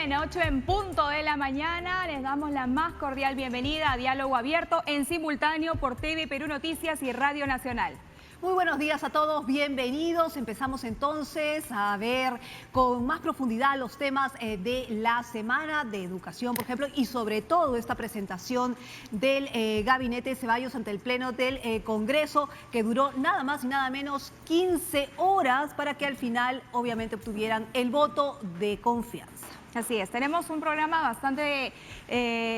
bien, 8 en punto de la mañana. Les damos la más cordial bienvenida a Diálogo Abierto en simultáneo por TV Perú Noticias y Radio Nacional. Muy buenos días a todos, bienvenidos. Empezamos entonces a ver con más profundidad los temas de la semana de educación, por ejemplo, y sobre todo esta presentación del gabinete Ceballos ante el Pleno del Congreso, que duró nada más y nada menos 15 horas para que al final obviamente obtuvieran el voto de confianza. Así es, tenemos un programa bastante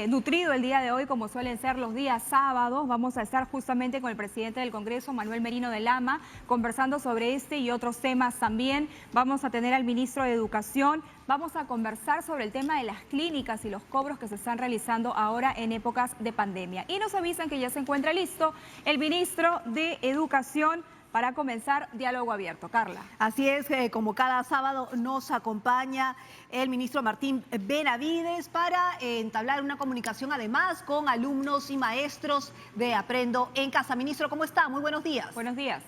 nutrido el día de hoy, como suelen ser los días sábados. Vamos a estar justamente con el presidente del Congreso, Manuel Merino de Lama, conversando sobre este y otros temas también. Vamos a tener al ministro de Educación, vamos a conversar sobre el tema de las clínicas y los cobros que se están realizando ahora en épocas de pandemia. Y nos avisan que ya se encuentra listo el ministro de Educación para comenzar Diálogo Abierto. Carla. Así es, como cada sábado nos acompaña el ministro Martín Benavides para entablar una comunicación además con alumnos y maestros de Aprendo en Casa. Ministro, ¿cómo está? Muy buenos días. Buenos días.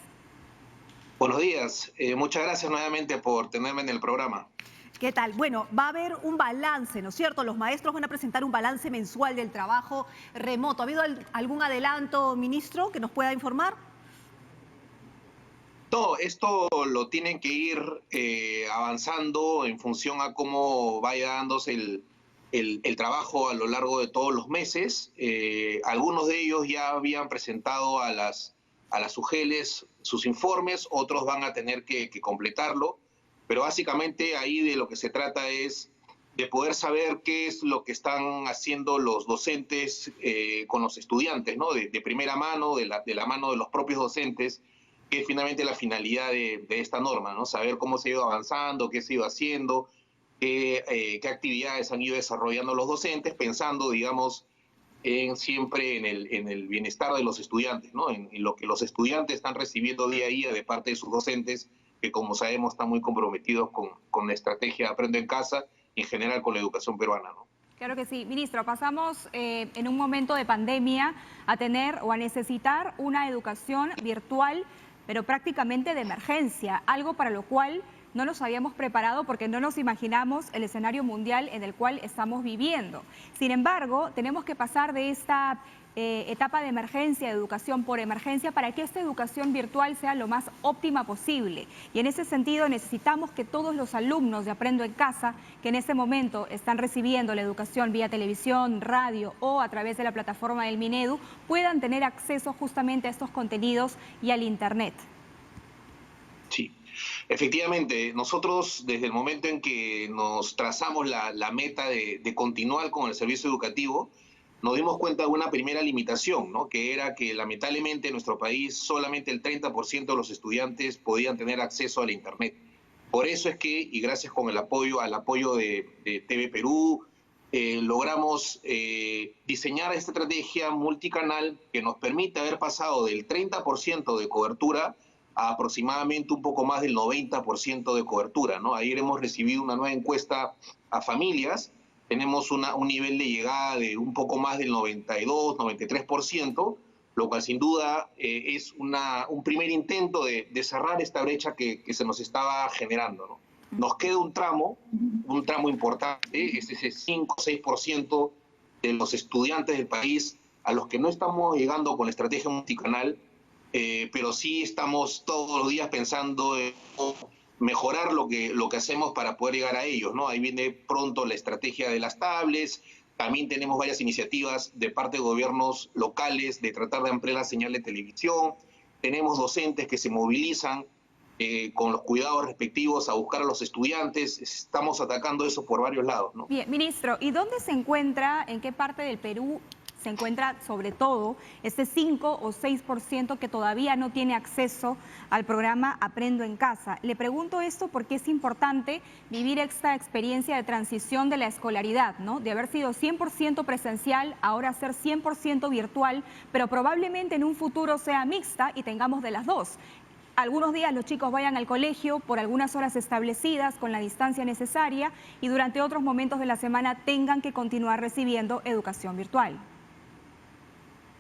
Buenos días. Muchas gracias nuevamente por tenerme en el programa. ¿Qué tal? Bueno, va a haber un balance, ¿no es cierto? Los maestros van a presentar un balance mensual del trabajo remoto. ¿Ha habido algún adelanto, ministro, que nos pueda informar? No, esto lo tienen que ir avanzando en función a cómo vaya dándose el trabajo a lo largo de todos los meses. Algunos de ellos ya habían presentado a las UGELes sus informes, otros van a tener que completarlo, pero básicamente ahí de lo que se trata es de poder saber qué es lo que están haciendo los docentes con los estudiantes, ¿no? De primera mano, de la mano de los propios docentes, que es finalmente la finalidad de esta norma, ¿no? Saber cómo se ha ido avanzando, qué se ha ido haciendo, qué actividades han ido desarrollando los docentes, pensando, digamos, siempre en el bienestar de los estudiantes, ¿no? En lo que los estudiantes están recibiendo día a día de parte de sus docentes, que como sabemos están muy comprometidos con la estrategia Aprendo en Casa y en general con la educación peruana, ¿no? Claro que sí. Ministro, pasamos en un momento de pandemia a tener o a necesitar una educación virtual, pero prácticamente de emergencia, algo para lo cual no nos habíamos preparado porque no nos imaginamos el escenario mundial en el cual estamos viviendo. Sin embargo, tenemos que pasar de esta etapa de emergencia, de educación por emergencia, para que esta educación virtual sea lo más óptima posible. Y en ese sentido necesitamos que todos los alumnos de Aprendo en Casa, que en este momento están recibiendo la educación vía televisión, radio o a través de la plataforma del Minedu, puedan tener acceso justamente a estos contenidos y al Internet. Sí. Efectivamente, nosotros desde el momento en que nos trazamos la meta de continuar con el servicio educativo, nos dimos cuenta de una primera limitación, ¿no? Que era que lamentablemente en nuestro país solamente el 30% de los estudiantes podían tener acceso al Internet. Por eso es que, y gracias al apoyo de TV Perú, logramos diseñar esta estrategia multicanal que nos permite haber pasado del 30% de cobertura a aproximadamente un poco más del 90% de cobertura, ¿no? Ayer hemos recibido una nueva encuesta a familias. Tenemos un nivel de llegada de un poco más del 92, 93%, lo cual sin duda es un primer intento de cerrar esta brecha que se nos estaba generando, ¿no? Nos queda un tramo importante, es ese 5 o 6% de los estudiantes del país a los que no estamos llegando con la estrategia multicanal, pero sí estamos todos los días pensando en mejorar lo que hacemos para poder llegar a ellos, ¿no? Ahí viene pronto la estrategia de las tablets, también tenemos varias iniciativas de parte de gobiernos locales de tratar de ampliar la señal de televisión, tenemos docentes que se movilizan con los cuidados respectivos a buscar a los estudiantes, estamos atacando eso por varios lados, ¿no? Bien, ministro, ¿y dónde se encuentra, en qué parte del Perú se encuentra sobre todo este 5 o 6% que todavía no tiene acceso al programa Aprendo en Casa? Le pregunto esto porque es importante vivir esta experiencia de transición de la escolaridad, ¿no? De haber sido 100% presencial, ahora ser 100% virtual, pero probablemente en un futuro sea mixta y tengamos de las dos. Algunos días los chicos vayan al colegio por algunas horas establecidas con la distancia necesaria y durante otros momentos de la semana tengan que continuar recibiendo educación virtual.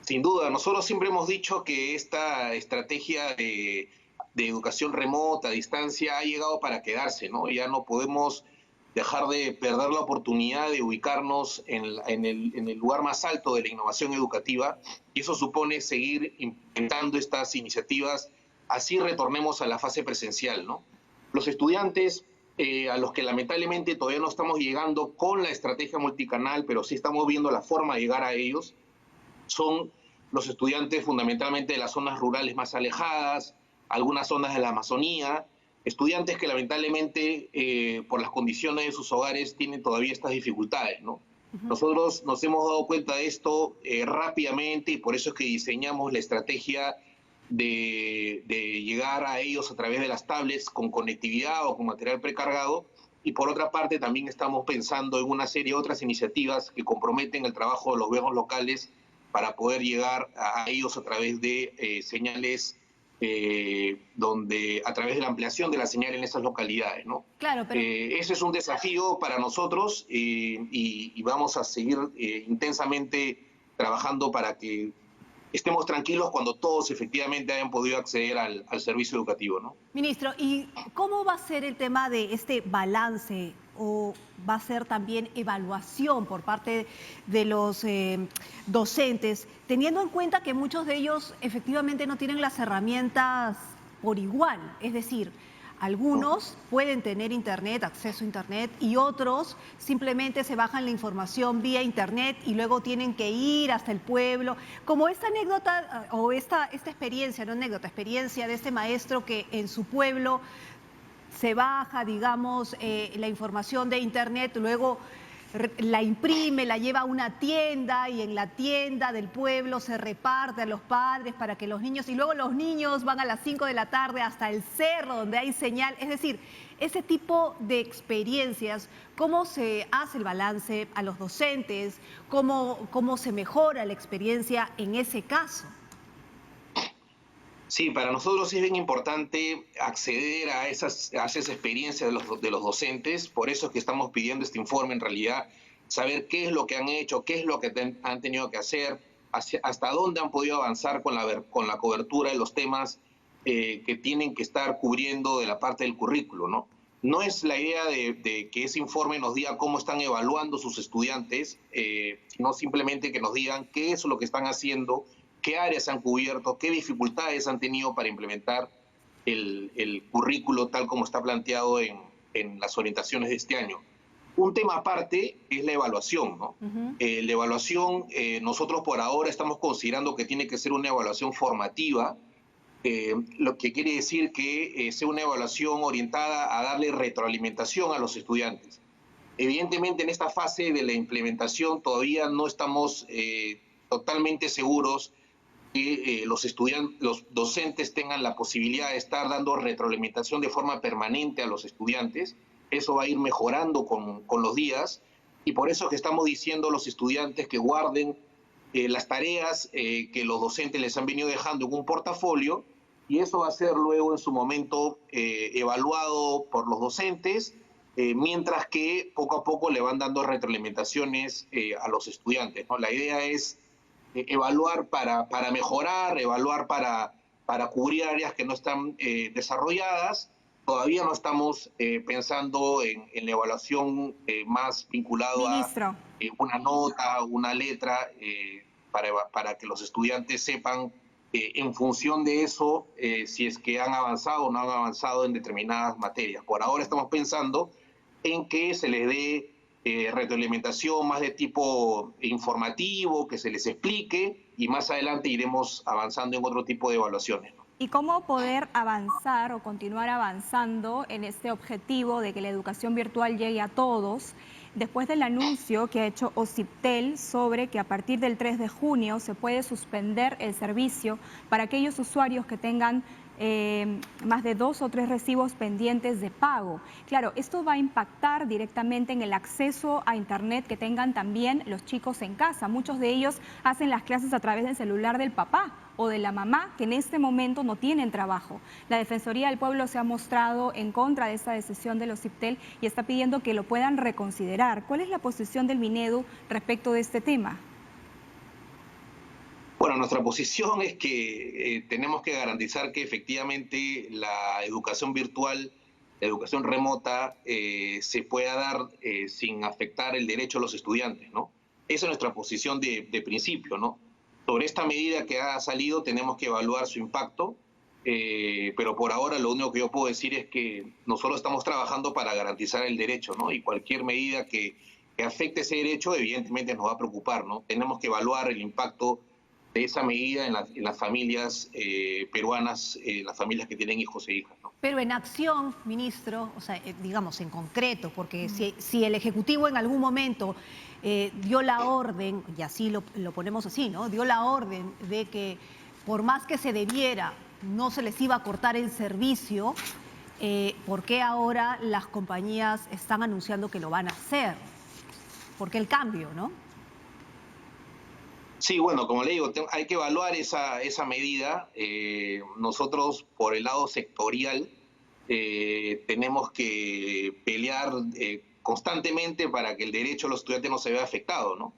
Sin duda, nosotros siempre hemos dicho que esta estrategia de educación remota, a distancia, ha llegado para quedarse, ¿no? Ya no podemos dejar de perder la oportunidad de ubicarnos en el lugar más alto de la innovación educativa, y eso supone seguir implementando estas iniciativas, así retornemos a la fase presencial, ¿no? Los estudiantes, a los que lamentablemente todavía no estamos llegando con la estrategia multicanal, pero sí estamos viendo la forma de llegar a ellos, son los estudiantes fundamentalmente de las zonas rurales más alejadas, algunas zonas de la Amazonía, estudiantes que lamentablemente por las condiciones de sus hogares tienen todavía estas dificultades, ¿no? Nosotros nos hemos dado cuenta de esto rápidamente, y por eso es que diseñamos la estrategia de llegar a ellos a través de las tablets con conectividad o con material precargado. Y por otra parte también estamos pensando en una serie de otras iniciativas que comprometen el trabajo de los gobiernos locales para poder llegar a ellos a través de señales, a través de la ampliación de la señal en esas localidades, ¿no? Claro, pero... ese es un desafío para nosotros, y vamos a seguir intensamente trabajando para que estemos tranquilos cuando todos efectivamente hayan podido acceder al servicio educativo, ¿no? Ministro, ¿y cómo va a ser el tema de este balance, o va a ser también evaluación por parte de los docentes, teniendo en cuenta que muchos de ellos efectivamente no tienen las herramientas por igual? Es decir, algunos pueden tener internet, acceso a internet, y otros simplemente se bajan la información vía internet y luego tienen que ir hasta el pueblo. Como esta anécdota o esta experiencia, no anécdota, experiencia de este maestro que en su pueblo se baja, digamos, la información de internet, luego la imprime, la lleva a una tienda, y en la tienda del pueblo se reparte a los padres para que los niños, y luego los niños van a las 5 de la tarde hasta el cerro donde hay señal. Es decir, ese tipo de experiencias, ¿cómo se hace el balance a los docentes? ¿Cómo se mejora la experiencia en ese caso? Sí, para nosotros es bien importante acceder a esas experiencias de los docentes. Por eso es que estamos pidiendo este informe, en realidad, saber qué es lo que han hecho, qué es lo que han tenido que hacer, hasta dónde han podido avanzar con la cobertura de los temas que tienen que estar cubriendo de la parte del currículo, ¿no? No es la idea de que ese informe nos diga cómo están evaluando sus estudiantes, sino simplemente que nos digan qué es lo que están haciendo, qué áreas han cubierto, qué dificultades han tenido para implementar el currículo tal como está planteado en las orientaciones de este año. Un tema aparte es la evaluación, ¿no? La evaluación, nosotros por ahora estamos considerando que tiene que ser una evaluación formativa, lo que quiere decir que sea una evaluación orientada a darle retroalimentación a los estudiantes. Evidentemente, en esta fase de la implementación todavía no estamos totalmente seguros que los docentes tengan la posibilidad de estar dando retroalimentación de forma permanente a los estudiantes. Eso va a ir mejorando con los días, y por eso es que estamos diciendo a los estudiantes que guarden las tareas que los docentes les han venido dejando en un portafolio, y eso va a ser luego en su momento evaluado por los docentes, mientras que poco a poco le van dando retroalimentaciones a los estudiantes, ¿no? La idea es evaluar para mejorar, evaluar para cubrir áreas que no están desarrolladas. Todavía no estamos pensando en la evaluación más vinculado Ministro. a una nota, una letra, para que los estudiantes sepan en función de eso si es que han avanzado o no han avanzado en determinadas materias. Por ahora estamos pensando en que se les dé retroalimentación más de tipo informativo, que se les explique, y más adelante iremos avanzando en otro tipo de evaluaciones, ¿no? ¿Y cómo poder avanzar o continuar avanzando en este objetivo de que la educación virtual llegue a todos, después del anuncio que ha hecho OCIPTEL sobre que a partir del 3 de junio se puede suspender el servicio para aquellos usuarios que tengan más de 2 o 3 recibos pendientes de pago? Claro, esto va a impactar directamente en el acceso a internet que tengan también los chicos en casa. Muchos de ellos hacen las clases a través del celular del papá o de la mamá, que en este momento no tienen trabajo. La Defensoría del Pueblo se ha mostrado en contra de esta decisión de los OCIPTEL y está pidiendo que lo puedan reconsiderar. ¿Cuál es la posición del Minedu respecto de este tema? Bueno, nuestra posición es que tenemos que garantizar que efectivamente la educación virtual la educación remota se pueda dar sin afectar el derecho a los estudiantes, ¿no? Esa es nuestra posición de principio, ¿no? Sobre esta medida que ha salido tenemos que evaluar su impacto, pero por ahora lo único que yo puedo decir es que nosotros estamos trabajando para garantizar el derecho, ¿no? Y cualquier medida que afecte ese derecho evidentemente nos va a preocupar, ¿no? Tenemos que evaluar el impacto de esa medida en las familias peruanas, las familias que tienen hijos e hijas, ¿no? Pero en acción, ministro, o sea, digamos en concreto, porque si el Ejecutivo en algún momento dio la orden, y así lo ponemos así, ¿no? Dio la orden de que por más que se debiera, no se les iba a cortar el servicio, ¿por qué ahora las compañías están anunciando que lo van a hacer? ¿Por qué el cambio, no? Sí, bueno, como le digo, hay que evaluar esa medida. Nosotros, por el lado sectorial, tenemos que pelear constantemente para que el derecho de los estudiantes no se vea afectado, ¿no?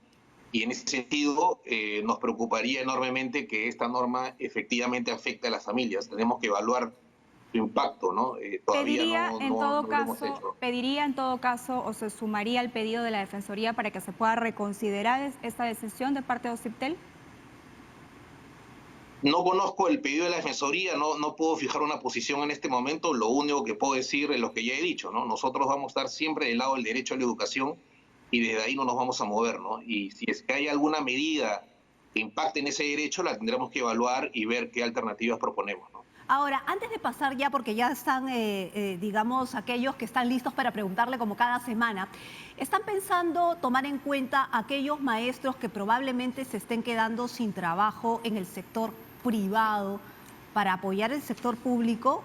Y en ese sentido, nos preocuparía enormemente que esta norma efectivamente afecte a las familias. Tenemos que evaluar su impacto, ¿no? Todavía no lo hemos hecho. Pediría en todo caso o se sumaría al pedido de la Defensoría para que se pueda reconsiderar esta decisión de parte de OCIPTEL. No conozco el pedido de la Defensoría, no puedo fijar una posición en este momento. Lo único que puedo decir es lo que ya he dicho, ¿no? Nosotros vamos a estar siempre del lado del derecho a la educación y desde ahí no nos vamos a mover, ¿no? Y si es que hay alguna medida que impacte en ese derecho, la tendremos que evaluar y ver qué alternativas proponemos, ¿no? Ahora, antes de pasar ya, porque ya están, digamos, aquellos que están listos para preguntarle como cada semana, ¿están pensando tomar en cuenta aquellos maestros que probablemente se estén quedando sin trabajo en el sector privado para apoyar el sector público?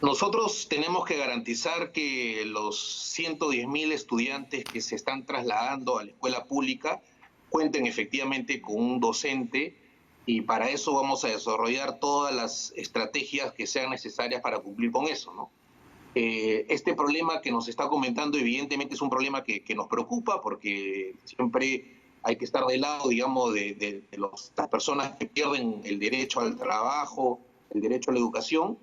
Nosotros tenemos que garantizar que los 110.000 estudiantes que se están trasladando a la escuela pública cuenten efectivamente con un docente y para eso vamos a desarrollar todas las estrategias que sean necesarias para cumplir con eso, ¿no? Este problema que nos está comentando evidentemente es un problema que nos preocupa porque siempre hay que estar del lado, digamos, de las personas que pierden el derecho al trabajo, el derecho a la educación.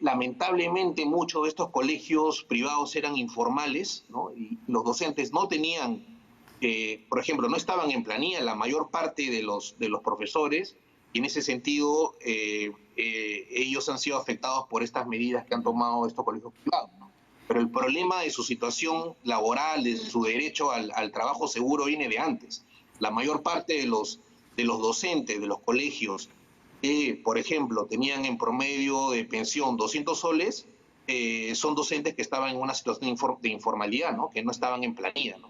Lamentablemente muchos de estos colegios privados eran informales, ¿no? Y los docentes no tenían, por ejemplo, no estaban en planilla la mayor parte de los profesores y en ese sentido ellos han sido afectados por estas medidas que han tomado estos colegios privados, ¿no? Pero el problema de su situación laboral, de su derecho al trabajo seguro viene de antes. La mayor parte de los docentes de los colegios que, por ejemplo, tenían en promedio de pensión 200 soles, son docentes que estaban en una situación de informalidad, ¿no? Que no estaban en planilla, ¿no?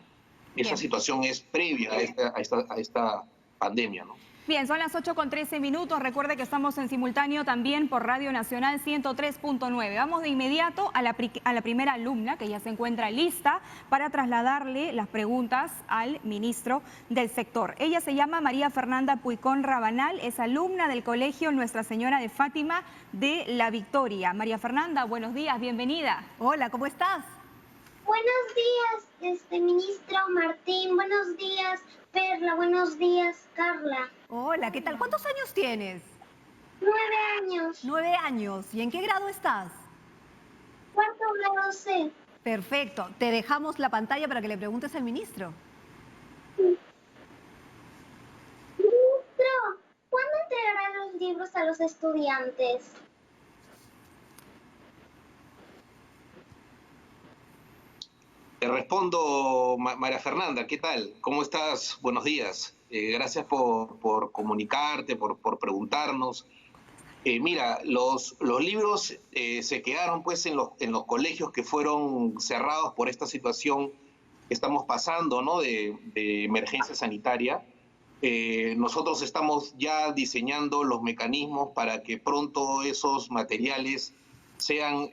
Esa situación es previa a esta pandemia, ¿no? Bien, son las 8:13. Recuerde que estamos en simultáneo también por Radio Nacional 103.9. Vamos de inmediato a la primera alumna que ya se encuentra lista para trasladarle las preguntas al ministro del sector. Ella se llama María Fernanda Puicón Rabanal, es alumna del Colegio Nuestra Señora de Fátima de La Victoria. María Fernanda, buenos días, bienvenida. Hola, ¿cómo estás? Buenos días, ministro Martín. Buenos días, Perla. Buenos días, Carla. Hola, ¿qué tal? ¿Cuántos años tienes? 9 años. 9 años. ¿Y en qué grado estás? Cuarto grado C. Perfecto. Te dejamos la pantalla para que le preguntes al ministro. Ministro, ¿cuándo entregarán los libros a los estudiantes? Te respondo, María Fernanda, ¿qué tal? ¿Cómo estás? Buenos días. Gracias por comunicarte, por preguntarnos. Mira, los libros se quedaron pues en los colegios que fueron cerrados por esta situación que estamos pasando, ¿no? de emergencia sanitaria. Nosotros estamos ya diseñando los mecanismos para que pronto esos materiales sean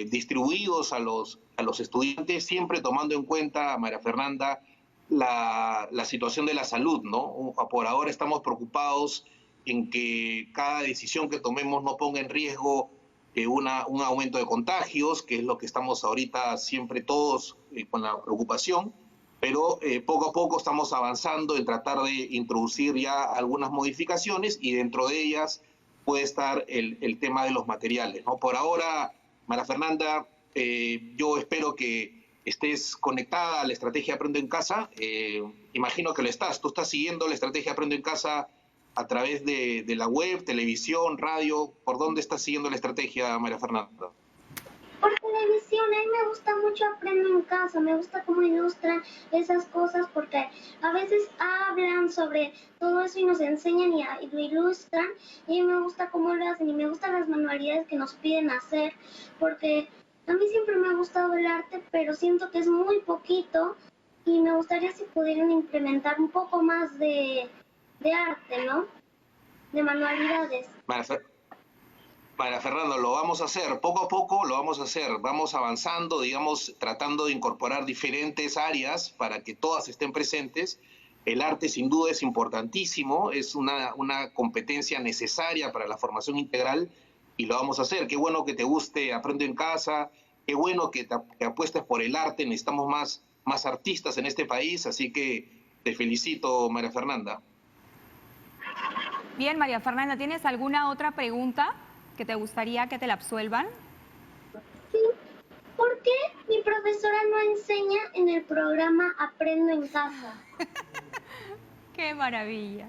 distribuidos a los estudiantes, siempre tomando en cuenta, María Fernanda, la situación de la salud, ¿no? Por ahora estamos preocupados en que cada decisión que tomemos no ponga en riesgo un aumento de contagios, que es lo que estamos ahorita siempre todos con la preocupación, pero poco a poco estamos avanzando en tratar de introducir ya algunas modificaciones y dentro de ellas puede estar el tema de los materiales, ¿no? Por ahora, María Fernanda, yo espero que estés conectada a la estrategia Aprendo en Casa. Imagino que lo estás. Tú estás siguiendo la estrategia Aprendo en Casa a través de la web, televisión, radio. ¿Por dónde estás siguiendo la estrategia, María Fernanda? Por televisión, a mí me gusta mucho Aprendo en Casa, me gusta cómo ilustran esas cosas porque a veces hablan sobre todo eso y nos enseñan y lo ilustran, y a mí me gusta cómo lo hacen y me gustan las manualidades que nos piden hacer, porque a mí siempre me ha gustado el arte, pero siento que es muy poquito y me gustaría si pudieran implementar un poco más de arte, ¿no? De manualidades. María Fernanda, lo vamos a hacer, poco a poco lo vamos a hacer, vamos avanzando, digamos, tratando de incorporar diferentes áreas para que todas estén presentes. El arte sin duda es importantísimo, es una competencia necesaria para la formación integral y lo vamos a hacer. Qué bueno que te guste Aprendo en Casa, qué bueno que apuestes por el arte, necesitamos más artistas en este país, así que te felicito, María Fernanda. Bien, María Fernanda, ¿tienes alguna otra pregunta que te gustaría que te la absuelvan? Sí. ¿Por qué mi profesora no enseña en el programa Aprendo en Casa? ¡Qué maravilla!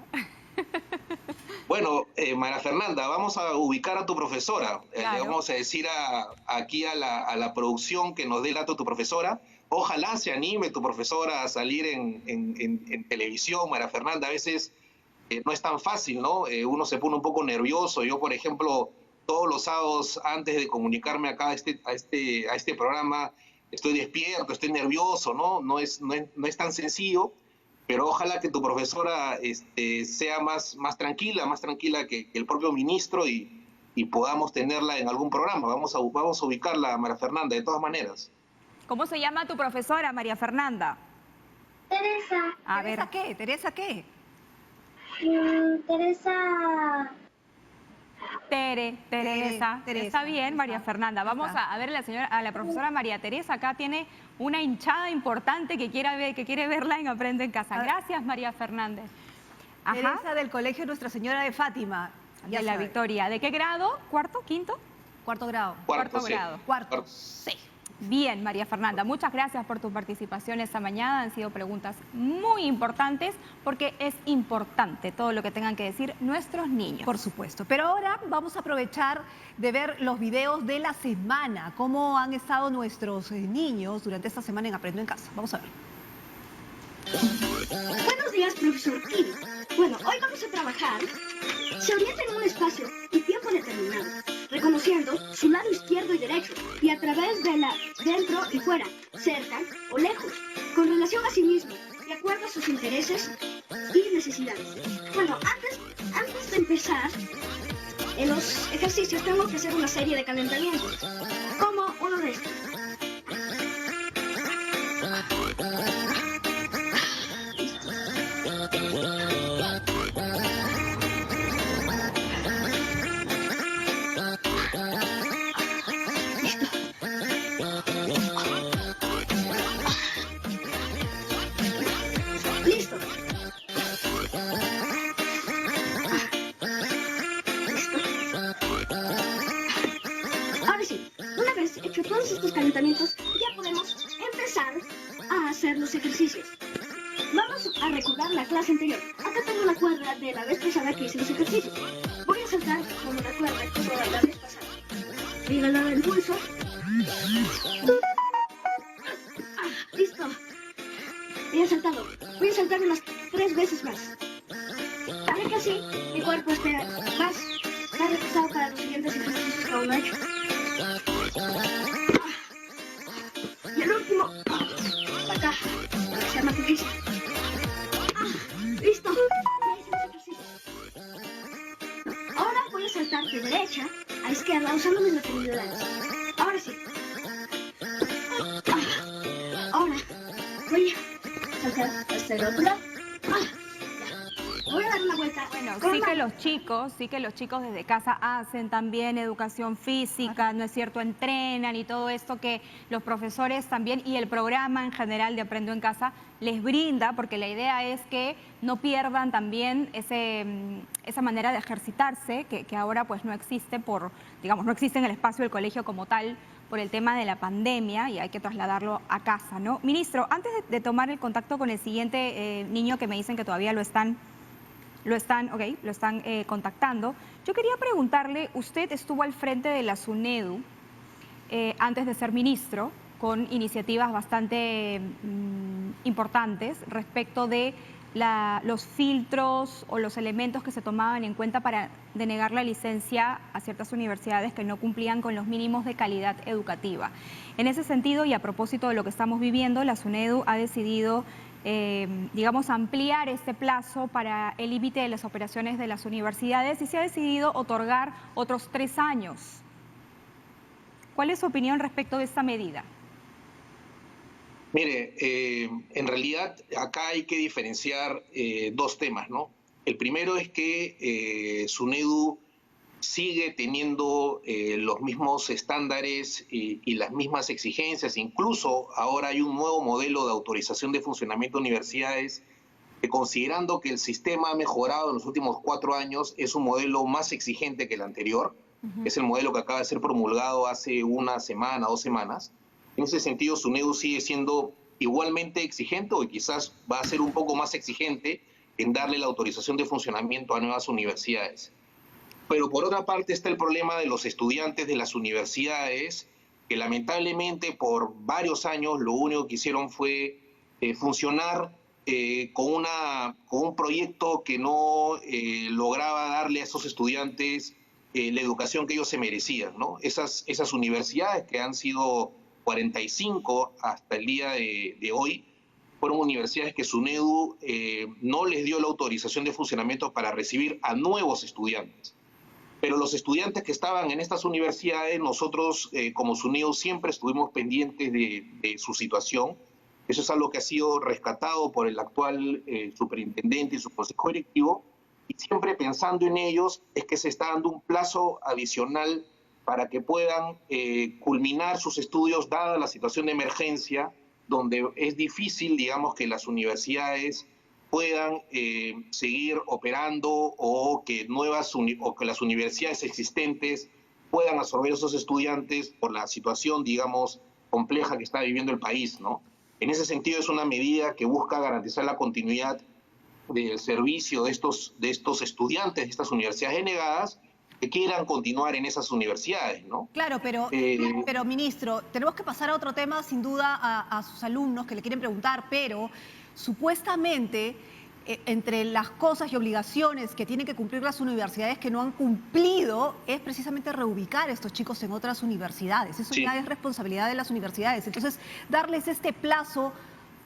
Bueno, María Fernanda, vamos a ubicar a tu profesora. Claro. Le vamos a decir aquí a la producción que nos dé el dato de tu profesora. Ojalá se anime tu profesora a salir en televisión, María Fernanda. A veces no es tan fácil, ¿no? Uno se pone un poco nervioso. Yo, por ejemplo, todos los sábados antes de comunicarme acá a este programa, estoy despierto, estoy nervioso, ¿no? No es tan sencillo. Pero ojalá que tu profesora sea más tranquila que el propio ministro y podamos tenerla en algún programa. Vamos a ubicarla, María Fernanda, de todas maneras. ¿Cómo se llama tu profesora, María Fernanda? Teresa. A ver. ¿Teresa qué? ¿Teresa qué? Teresa. Teresa. Está bien, María Fernanda. Vamos Está. a ver a la profesora María Teresa. Acá tiene una hinchada importante que quiere verla en Aprende en Casa. Gracias, María Fernández. Ajá. Teresa del Colegio Nuestra Señora de Fátima. Ya De la sabe. Victoria. ¿De qué grado? ¿Cuarto? ¿Quinto? Cuarto grado. Cuarto C. grado. Cuarto C. Bien, María Fernanda, muchas gracias por tu participación esta mañana. Han sido preguntas muy importantes porque es importante todo lo que tengan que decir nuestros niños. Por supuesto. Pero ahora vamos a aprovechar de ver los videos de la semana, cómo han estado nuestros niños durante esta semana en Aprendo en Casa. Vamos a ver. Buenos días, profesor Kim. Bueno, hoy vamos a trabajar. Se orienta en un espacio y tiempo determinado, reconociendo su lado izquierdo y derecho, y a través de la dentro y fuera, cerca o lejos, con relación a sí mismo, de acuerdo a sus intereses y necesidades. Bueno, antes de empezar, en los ejercicios tengo que hacer una serie de calentamientos, como uno de estos. Listo. Ahora sí, una vez hecho todos estos calentamientos, ya podemos empezar a hacer los ejercicios. Vamos a recordar la clase anterior. Acá tengo la cuerda de la vez pasada que hice los ejercicios. Voy a saltar con la cuerda que hice la vez pasada. Dígalo el pulso. Listo. Bien saltado. Voy a saltar unas 3 veces más. Para que así mi cuerpo esté más reposado para los siguientes ejercicios que aún no he hecho. Y el último, acá, para que sea más difícil. Listo. Ya hice los ejercicios. Ahora voy a saltar de derecha a izquierda usando mis lateralidades. Ahora sí. Ahora voy a saltar hasta el otro lado. Ya. Voy a dar una vuelta Bueno, ¿Qué sí más? que los chicos desde casa hacen también educación física, ¿no es cierto? Entrenan y todo esto que los profesores también y el programa en general de Aprendo en Casa les brinda, porque la idea es que no pierdan también esa manera de ejercitarse que ahora pues no existe digamos, no existe en el espacio del colegio como tal por el tema de la pandemia y hay que trasladarlo a casa, ¿no? Ministro, antes de tomar el contacto con el siguiente niño que me dicen que todavía lo están contactando. Yo quería preguntarle, usted estuvo al frente de la SUNEDU antes de ser ministro, con iniciativas bastante importantes respecto de los filtros o los elementos que se tomaban en cuenta para denegar la licencia a ciertas universidades que no cumplían con los mínimos de calidad educativa. En ese sentido, y a propósito de lo que estamos viviendo, la SUNEDU ha decidido digamos, ampliar este plazo para el límite de las operaciones de las universidades y se ha decidido otorgar otros 3 años. ¿Cuál es su opinión respecto de esta medida? Mire, en realidad acá hay que diferenciar dos temas, ¿no? El primero es que SUNEDU sigue teniendo los mismos estándares y las mismas exigencias. Incluso ahora hay un nuevo modelo de autorización de funcionamiento de universidades que, considerando que el sistema ha mejorado en los últimos 4 años, es un modelo más exigente que el anterior. Es el modelo que acaba de ser promulgado hace una semana, 2 semanas. En ese sentido, SUNEDU sigue siendo igualmente exigente o quizás va a ser un poco más exigente en darle la autorización de funcionamiento a nuevas universidades. Pero por otra parte está el problema de los estudiantes de las universidades que lamentablemente por varios años lo único que hicieron fue funcionar con un proyecto que no lograba darle a esos estudiantes la educación que ellos se merecían, ¿no? Esas universidades, que han sido 45 hasta el día de hoy, fueron universidades que SUNEDU no les dio la autorización de funcionamiento para recibir a nuevos estudiantes. Pero los estudiantes que estaban en estas universidades, nosotros como SUNEDU siempre estuvimos pendientes de su situación. Eso es algo que ha sido rescatado por el actual superintendente y su consejo directivo, y siempre pensando en ellos es que se está dando un plazo adicional para que puedan culminar sus estudios dada la situación de emergencia, donde es difícil, digamos, que las universidades puedan seguir operando o que las universidades existentes puedan absorber a esos estudiantes por la situación, digamos, compleja que está viviendo el país, ¿no? En ese sentido es una medida que busca garantizar la continuidad del servicio de estos estudiantes de estas universidades denegadas que quieran continuar en esas universidades, ¿no? Claro, pero ministro, tenemos que pasar a otro tema, sin duda, a sus alumnos que le quieren preguntar, pero supuestamente entre las cosas y obligaciones que tienen que cumplir las universidades que no han cumplido es precisamente reubicar a estos chicos en otras universidades. Eso ya es responsabilidad de las universidades. Entonces, darles este plazo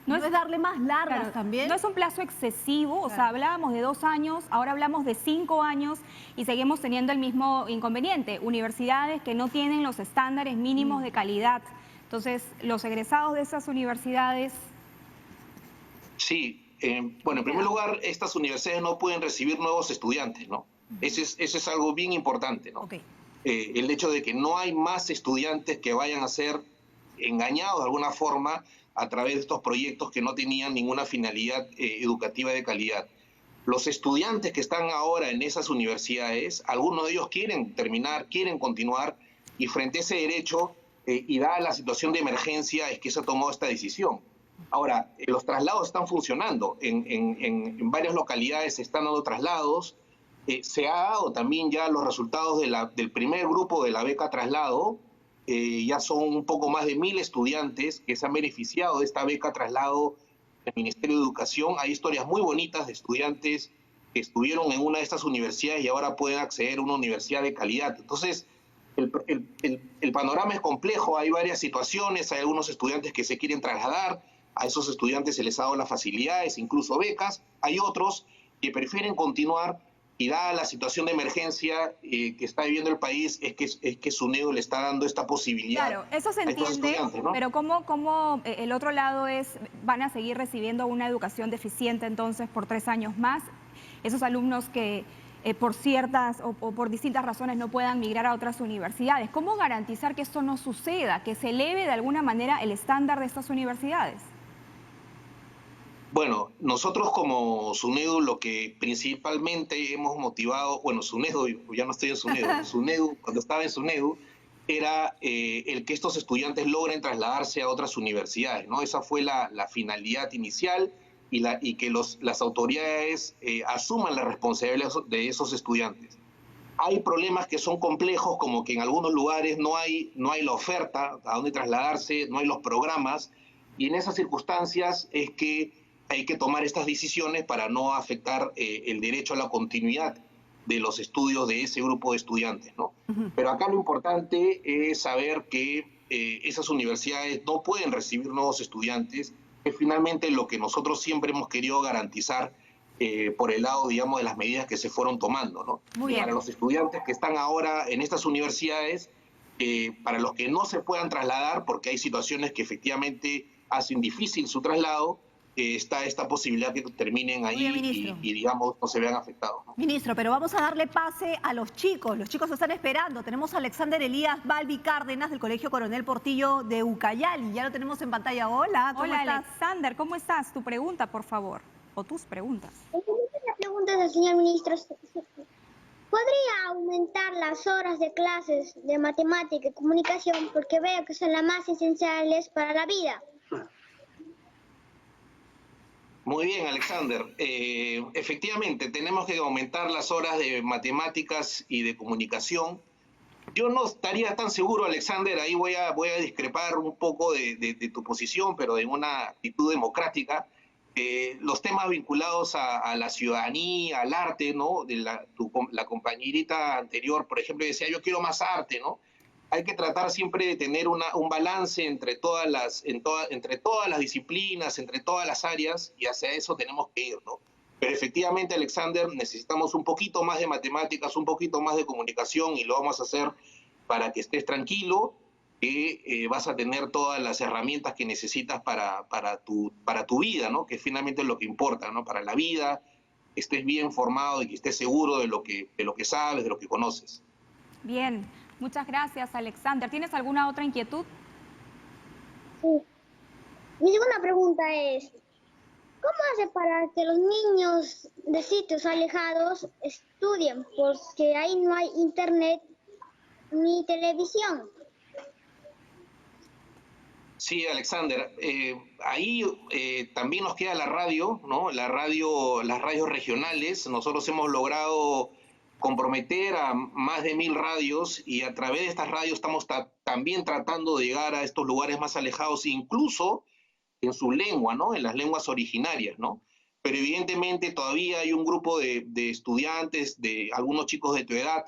no es darle más largas también. No es un plazo excesivo, o sea, hablábamos de 2 años, ahora hablamos de 5 años y seguimos teniendo el mismo inconveniente. Universidades que no tienen los estándares mínimos de calidad. Entonces, los egresados de esas universidades... Sí, bueno, en primer lugar, estas universidades no pueden recibir nuevos estudiantes, ¿no? Eso es algo bien importante, ¿no? Okay. El hecho de que no hay más estudiantes que vayan a ser engañados de alguna forma a través de estos proyectos que no tenían ninguna finalidad educativa de calidad. Los estudiantes que están ahora en esas universidades, algunos de ellos quieren terminar, quieren continuar, y frente a ese derecho y dada la situación de emergencia es que se ha tomado esta decisión. Ahora, los traslados están funcionando, en varias localidades se están dando traslados, se ha dado también ya los resultados del primer grupo de la beca traslado. Ya son un poco más de 1000 estudiantes que se han beneficiado de esta beca traslado del Ministerio de Educación. Hay historias muy bonitas de estudiantes que estuvieron en una de estas universidades y ahora pueden acceder a una universidad de calidad. Entonces, el panorama es complejo, hay varias situaciones, hay algunos estudiantes que se quieren trasladar, a esos estudiantes se les ha dado las facilidades, incluso becas, hay otros que prefieren continuar. Y dada la situación de emergencia que está viviendo el país, es que SUNEDU le está dando esta posibilidad. Claro, eso se entiende, ¿no? Pero ¿cómo el otro lado es, van a seguir recibiendo una educación deficiente entonces por 3 años más? esos alumnos que por ciertas o por distintas razones no puedan migrar a otras universidades. ¿Cómo garantizar que esto no suceda, que se eleve de alguna manera el estándar de estas universidades? Bueno, nosotros como SUNEDU lo que principalmente hemos motivado, bueno, SUNEDU, ya no estoy en SUNEDU, SUNEDU, cuando estaba en SUNEDU, era el que estos estudiantes logren trasladarse a otras universidades, ¿no? Esa fue la finalidad inicial y que las autoridades asuman la responsabilidad de esos estudiantes. Hay problemas que son complejos, como que en algunos lugares no hay la oferta a dónde trasladarse, no hay los programas, y en esas circunstancias es que hay que tomar estas decisiones para no afectar el derecho a la continuidad de los estudios de ese grupo de estudiantes, ¿no? Pero acá lo importante es saber que esas universidades no pueden recibir nuevos estudiantes, que finalmente lo que nosotros siempre hemos querido garantizar por el lado, digamos, de las medidas que se fueron tomando, ¿no? Muy bien. Para los estudiantes que están ahora en estas universidades, para los que no se puedan trasladar, porque hay situaciones que efectivamente hacen difícil su traslado, está esta posibilidad que terminen ahí y, digamos, no se vean afectados, ¿no? Ministro, pero vamos a darle pase a los chicos lo están esperando. Tenemos a Alexander Elías Balbi Cárdenas del Colegio Coronel Portillo de Ucayali, ya lo tenemos en pantalla. Hola, ¿cómo estás? Hola, Alexander, ¿cómo estás? Tu pregunta, por favor, o tus preguntas. La pregunta del señor ministro: ¿podría aumentar las horas de clases de matemática y comunicación? Porque veo que son las más esenciales para la vida. Muy bien, Alexander. Efectivamente, tenemos que aumentar las horas de matemáticas y de comunicación. Yo no estaría tan seguro, Alexander, ahí voy a discrepar un poco de tu posición, pero en una actitud democrática. Los temas vinculados a la ciudadanía, al arte, ¿no? La compañerita anterior, por ejemplo, decía, yo quiero más arte, ¿no? Hay que tratar siempre de tener un balance entre todas las disciplinas, entre todas las áreas, y hacia eso tenemos que ir, ¿no? Pero efectivamente, Alexander, necesitamos un poquito más de matemáticas, un poquito más de comunicación, y lo vamos a hacer para que estés tranquilo, que vas a tener todas las herramientas que necesitas para tu vida, ¿no? Que finalmente es lo que importa, ¿no? Para la vida, que estés bien formado y que estés seguro de lo que sabes, de lo que conoces. Bien, muchas gracias, Alexander. ¿Tienes alguna otra inquietud? Sí. Mi segunda pregunta es: ¿cómo hace para que los niños de sitios alejados estudien? Porque ahí no hay internet ni televisión. Sí, Alexander, ahí también nos queda la radio, ¿no? Las radios regionales. Nosotros hemos logrado comprometer a más de 1000 radios, y a través de estas radios estamos también tratando de llegar a estos lugares más alejados, incluso en su lengua, ¿no? En las lenguas originarias, ¿no? Pero evidentemente todavía hay un grupo de estudiantes, de algunos chicos de tu edad,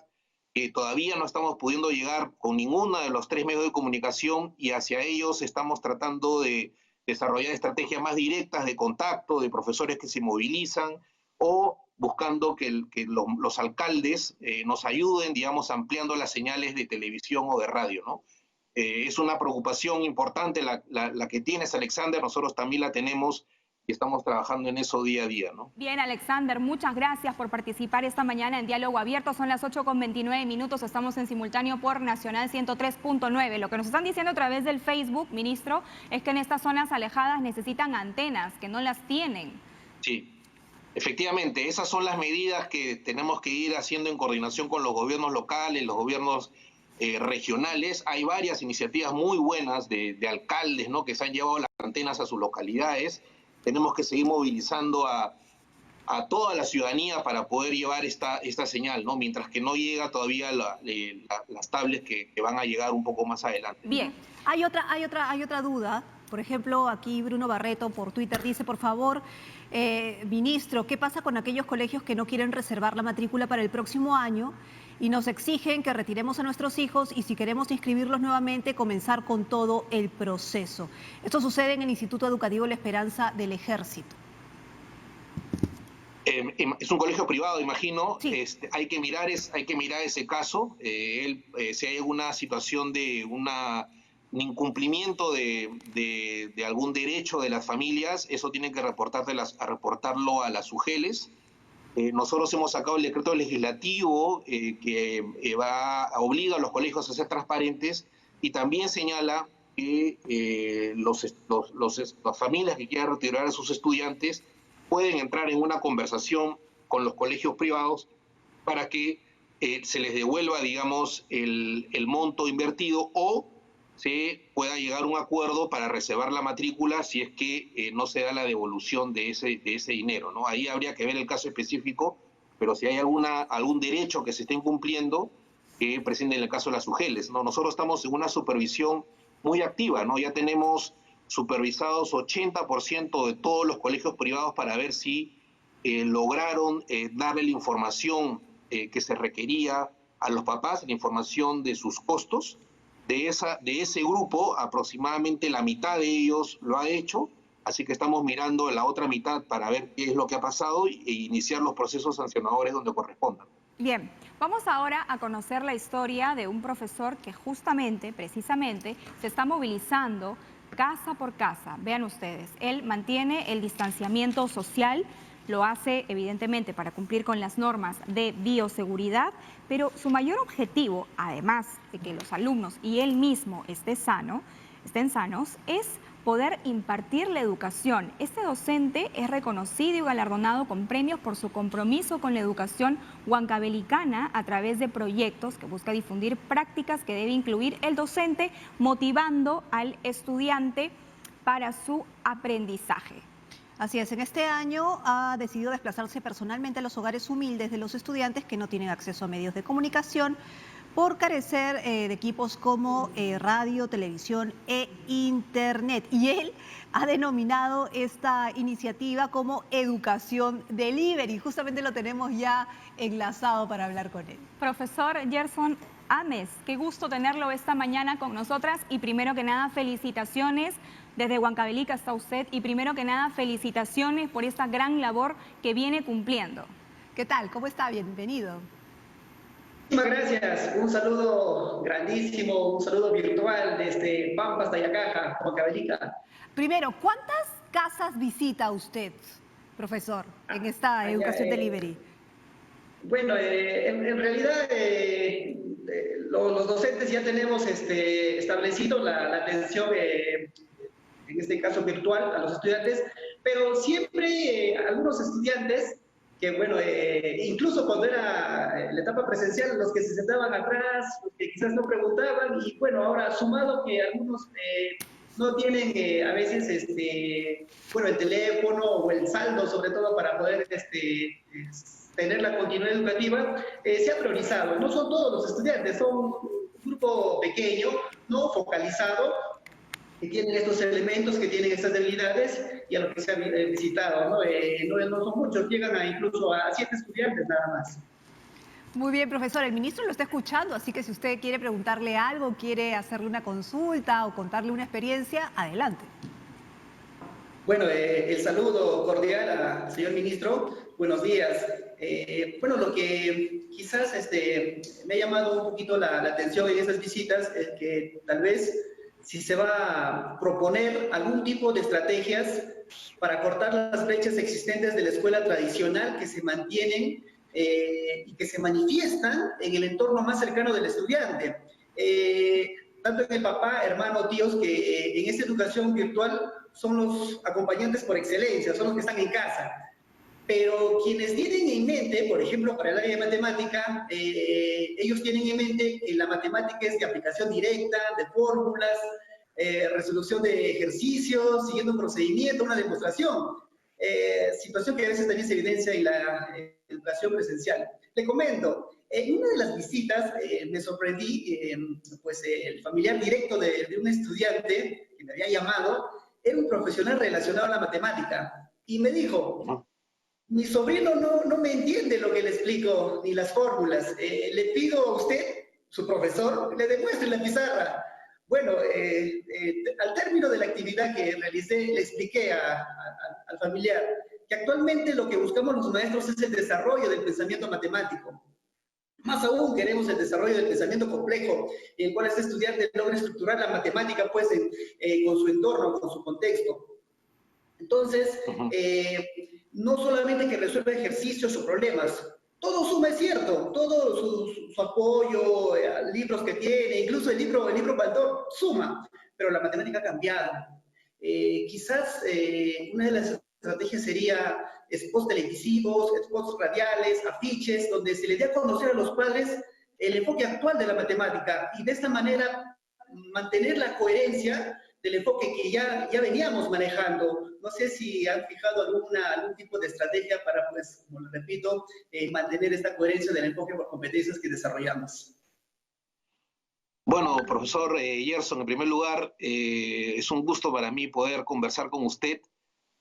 que todavía no estamos pudiendo llegar con ninguno de los 3 medios de comunicación, y hacia ellos estamos tratando de desarrollar estrategias más directas de contacto, de profesores que se movilizan, o buscando que los alcaldes nos ayuden, digamos, ampliando las señales de televisión o de radio, ¿no? Es una preocupación importante la que tienes, Alexander. Nosotros también la tenemos y estamos trabajando en eso día a día, ¿no? Bien, Alexander, muchas gracias por participar esta mañana en Diálogo Abierto. Son las 8:29, estamos en simultáneo por Nacional 103.9. Lo que nos están diciendo a través del Facebook, ministro, es que en estas zonas alejadas necesitan antenas, que no las tienen. Sí, efectivamente, esas son las medidas que tenemos que ir haciendo en coordinación con los gobiernos locales, los gobiernos regionales. Hay varias iniciativas muy buenas de alcaldes, ¿no? Que se han llevado las antenas a sus localidades. Tenemos que seguir movilizando a toda la ciudadanía para poder llevar esta señal, ¿no? Mientras que no llega todavía las tablets que van a llegar un poco más adelante. Bien, hay otra duda. Por ejemplo, aquí Bruno Barreto por Twitter dice, por favor, ministro, ¿qué pasa con aquellos colegios que no quieren reservar la matrícula para el próximo año y nos exigen que retiremos a nuestros hijos, y si queremos inscribirlos nuevamente, comenzar con todo el proceso? Esto sucede en el Instituto Educativo La Esperanza del Ejército. Es un colegio privado, imagino. Sí. Hay que mirar ese caso. Si hay alguna situación de un incumplimiento de algún derecho de las familias, eso tienen que reportarlo a las UGELES. Nosotros hemos sacado el decreto legislativo que obliga a los colegios a ser transparentes y también señala que las familias que quieran retirar a sus estudiantes pueden entrar en una conversación con los colegios privados para que se les devuelva, digamos, el monto invertido o se pueda llegar a un acuerdo para reservar la matrícula si es que no se da la devolución de ese dinero, ¿no? Ahí habría que ver el caso específico, pero si hay algún derecho que se esté incumpliendo, que presente en el caso de las UGELes, ¿no? Nosotros estamos en una supervisión muy activa, ¿no? Ya tenemos supervisados 80% de todos los colegios privados para ver si lograron darle la información que se requería a los papás, la información de sus costos. De ese grupo, aproximadamente la mitad de ellos lo ha hecho, así que estamos mirando la otra mitad para ver qué es lo que ha pasado e iniciar los procesos sancionadores donde correspondan. Bien, vamos ahora a conocer la historia de un profesor que precisamente, se está movilizando casa por casa. Vean ustedes, él mantiene el distanciamiento social, lo hace evidentemente para cumplir con las normas de bioseguridad, pero su mayor objetivo, además de que los alumnos y él mismo estén sanos, es poder impartir la educación. Este docente es reconocido y galardonado con premios por su compromiso con la educación huancabelicana a través de proyectos que busca difundir prácticas que debe incluir el docente, motivando al estudiante para su aprendizaje. Así es, en este año ha decidido desplazarse personalmente a los hogares humildes de los estudiantes que no tienen acceso a medios de comunicación por carecer de equipos como radio, televisión e internet. Y él ha denominado esta iniciativa como Educación Delivery. Justamente lo tenemos ya enlazado para hablar con él. Profesor Gerson Ames, qué gusto tenerlo esta mañana con nosotras y primero que nada felicitaciones. Desde Huancavelica está usted y primero que nada felicitaciones por esta gran labor que viene cumpliendo. ¿Qué tal? ¿Cómo está? Bienvenido. Muchísimas gracias. Un saludo grandísimo, un saludo virtual desde Pampas, Tayacaja, Huancavelica. Primero, ¿cuántas casas visita usted, profesor, en esta Educación Delivery? Bueno, en realidad los docentes ya tenemos establecido la atención, en este caso virtual, a los estudiantes, pero siempre algunos estudiantes que, bueno, incluso cuando era la etapa presencial, los que se sentaban atrás, los que quizás no preguntaban, y bueno, ahora sumado que algunos no tienen a veces, bueno, el teléfono o el saldo, sobre todo, para poder tener la continuidad educativa, se ha priorizado. No son todos los estudiantes, son un grupo pequeño, no focalizado, que tienen estos elementos, que tienen estas debilidades y a lo que se ha visitado, ¿no? No son muchos, llegan incluso a 7 estudiantes nada más. Muy bien, profesor, el ministro lo está escuchando, así que si usted quiere preguntarle algo, quiere hacerle una consulta o contarle una experiencia, adelante. Bueno, el saludo cordial al señor ministro, buenos días. Bueno, lo que quizás me ha llamado un poquito la atención en esas visitas es que tal vez si se va a proponer algún tipo de estrategias para cortar las brechas existentes de la escuela tradicional que se mantienen y que se manifiestan en el entorno más cercano del estudiante. Tanto en el papá, hermano, tíos, que en esta educación virtual son los acompañantes por excelencia, son los que están en casa. Pero quienes tienen en mente, por ejemplo, para el área de matemática, ellos tienen en mente que la matemática es de aplicación directa, de fórmulas, resolución de ejercicios, siguiendo un procedimiento, una demostración. Situación que a veces también se evidencia en la educación presencial. Le comento, en una de las visitas me sorprendí, pues el familiar directo de un estudiante que me había llamado, era un profesional relacionado a la matemática, y me dijo: mi sobrino no me entiende lo que le explico, ni las fórmulas. Le pido a usted, su profesor, le demuestre la pizarra. Bueno, al término de la actividad que realicé, le expliqué al familiar que actualmente lo que buscamos los maestros es el desarrollo del pensamiento matemático. Más aún queremos el desarrollo del pensamiento complejo, en el cual este estudiante logra estructurar la matemática pues, con su entorno, con su contexto. Entonces, no solamente que resuelva ejercicios o problemas, todo suma, es cierto, todo su apoyo, libros que tiene, incluso el libro Baldor suma, pero la matemática ha cambiado. Quizás una de las estrategias sería spots televisivos, spots radiales, afiches, donde se les dé a conocer a los padres el enfoque actual de la matemática y de esta manera mantener la coherencia del enfoque que ya veníamos manejando. No sé si han fijado algún tipo de estrategia para, pues, como lo repito, mantener esta coherencia del enfoque por competencias que desarrollamos. Bueno, profesor Gerson, en primer lugar, es un gusto para mí poder conversar con usted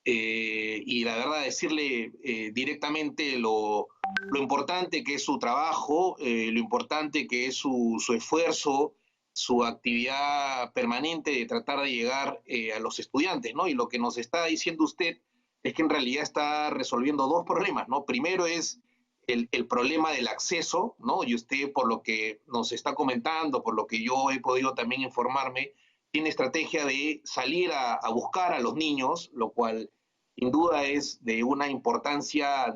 y la verdad decirle directamente lo importante que es su trabajo, lo importante que es su esfuerzo, su actividad permanente de tratar de llegar a los estudiantes, ¿no? Y lo que nos está diciendo usted es que en realidad está resolviendo dos problemas, ¿no? Primero es el problema del acceso, ¿no? Y usted, por lo que nos está comentando, por lo que yo he podido también informarme, tiene estrategia de salir a buscar a los niños, lo cual sin duda es de una importancia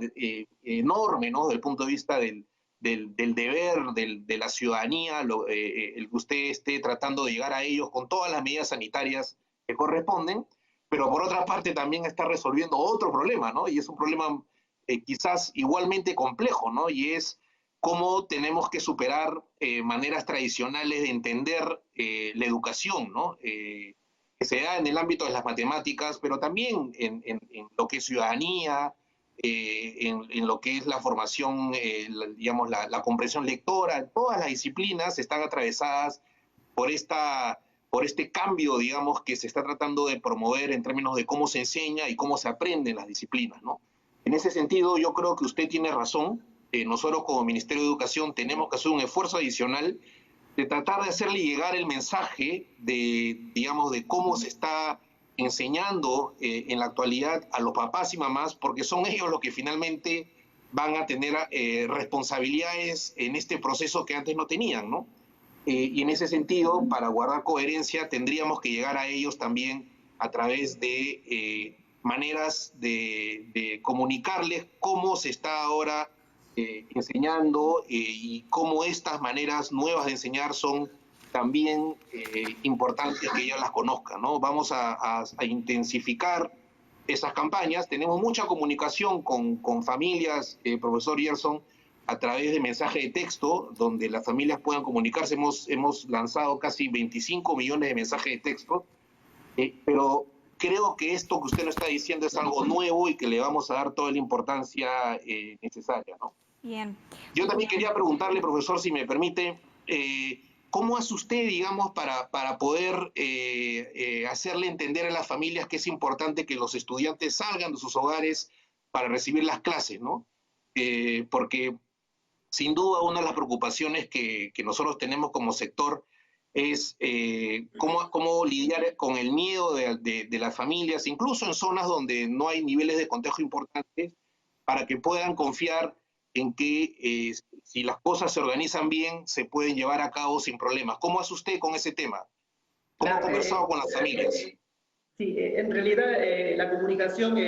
enorme, ¿no? Desde el punto de vista del deber de la ciudadanía, el que usted esté tratando de llegar a ellos con todas las medidas sanitarias que corresponden, pero por otra parte también está resolviendo otro problema, ¿no? Y es un problema quizás igualmente complejo, ¿no? Y es cómo tenemos que superar maneras tradicionales de entender la educación, ¿no? Que se da en el ámbito de las matemáticas, pero también en lo que es ciudadanía, en lo que es la formación, digamos, la comprensión lectora. Todas las disciplinas están atravesadas por este cambio, digamos, que se está tratando de promover en términos de cómo se enseña y cómo se aprende en las disciplinas, ¿no? En ese sentido, yo creo que usted tiene razón. Nosotros como Ministerio de Educación tenemos que hacer un esfuerzo adicional de tratar de hacerle llegar el mensaje de, digamos, de cómo se está enseñando en la actualidad a los papás y mamás, porque son ellos los que finalmente van a tener responsabilidades en este proceso que antes no tenían, ¿no? Y en ese sentido, para guardar coherencia, tendríamos que llegar a ellos también a través de maneras de comunicarles cómo se está ahora enseñando y cómo estas maneras nuevas de enseñar son también importantes que ellas las conozcan, ¿no? Vamos a intensificar esas campañas. Tenemos mucha comunicación con familias, profesor Gerson, a través de mensaje de texto, donde las familias puedan comunicarse. Hemos lanzado casi 25 millones de mensajes de texto, pero creo que esto que usted nos está diciendo es algo nuevo y que le vamos a dar toda la importancia necesaria, ¿no? Bien. Yo también quería preguntarle, profesor, si me permite, ¿cómo hace usted, digamos, para poder hacerle entender a las familias que es importante que los estudiantes salgan de sus hogares para recibir las clases, ¿no? Porque sin duda una de las preocupaciones que nosotros tenemos como sector es cómo lidiar con el miedo de las familias, incluso en zonas donde no hay niveles de contagio importantes, para que puedan confiar en que si las cosas se organizan bien, se pueden llevar a cabo sin problemas. ¿Cómo hace usted con ese tema? ¿Cómo ha conversado con las familias? Sí, en realidad la comunicación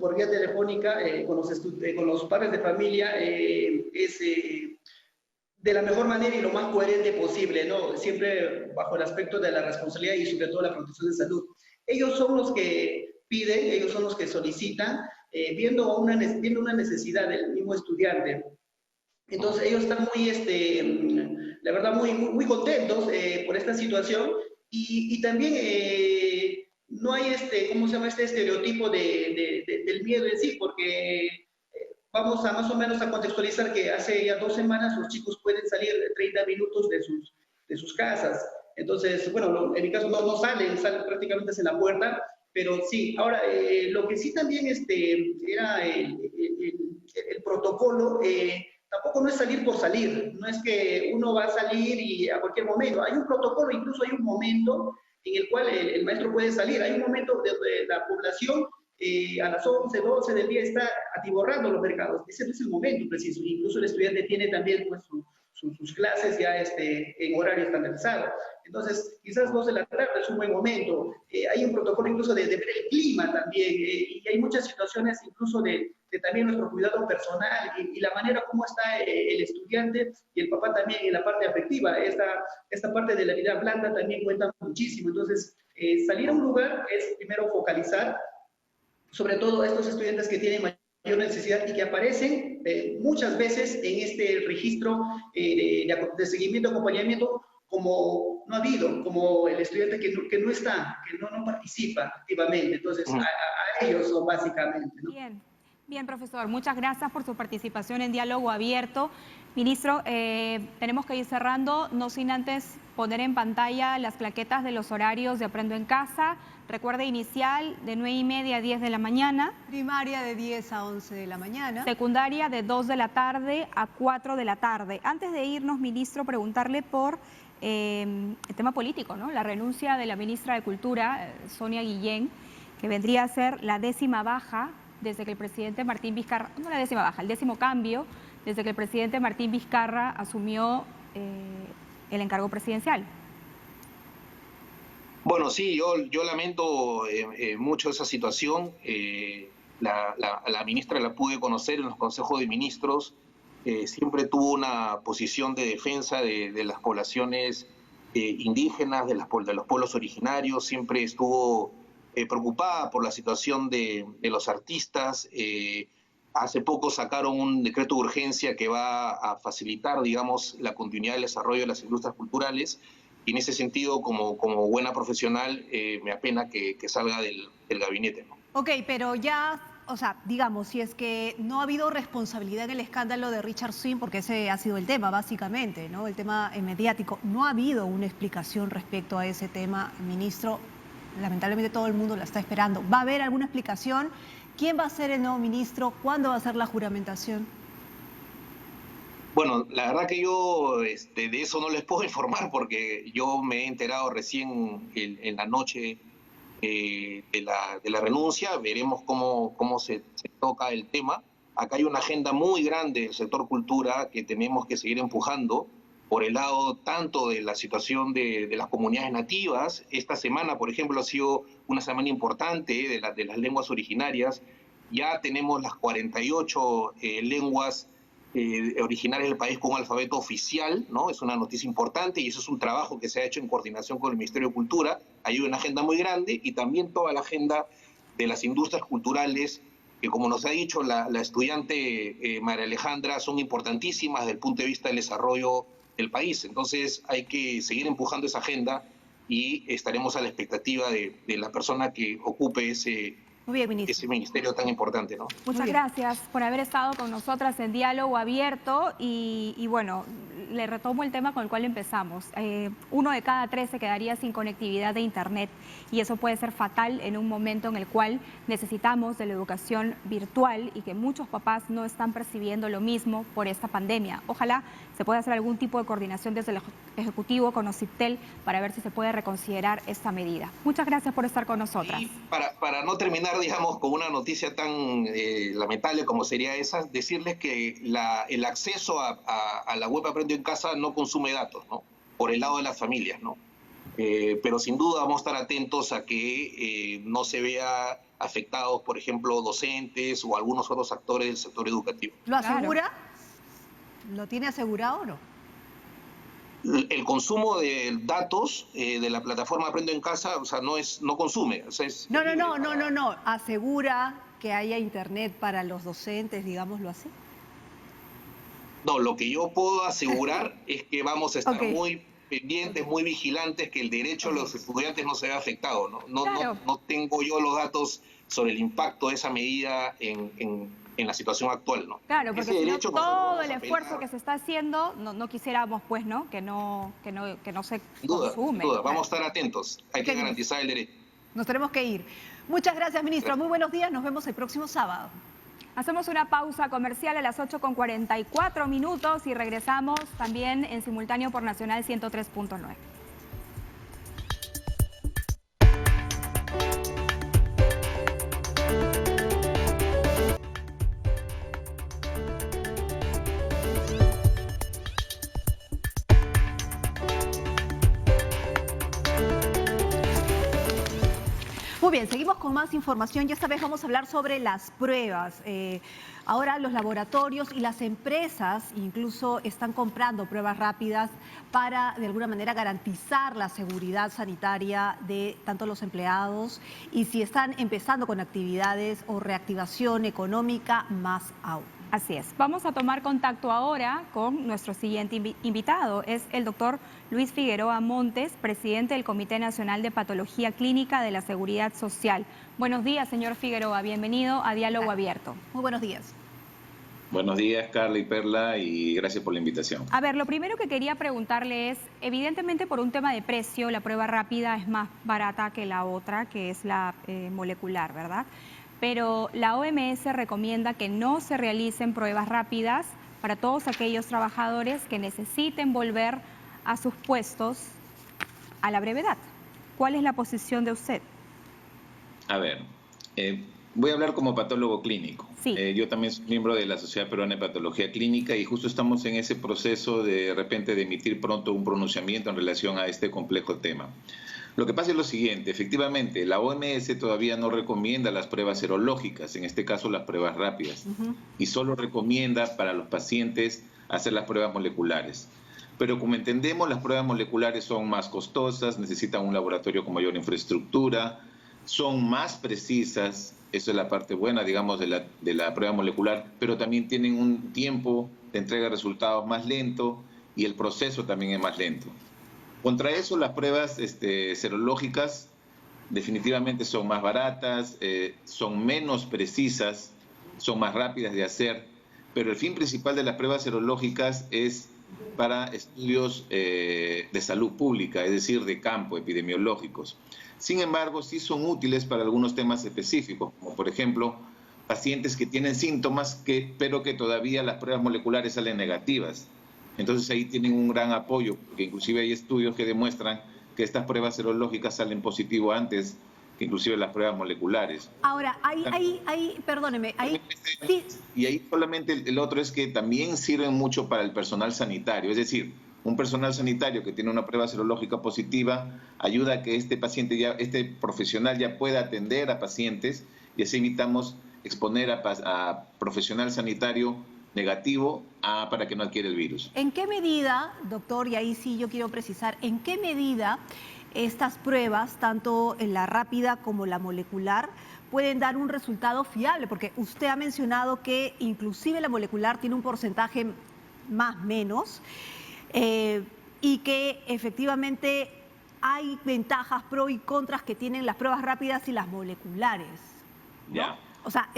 por vía telefónica con los padres de familia es de la mejor manera y lo más coherente posible, ¿no? Siempre bajo el aspecto de la responsabilidad y sobre todo la protección de salud. Ellos son los que piden, ellos son los que solicitan, viendo una necesidad del mismo estudiante. Entonces ellos están muy, la verdad, muy contentos por esta situación y también no hay ¿cómo se llama? Este estereotipo del miedo en sí, porque vamos a más o menos a contextualizar que hace ya 2 semanas los chicos pueden salir 30 minutos de sus casas. Entonces, bueno, en mi caso no salen prácticamente hacia la puerta, pero sí. Ahora, lo que sí también era el protocolo, tampoco no es salir por salir, no es que uno va a salir y a cualquier momento. Hay un protocolo, incluso hay un momento en el cual el maestro puede salir. Hay un momento de la población a las 11, 12 del día está atiborrando los mercados. Ese no es el momento preciso. Incluso el estudiante tiene también pues, sus clases ya en horario estandarizado. Entonces, quizás 2 de la tarde es un buen momento. Hay un protocolo incluso de ver el clima también, y hay muchas situaciones incluso de también nuestro cuidado personal y la manera como está el estudiante y el papá también en la parte afectiva. Esta parte de la vida blanda también cuenta muchísimo. Entonces, salir a un lugar es primero focalizar, sobre todo a estos estudiantes que tienen mayor necesidad y que aparecen muchas veces en este registro de seguimiento, acompañamiento, como no ha habido, como el estudiante que no está, que no participa activamente. Entonces, a ellos son básicamente, ¿no? Bien. Bien, profesor, muchas gracias por su participación en Diálogo Abierto. Ministro, tenemos que ir cerrando, no sin antes poner en pantalla las claquetas de los horarios de Aprendo en Casa. Recuerde, inicial de 9:30 a 10 de la mañana. Primaria de 10 a 11 de la mañana. Secundaria de 2 de la tarde a 4 de la tarde. Antes de irnos, ministro, preguntarle por el tema político, ¿no? La renuncia de la ministra de Cultura, Sonia Guillén, que vendría a ser la 10ª baja desde que el presidente Martín Vizcarra, no la 10ª baja, el 10º cambio, desde que el presidente Martín Vizcarra asumió el encargo presidencial. Bueno, sí, yo lamento mucho esa situación. La ministra la pude conocer en los consejos de ministros. Siempre tuvo una posición de defensa de las poblaciones indígenas, de los pueblos originarios. Siempre estuvo preocupada por la situación de los artistas. Hace poco sacaron un decreto de urgencia que va a facilitar, digamos, la continuidad del desarrollo de las industrias culturales. Y en ese sentido, como buena profesional, me apena que salga del gabinete, ¿no? Ok, pero ya, o sea, digamos, si es que no ha habido responsabilidad en el escándalo de Richard Swing, porque ese ha sido el tema, básicamente, ¿no? El tema mediático, no ha habido una explicación respecto a ese tema, ministro. Lamentablemente todo el mundo la está esperando. ¿Va a haber alguna explicación? ¿Quién va a ser el nuevo ministro? ¿Cuándo va a ser la juramentación? Bueno, la verdad que yo de eso no les puedo informar porque yo me he enterado recién en la noche de la renuncia. Veremos cómo se toca el tema. Acá hay una agenda muy grande del sector cultura que tenemos que seguir empujando por el lado tanto de la situación de las comunidades nativas. Esta semana, por ejemplo, ha sido una semana importante de las lenguas originarias. Ya tenemos las 48 lenguas originarias del país con un alfabeto oficial, ¿no? Es una noticia importante y eso es un trabajo que se ha hecho en coordinación con el Ministerio de Cultura. Hay una agenda muy grande y también toda la agenda de las industrias culturales que, como nos ha dicho la estudiante María Alejandra, son importantísimas desde el punto de vista del desarrollo del país. Entonces hay que seguir empujando esa agenda y estaremos a la expectativa de la persona que ocupe ese ministerio tan importante, ¿no? Muchas gracias por haber estado con nosotras en Diálogo Abierto y bueno, le retomo el tema con el cual empezamos. 1 de cada 3 se quedaría sin conectividad de Internet y eso puede ser fatal en un momento en el cual necesitamos de la educación virtual y que muchos papás no están percibiendo lo mismo por esta pandemia. Ojalá se pueda hacer algún tipo de coordinación desde el Ejecutivo con OCIPTEL para ver si se puede reconsiderar esta medida. Muchas gracias por estar con nosotras. Y para no terminar, digamos, con una noticia tan lamentable como sería esa, decirles que el acceso a la web Aprendo en Casa no consume datos, ¿no? Por el lado de las familias, ¿no? Pero sin duda vamos a estar atentos a que no se vea afectados, por ejemplo, docentes o algunos otros actores del sector educativo. ¿Lo asegura? ¿Lo tiene asegurado o no? El consumo de datos de la plataforma Aprendo en Casa, o sea, no consume. O sea, No. ¿Asegura que haya Internet para los docentes, digámoslo así? No, lo que yo puedo asegurar es que vamos a estar muy pendientes, muy vigilantes, que el derecho de los estudiantes no se vea afectado, ¿no? No tengo yo los datos sobre el impacto de esa medida en la situación actual, ¿no? Claro, porque si no, todo el esfuerzo que se está haciendo, no quisiéramos, pues, ¿no? Que no se consume. Sin duda. Vamos a estar atentos. Hay que garantizar el derecho. Nos tenemos que ir. Muchas gracias, ministro. Muy buenos días. Nos vemos el próximo sábado. Hacemos una pausa comercial a las 8:44 y regresamos también en simultáneo por Nacional 103.9. con más información y esta vez vamos a hablar sobre las pruebas. Ahora los laboratorios y las empresas incluso están comprando pruebas rápidas para de alguna manera garantizar la seguridad sanitaria de tanto los empleados y si están empezando con actividades o reactivación económica, más aún. Así es. Vamos a tomar contacto ahora con nuestro siguiente invitado. Es el doctor Luis Figueroa Montes, presidente del Comité Nacional de Patología Clínica de la Seguridad Social. Buenos días, señor Figueroa. Bienvenido a Diálogo Abierto. Muy buenos días. Buenos días, Carla y Perla, y gracias por la invitación. A ver, lo primero que quería preguntarle es, evidentemente por un tema de precio, la prueba rápida es más barata que la otra, que es la molecular, ¿verdad? Pero la OMS recomienda que no se realicen pruebas rápidas para todos aquellos trabajadores que necesiten volver a sus puestos a la brevedad. ¿Cuál es la posición de usted? A ver, voy a hablar como patólogo clínico. Sí. Yo también soy miembro de la Sociedad Peruana de Patología Clínica y justo estamos en ese proceso de repente de emitir pronto un pronunciamiento en relación a este complejo tema. Lo que pasa es lo siguiente, efectivamente, la OMS todavía no recomienda las pruebas serológicas, en este caso las pruebas rápidas, y solo recomienda para los pacientes hacer las pruebas moleculares. Pero como entendemos, las pruebas moleculares son más costosas, necesitan un laboratorio con mayor infraestructura, son más precisas, eso es la parte buena, digamos, de la prueba molecular, pero también tienen un tiempo de entrega de resultados más lento y el proceso también es más lento. Contra eso, las pruebas serológicas definitivamente son más baratas, son menos precisas, son más rápidas de hacer, pero el fin principal de las pruebas serológicas es para estudios de salud pública, es decir, de campo, epidemiológicos. Sin embargo, sí son útiles para algunos temas específicos, como por ejemplo, pacientes que tienen síntomas, pero que todavía las pruebas moleculares salen negativas. Entonces ahí tienen un gran apoyo, porque inclusive hay estudios que demuestran que estas pruebas serológicas salen positivo antes que inclusive las pruebas moleculares. Ahora, perdóneme, sí. Y ahí solamente el otro es que también sirven mucho para el personal sanitario, es decir, un personal sanitario que tiene una prueba serológica positiva ayuda a que este profesional ya pueda atender a pacientes y así evitamos exponer a profesional sanitario negativo para que no adquiera el virus. ¿En qué medida, doctor, y ahí sí yo quiero precisar, en qué medida estas pruebas, tanto en la rápida como la molecular, pueden dar un resultado fiable? Porque usted ha mencionado que inclusive la molecular tiene un porcentaje más menos y que efectivamente hay ventajas pro y contras que tienen las pruebas rápidas y las moleculares, ¿no? Ya. O sea,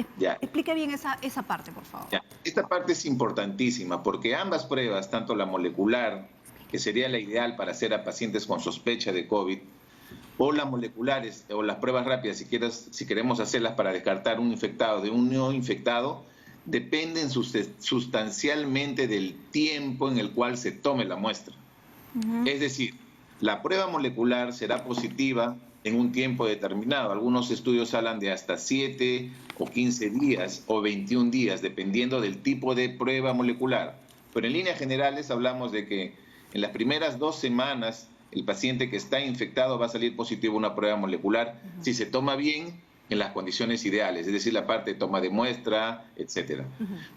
explique bien esa parte, por favor. Ya. Esta parte es importantísima porque ambas pruebas, tanto la molecular, que sería la ideal para hacer a pacientes con sospecha de COVID, o las moleculares o las pruebas rápidas, si queremos hacerlas para descartar un infectado de un no infectado, dependen sustancialmente del tiempo en el cual se tome la muestra. Es decir, la prueba molecular será positiva en un tiempo determinado. Algunos estudios hablan de hasta 7 o 15 días o 21 días, dependiendo del tipo de prueba molecular. Pero en líneas generales hablamos de que en las primeras 2 semanas el paciente que está infectado va a salir positivo a una prueba molecular si se toma bien en las condiciones ideales, es decir, la parte de toma de muestra, etcétera.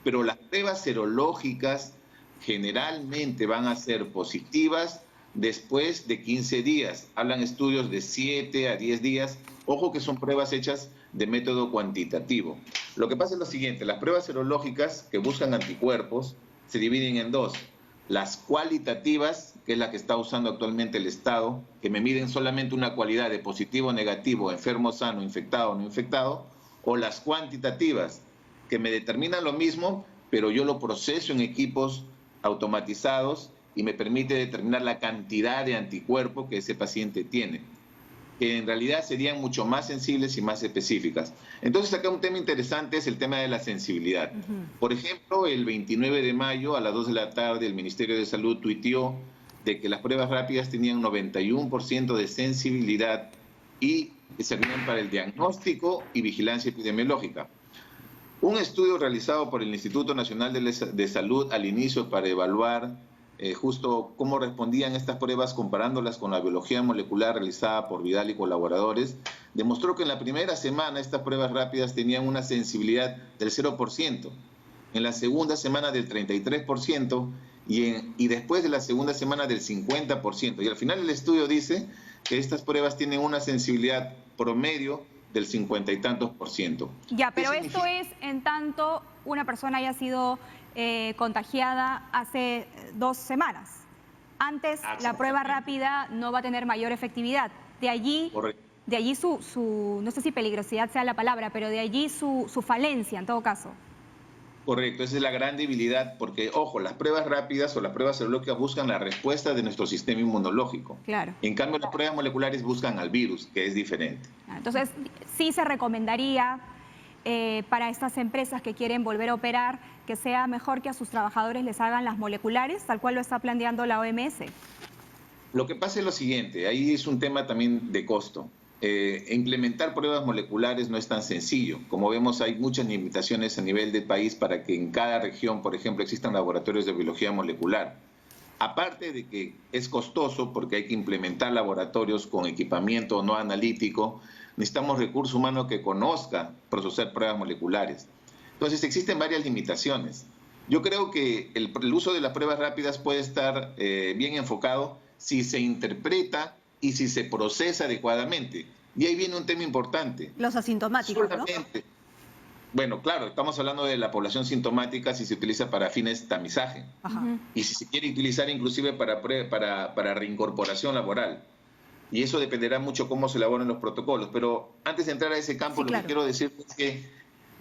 Pero las pruebas serológicas generalmente van a ser positivas después de 15 días. Hablan estudios de 7 a 10 días. Ojo que son pruebas hechas de método cuantitativo. Lo que pasa es lo siguiente, las pruebas serológicas que buscan anticuerpos se dividen en 2. Las cualitativas, que es la que está usando actualmente el Estado, que me miden solamente una cualidad de positivo o negativo, enfermo sano, infectado o no infectado, o las cuantitativas, que me determinan lo mismo, pero yo lo proceso en equipos automatizados y me permite determinar la cantidad de anticuerpo que ese paciente tiene, que en realidad serían mucho más sensibles y más específicas. Entonces acá un tema interesante es el tema de la sensibilidad. Por ejemplo, el 29 de mayo a las 2 de la tarde el Ministerio de Salud tuiteó de que las pruebas rápidas tenían 91% de sensibilidad y servían para el diagnóstico y vigilancia epidemiológica. Un estudio realizado por el Instituto Nacional de Salud al inicio para evaluar justo cómo respondían estas pruebas comparándolas con la biología molecular realizada por Vidal y colaboradores, demostró que en la primera semana estas pruebas rápidas tenían una sensibilidad del 0%, en la segunda semana del 33% y después de la segunda semana del 50%. Y al final el estudio dice que estas pruebas tienen una sensibilidad promedio del 50 y tantos %. Ya, pero esto es en tanto una persona haya sido contagiada hace 2 semanas. Antes la prueba rápida no va a tener mayor efectividad. De allí, su no sé si peligrosidad sea la palabra, pero de allí su falencia en todo caso. Correcto, esa es la gran debilidad, porque, ojo, las pruebas rápidas o las pruebas serológicas buscan la respuesta de nuestro sistema inmunológico. Claro. En cambio, las pruebas moleculares buscan al virus, que es diferente. Entonces, sí se recomendaría para estas empresas que quieren volver a operar que sea mejor que a sus trabajadores les hagan las moleculares, tal cual lo está planteando la OMS. Lo que pasa es lo siguiente, ahí es un tema también de costo. Implementar pruebas moleculares no es tan sencillo. Como vemos, hay muchas limitaciones a nivel del país para que en cada región, por ejemplo, existan laboratorios de biología molecular. Aparte de que es costoso porque hay que implementar laboratorios con equipamiento no analítico, necesitamos recurso humano que conozca procesar pruebas moleculares. Entonces, existen varias limitaciones. Yo creo que el uso de las pruebas rápidas puede estar bien enfocado si se interpreta y si se procesa adecuadamente. Y ahí viene un tema importante. Los asintomáticos, ¿no? Bueno, claro, estamos hablando de la población sintomática si se utiliza para fines de tamizaje. Ajá. Y si se quiere utilizar inclusive para reincorporación laboral. Y eso dependerá mucho cómo se elaboren los protocolos. Pero antes de entrar a ese campo, lo que quiero decir es que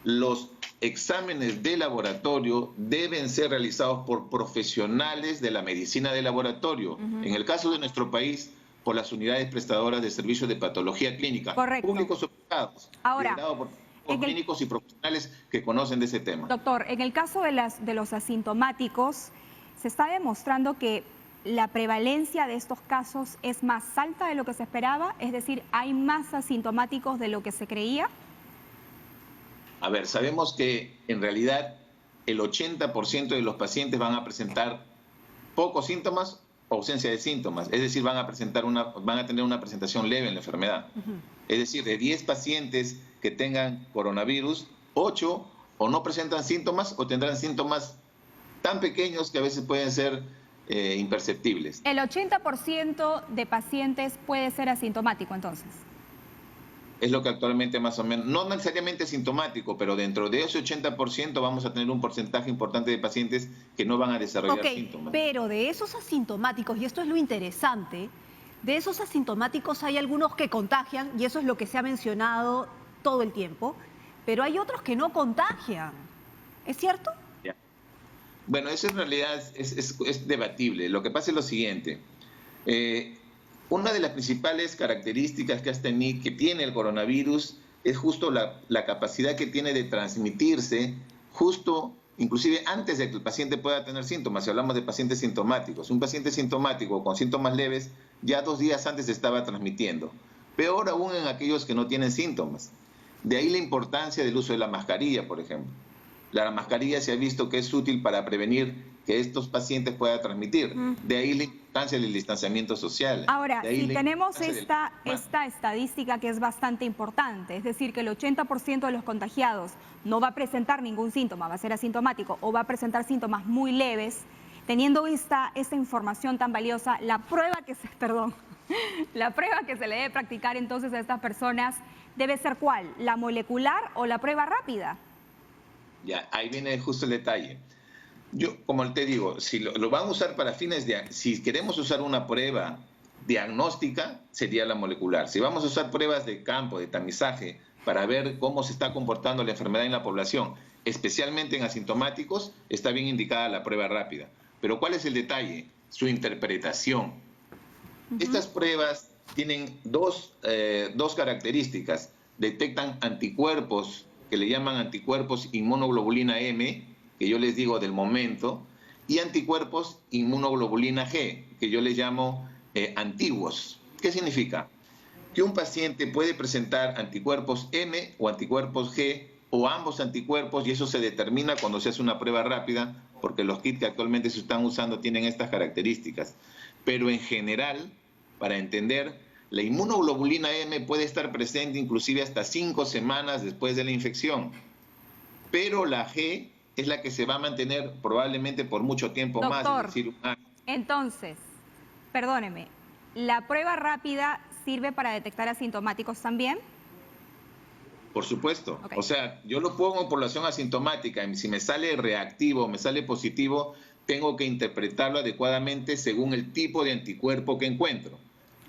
los exámenes de laboratorio deben ser realizados por profesionales de la medicina de laboratorio. En el caso de nuestro país, por las unidades prestadoras de servicios de patología clínica, públicos o privados, liderados por clínicos y profesionales que conocen de ese tema. Doctor, en el caso de los asintomáticos, se está demostrando que la prevalencia de estos casos es más alta de lo que se esperaba, es decir, ¿hay más asintomáticos de lo que se creía? A ver, sabemos que en realidad el 80% de los pacientes van a presentar pocos síntomas o ausencia de síntomas, es decir, van a tener una presentación leve en la enfermedad. Es decir, de 10 pacientes que tengan coronavirus, 8 o no presentan síntomas o tendrán síntomas tan pequeños que a veces pueden ser imperceptibles. El 80% de pacientes puede ser asintomático, entonces. Es lo que actualmente más o menos, no necesariamente sintomático, pero dentro de ese 80% vamos a tener un porcentaje importante de pacientes que no van a desarrollar síntomas. Pero de esos asintomáticos, y esto es lo interesante, de esos asintomáticos hay algunos que contagian, y eso es lo que se ha mencionado todo el tiempo, pero hay otros que no contagian. ¿Es cierto? Ya. Bueno, eso en realidad es debatible. Lo que pasa es lo siguiente. Una de las principales características que tiene el coronavirus es justo la capacidad que tiene de transmitirse justo, inclusive antes de que el paciente pueda tener síntomas. Si hablamos de pacientes sintomáticos, un paciente sintomático con síntomas leves ya 2 días antes se estaba transmitiendo. Peor aún en aquellos que no tienen síntomas. De ahí la importancia del uso de la mascarilla, por ejemplo. La mascarilla se ha visto que es útil para prevenir que estos pacientes puedan transmitir. De ahí la importancia del distanciamiento social. Ahora, si tenemos esta estadística que es bastante importante, es decir, que el 80% de los contagiados no va a presentar ningún síntoma, va a ser asintomático o va a presentar síntomas muy leves, teniendo esta información tan valiosa, la prueba que se le debe practicar entonces a estas personas debe ser ¿cuál? ¿La molecular o la prueba rápida? Ya, ahí viene justo el detalle. Yo, como te digo, si lo van a usar para fines si queremos usar una prueba diagnóstica, sería la molecular. Si vamos a usar pruebas de campo, de tamizaje, para ver cómo se está comportando la enfermedad en la población, especialmente en asintomáticos, está bien indicada la prueba rápida. Pero ¿cuál es el detalle? Su interpretación. Estas pruebas tienen dos características. Detectan anticuerpos, que le llaman anticuerpos inmunoglobulina M, que yo les digo del momento, y anticuerpos inmunoglobulina G, que yo les llamo antiguos. ¿Qué significa? Que un paciente puede presentar anticuerpos M o anticuerpos G o ambos anticuerpos, y eso se determina cuando se hace una prueba rápida, porque los kits que actualmente se están usando tienen estas características. Pero en general, para entender, la inmunoglobulina M puede estar presente inclusive hasta 5 semanas después de la infección, pero la G es la que se va a mantener probablemente por mucho tiempo más, Doctor, es decir, entonces, perdóneme, ¿la prueba rápida sirve para detectar asintomáticos también? por supuesto. Okay. O sea, yo lo pongo en población asintomática, y si me sale reactivo, me sale positivo, tengo que interpretarlo adecuadamente según el tipo de anticuerpo que encuentro.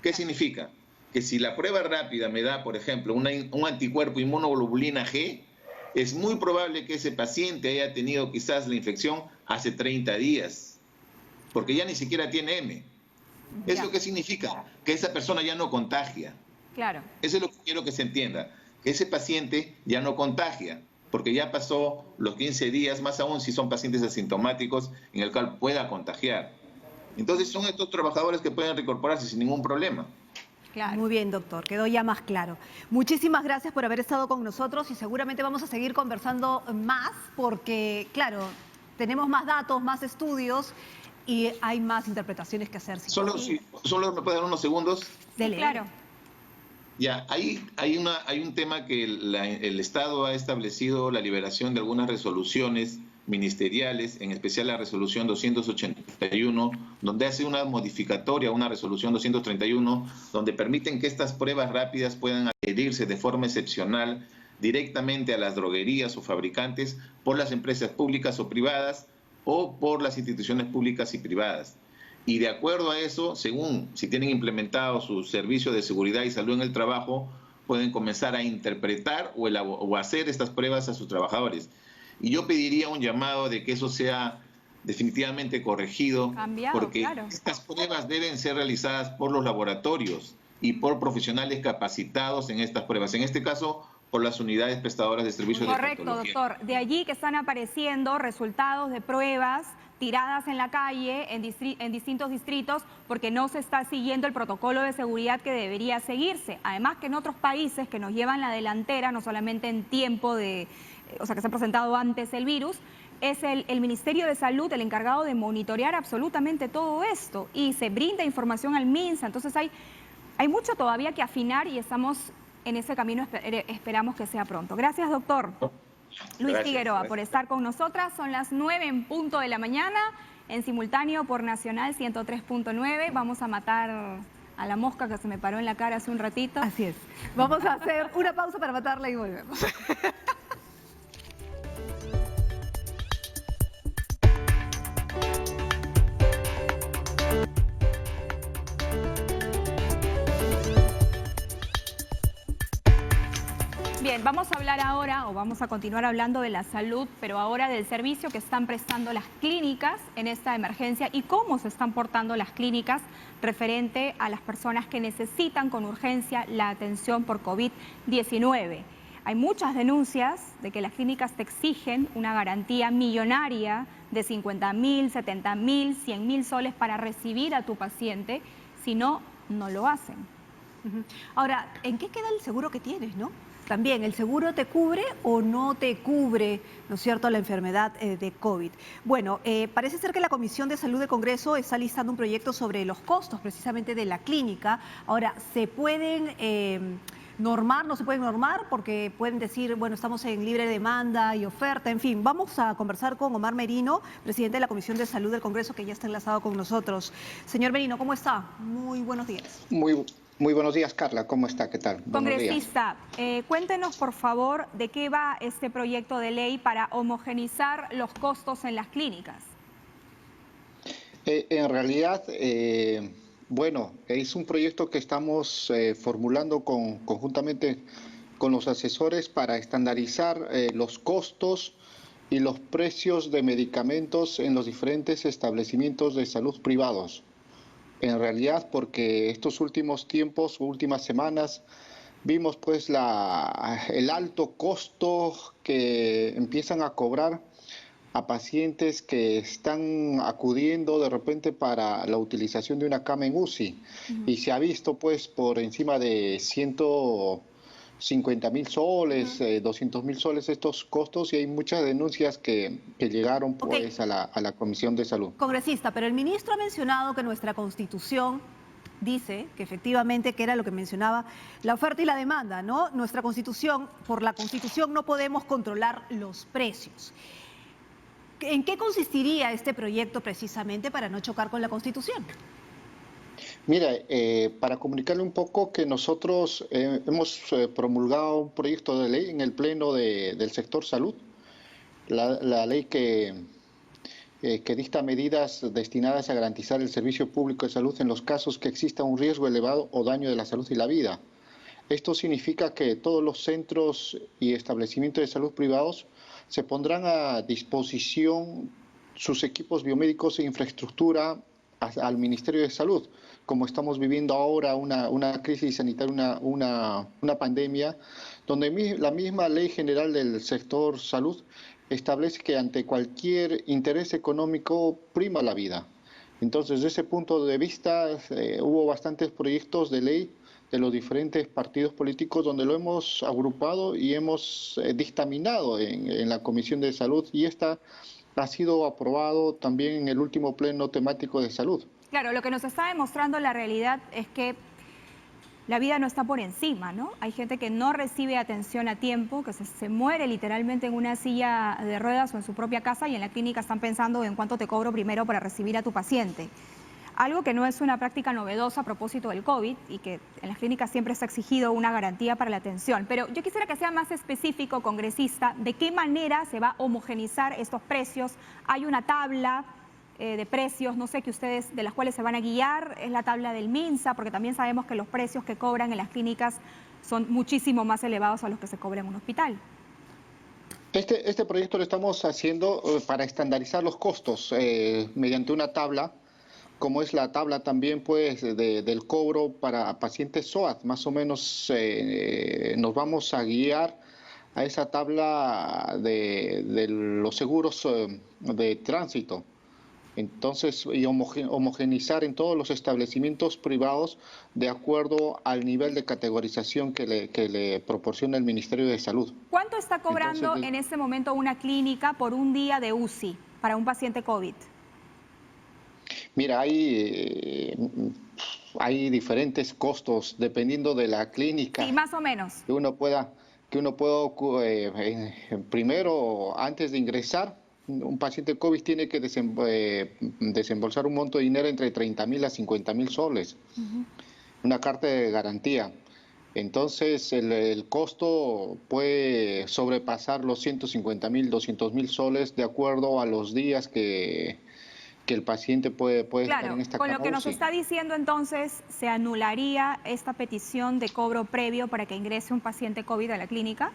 ¿Qué significa? Que si la prueba rápida me da, por ejemplo, un anticuerpo inmunoglobulina G, es muy probable que ese paciente haya tenido quizás la infección hace 30 días, porque ya ni siquiera tiene M. ¿Eso qué significa? Que esa persona ya no contagia. Claro. Eso es lo que quiero que se entienda, que ese paciente ya no contagia, porque ya pasó los 15 días, más aún si son pacientes asintomáticos, en el cual pueda contagiar. Entonces son estos trabajadores que pueden reincorporarse sin ningún problema. Claro. Muy bien, doctor, quedó ya más claro. Muchísimas gracias por haber estado con nosotros y seguramente vamos a seguir conversando más porque, claro, tenemos más datos, más estudios y hay más interpretaciones que hacer. Solo me pueden dar unos segundos. Dele. Claro. Ya, hay un tema que el Estado ha establecido la liberación de algunas resoluciones ministeriales, en especial la resolución 281, donde hace una modificatoria a una resolución 231, donde permiten que estas pruebas rápidas puedan adherirse de forma excepcional directamente a las droguerías o fabricantes por las empresas públicas o privadas o por las instituciones públicas y privadas. Y de acuerdo a eso, según si tienen implementado su servicio de seguridad y salud en el trabajo, pueden comenzar a interpretar o hacer estas pruebas a sus trabajadores. Y yo pediría un llamado de que eso sea definitivamente corregido, porque estas pruebas deben ser realizadas por los laboratorios y por profesionales capacitados en estas pruebas. En este caso, por las unidades prestadoras de servicios de patología. Correcto, doctor. De allí que están apareciendo resultados de pruebas tiradas en la calle en distintos distritos porque no se está siguiendo el protocolo de seguridad que debería seguirse. Además que en otros países que nos llevan la delantera, no solamente en tiempo que se ha presentado antes el virus, es el Ministerio de Salud el encargado de monitorear absolutamente todo esto y se brinda información al MINSA. Entonces hay mucho todavía que afinar y estamos en ese camino, esperamos que sea pronto. Gracias, doctor. Luis Figueroa, por estar con nosotras. Son las 9 en punto de la mañana, en simultáneo por Nacional 103.9. Vamos a matar a la mosca que se me paró en la cara hace un ratito. Así es. Vamos a hacer una pausa para matarla y volvemos. Bien, vamos a hablar ahora, o vamos a continuar hablando de la salud, pero ahora del servicio que están prestando las clínicas en esta emergencia y cómo se están portando las clínicas referente a las personas que necesitan con urgencia la atención por COVID-19. Hay muchas denuncias de que las clínicas te exigen una garantía millonaria de 50.000, 70.000, 100.000 soles para recibir a tu paciente, si no, no lo hacen. Ahora, ¿en qué queda el seguro que tienes, no? También, ¿el seguro te cubre o no te cubre, no es cierto, la enfermedad de COVID? Bueno, parece ser que la Comisión de Salud del Congreso está listando un proyecto sobre los costos precisamente de la clínica. Ahora, ¿se pueden normar, no se pueden normar? Porque pueden decir, bueno, estamos en libre demanda y oferta, en fin. Vamos a conversar con Omar Merino, presidente de la Comisión de Salud del Congreso, que ya está enlazado con nosotros. Señor Merino, ¿cómo está? Muy buenos días. Muy buenos días, Carla. ¿Cómo está? ¿Qué tal? Congresista, cuéntenos, por favor, de qué va este proyecto de ley para homogenizar los costos en las clínicas. En realidad, bueno, es un proyecto que estamos formulando conjuntamente con los asesores para estandarizar los costos y los precios de medicamentos en los diferentes establecimientos de salud privados. En realidad, porque estos últimos tiempos, últimas semanas, vimos pues el alto costo que empiezan a cobrar a pacientes que están acudiendo de repente para la utilización de una cama en UCI. Y se ha visto pues por encima de 50.000 soles, 200.000 soles estos costos, y hay muchas denuncias que llegaron pues a la Comisión de Salud. Congresista, pero el ministro ha mencionado que nuestra Constitución dice que efectivamente, que era lo que mencionaba, la oferta y la demanda, ¿no? Nuestra Constitución, por la Constitución no podemos controlar los precios. ¿En qué consistiría este proyecto precisamente para no chocar con la Constitución? Mira, para comunicarle un poco que nosotros hemos promulgado un proyecto de ley en el Pleno del sector salud, la ley que dicta medidas destinadas a garantizar el servicio público de salud en los casos que exista un riesgo elevado o daño de la salud y la vida. Esto significa que todos los centros y establecimientos de salud privados se pondrán a disposición sus equipos biomédicos e infraestructura al Ministerio de Salud. Como estamos viviendo ahora una crisis sanitaria, una pandemia, donde la misma Ley General del Sector Salud establece que ante cualquier interés económico prima la vida. Entonces, desde ese punto de vista, hubo bastantes proyectos de ley de los diferentes partidos políticos donde lo hemos agrupado y hemos dictaminado en la Comisión de Salud, y esta ha sido aprobado también en el último pleno temático de salud. Claro, lo que nos está demostrando la realidad es que la vida no está por encima, ¿no? Hay gente que no recibe atención a tiempo, que se muere literalmente en una silla de ruedas o en su propia casa, y en la clínica están pensando en cuánto te cobro primero para recibir a tu paciente. Algo que no es una práctica novedosa a propósito del COVID, y que en las clínicas siempre se ha exigido una garantía para la atención. Pero yo quisiera que sea más específico, congresista, de qué manera se va a homogenizar estos precios. Hay una tabla de precios, no sé, que ustedes, de las cuales se van a guiar, es la tabla del MINSA, porque también sabemos que los precios que cobran en las clínicas son muchísimo más elevados a los que se cobran en un hospital. Este proyecto lo estamos haciendo para estandarizar los costos mediante una tabla, como es la tabla también pues del cobro para pacientes SOAT. Más o menos nos vamos a guiar a esa tabla de los seguros de tránsito. Entonces, y homogeneizar en todos los establecimientos privados de acuerdo al nivel de categorización que le proporciona el Ministerio de Salud. ¿Cuánto está cobrando en este momento una clínica por un día de UCI para un paciente COVID? Mira, hay diferentes costos dependiendo de la clínica. Sí, más o menos. Que uno pueda primero, antes de ingresar, un paciente COVID tiene que desembolsar un monto de dinero entre 30.000 a 50.000 soles, una carta de garantía. Entonces, el costo puede sobrepasar los 150.000, 200.000 soles de acuerdo a los días que el paciente puede estar en esta cama. Con lo que nos está diciendo entonces, ¿se anularía esta petición de cobro previo para que ingrese un paciente COVID a la clínica?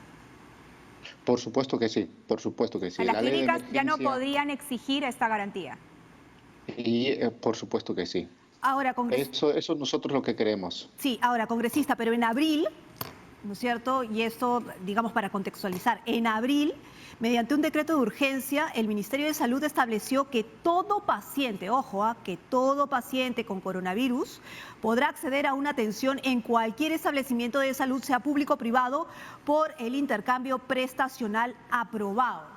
Por supuesto que sí, por supuesto que sí. Las clínicas ya no podrían exigir esta garantía. Y por supuesto que sí. Ahora, eso es nosotros lo que queremos. Sí, ahora, congresista, pero en abril, ¿no es cierto? Y esto, digamos, para contextualizar, en abril, mediante un decreto de urgencia, el Ministerio de Salud estableció que todo paciente, ojo, que todo paciente con coronavirus podrá acceder a una atención en cualquier establecimiento de salud, sea público o privado, por el intercambio prestacional aprobado.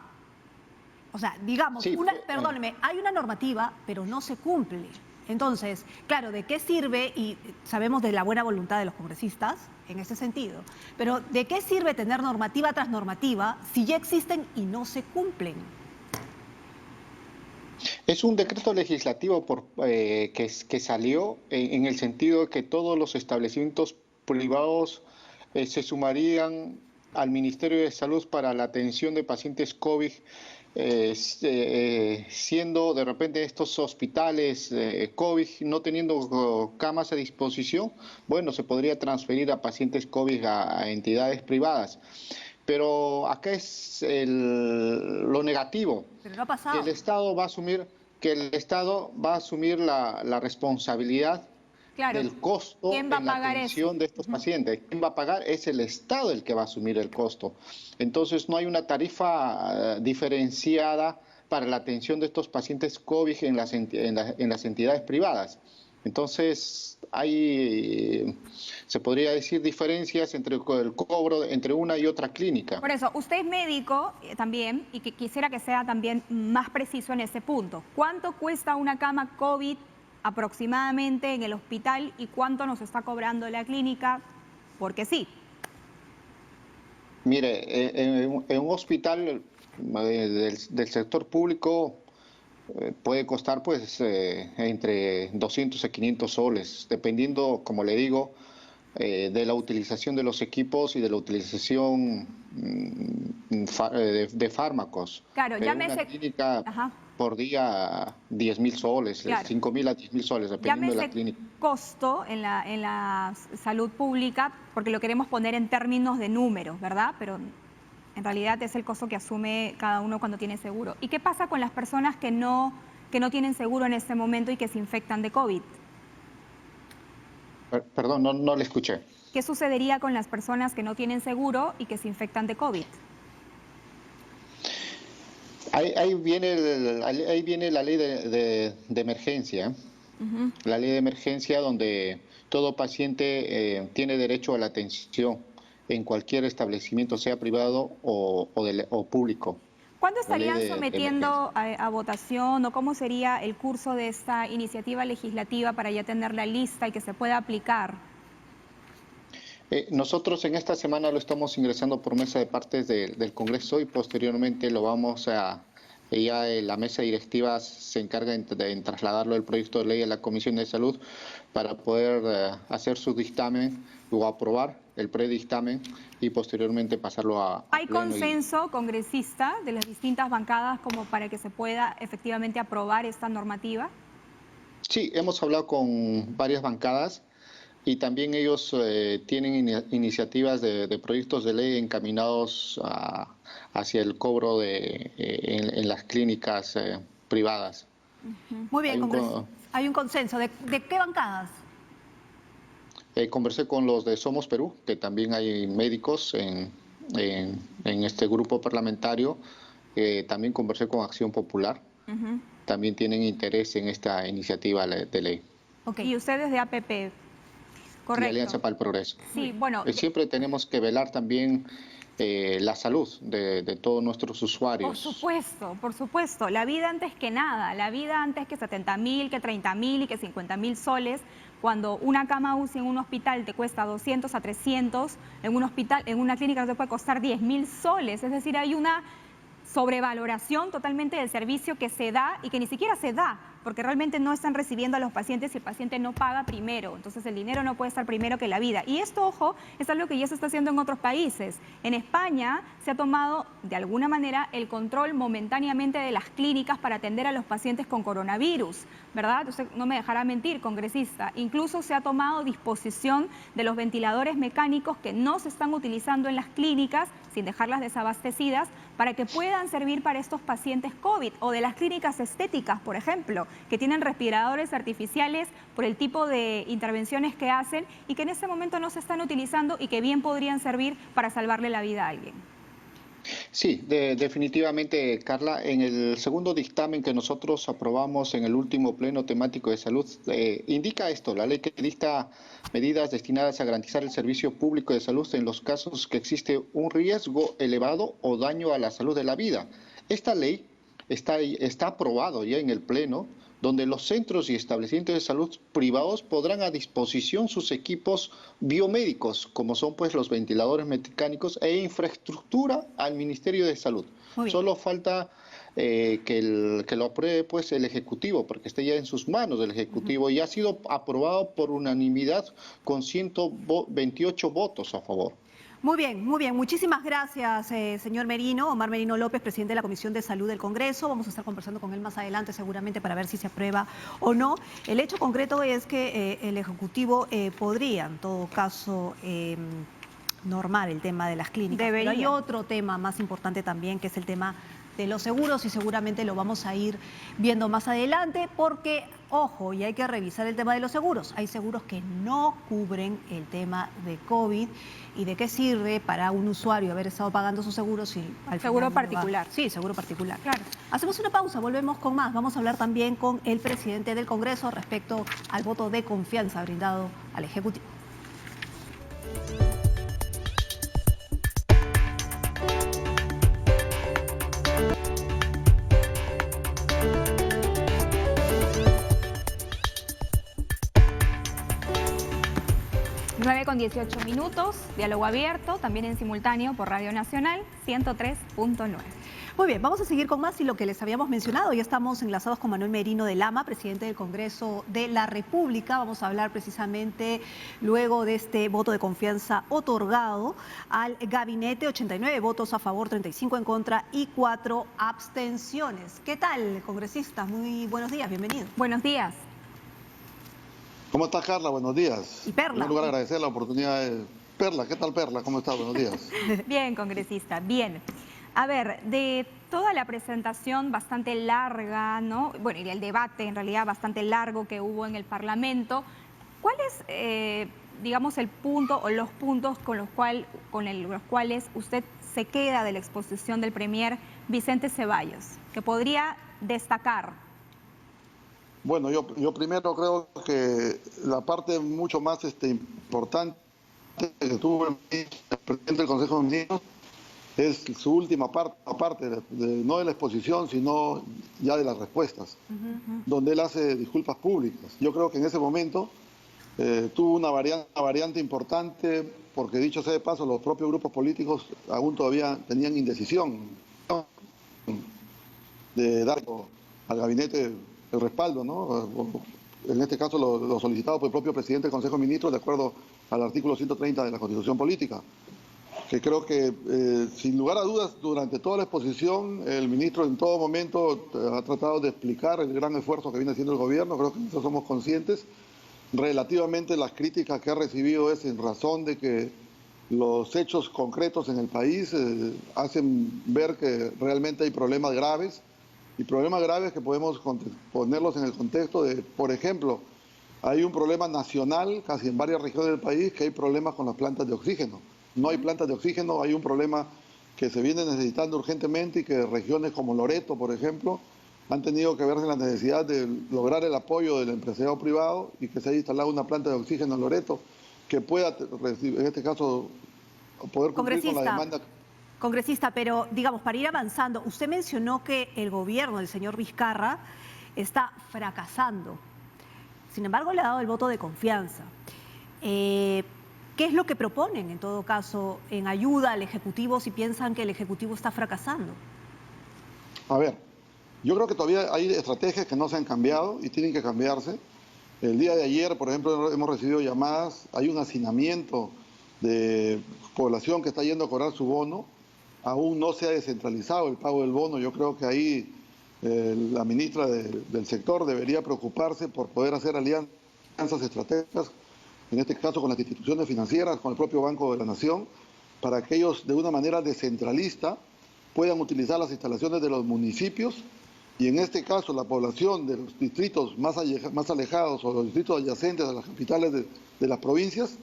O sea, digamos, sí, perdóneme, hay una normativa, pero no se cumple. Entonces, claro, ¿de qué sirve? Y sabemos de la buena voluntad de los congresistas en ese sentido, pero ¿de qué sirve tener normativa tras normativa si ya existen y no se cumplen? Es un decreto legislativo que salió en el sentido de que todos los establecimientos privados se sumarían al Ministerio de Salud para la atención de pacientes COVID, siendo de repente estos hospitales COVID no teniendo camas a disposición, bueno, se podría transferir a pacientes COVID a entidades privadas. Pero acá es lo negativo. Pero no ha pasado. El Estado va a asumir la responsabilidad del costo en la atención de estos pacientes. ¿Quién va a pagar? Es el Estado el que va a asumir el costo. Entonces no hay una tarifa diferenciada para la atención de estos pacientes COVID en las entidades privadas. Entonces, hay, se podría decir, diferencias entre el cobro entre una y otra clínica. Por eso, usted es médico también y que quisiera que sea también más preciso en ese punto. ¿Cuánto cuesta una cama COVID aproximadamente en el hospital y cuánto nos está cobrando la clínica? Porque sí. Mire, en un hospital del sector público puede costar pues entre 200 a 500 soles, dependiendo, como le digo, de la utilización de los equipos y de la utilización de fármacos. Claro, Pero llámese... una clínica Ajá. por día 10.000 soles, Claro. 5.000 a 10.000 soles, dependiendo de la Llámese clínica. costo en la salud pública, porque lo queremos poner en términos de números, ¿verdad? Pero en realidad es el costo que asume cada uno cuando tiene seguro. ¿Y qué pasa con las personas que no tienen seguro en este momento y que se infectan de COVID? Perdón, no le escuché. ¿Qué sucedería con las personas que no tienen seguro y que se infectan de COVID? Ahí viene la ley de emergencia. Uh-huh. La ley de emergencia donde todo paciente tiene derecho a la atención en cualquier establecimiento, sea privado o público. ¿Cuándo estarían de sometiendo a votación o cómo sería el curso de esta iniciativa legislativa para ya tenerla lista y que se pueda aplicar? Nosotros en esta semana lo estamos ingresando por mesa de partes del Congreso y posteriormente lo vamos a... Ya la mesa directiva se encarga en trasladarlo el proyecto de ley a la Comisión de Salud para poder hacer su dictamen o aprobar el predictamen y posteriormente pasarlo a ¿Hay pleno consenso congresista de las distintas bancadas como para que se pueda efectivamente aprobar esta normativa? Sí, hemos hablado con varias bancadas y también ellos tienen iniciativas de proyectos de ley encaminados hacia el cobro en las clínicas privadas. Muy bien, hay un consenso. ¿De qué bancadas? Conversé con los de Somos Perú, que también hay médicos en este grupo parlamentario. También conversé con Acción Popular. Uh-huh. También tienen interés en esta iniciativa de ley. Okay. Y ustedes de APP. Correcto. Y Alianza para el Progreso. Sí, bueno. Siempre tenemos que velar también la salud de todos nuestros usuarios. Por supuesto. La vida antes que nada. La vida antes que 70.000, que 30.000 y que 50.000 soles. Cuando una cama UCI en un hospital te cuesta 200 a 300, en una clínica no te puede costar 10.000 soles. Es decir, hay una sobrevaloración totalmente del servicio que se da y que ni siquiera se da, porque realmente no están recibiendo a los pacientes y el paciente no paga primero. Entonces el dinero no puede estar primero que la vida. Y esto, ojo, es algo que ya se está haciendo en otros países. En España se ha tomado de alguna manera el control momentáneamente de las clínicas para atender a los pacientes con coronavirus, ¿verdad? Usted no me dejará mentir, congresista. Incluso se ha tomado disposición de los ventiladores mecánicos que no se están utilizando en las clínicas, sin dejarlas desabastecidas, para que puedan servir para estos pacientes COVID, o de las clínicas estéticas, por ejemplo, que tienen respiradores artificiales por el tipo de intervenciones que hacen y que en este momento no se están utilizando y que bien podrían servir para salvarle la vida a alguien. Sí, definitivamente, Carla. En el segundo dictamen que nosotros aprobamos en el último pleno temático de salud, indica esto: la ley que dicta medidas destinadas a garantizar el servicio público de salud en los casos que existe un riesgo elevado o daño a la salud de la vida. Esta ley está aprobado ya en el pleno, donde los centros y establecimientos de salud privados podrán a disposición sus equipos biomédicos, como son pues los ventiladores mecánicos e infraestructura al Ministerio de Salud. Solo falta que lo apruebe pues el Ejecutivo, porque esté ya en sus manos del Ejecutivo, y ha sido aprobado por unanimidad con 128 votos a favor. Muy bien, muy bien. Muchísimas gracias, señor Merino, Omar Merino López, presidente de la Comisión de Salud del Congreso. Vamos a estar conversando con él más adelante seguramente para ver si se aprueba o no. El hecho concreto es que el Ejecutivo podría, en todo caso, normar el tema de las clínicas. Debería. Pero hay otro tema más importante también, que es el tema de los seguros, y seguramente lo vamos a ir viendo más adelante porque, ojo, y hay que revisar el tema de los seguros. Hay seguros que no cubren el tema de COVID. ¿Y de qué sirve para un usuario haber estado pagando su seguro si al seguro final no lo va? particular? Sí, seguro particular. Claro. Hacemos una pausa, volvemos con más. Vamos a hablar también con el presidente del Congreso respecto al voto de confianza brindado al Ejecutivo. Con 18 minutos, diálogo abierto, también en simultáneo por Radio Nacional 103.9. Muy bien, vamos a seguir con más y lo que les habíamos mencionado. Ya estamos enlazados con Manuel Merino de Lama, presidente del Congreso de la República. Vamos a hablar precisamente luego de este voto de confianza otorgado al gabinete. 89 votos a favor, 35 en contra y 4 abstenciones. ¿Qué tal, congresista? Muy buenos días, bienvenido. Buenos días. ¿Cómo estás, Carla? Buenos días. Y Perla. En primer lugar, agradecer la oportunidad de... Perla, ¿qué tal, Perla? ¿Cómo estás? Buenos días. Bien, congresista, bien. A ver, de toda la presentación bastante larga, ¿no? Bueno, y el debate en realidad bastante largo que hubo en el Parlamento, ¿cuál es, digamos, el punto o los puntos con los cuales usted se queda de la exposición del premier Vicente Ceballos, que podría destacar? Bueno, yo primero creo que la parte mucho más importante que tuvo el presidente del Consejo de Ministros es su última parte no de la exposición, sino ya de las respuestas, donde él hace disculpas públicas. Yo creo que en ese momento tuvo una variante importante, porque dicho sea de paso, los propios grupos políticos aún todavía tenían indecisión de dar al gabinete el respaldo, ¿no? En este caso lo solicitado por el propio presidente del Consejo de Ministros de acuerdo al artículo 130 de la Constitución Política, que creo que sin lugar a dudas durante toda la exposición el ministro en todo momento ha tratado de explicar el gran esfuerzo que viene haciendo el gobierno. Creo que nosotros somos conscientes. Relativamente las críticas que ha recibido es en razón de que los hechos concretos en el país hacen ver que realmente hay problemas graves, y problemas graves que podemos ponerlos en el contexto de, por ejemplo, hay un problema nacional casi en varias regiones del país, que hay problemas con las plantas de oxígeno. No hay plantas de oxígeno, hay un problema que se viene necesitando urgentemente y que regiones como Loreto, por ejemplo, han tenido que verse en la necesidad de lograr el apoyo del empresariado privado y que se haya instalado una planta de oxígeno en Loreto que pueda, en este caso, poder cumplir con la demanda. Congresista, pero digamos, para ir avanzando, usted mencionó que el gobierno del señor Vizcarra está fracasando. Sin embargo, le ha dado el voto de confianza. ¿Qué es lo que proponen, en todo caso, en ayuda al Ejecutivo si piensan que el Ejecutivo está fracasando? A ver, yo creo que todavía hay estrategias que no se han cambiado y tienen que cambiarse. El día de ayer, por ejemplo, hemos recibido llamadas, hay un hacinamiento de población que está yendo a cobrar su bono. Aún no se ha descentralizado el pago del bono. Yo creo que ahí la ministra del sector debería preocuparse por poder hacer alianzas estratégicas, en este caso con las instituciones financieras, con el propio Banco de la Nación, para que ellos de una manera descentralista puedan utilizar las instalaciones de los municipios y en este caso la población de los distritos más alejados o los distritos adyacentes a las capitales de las provincias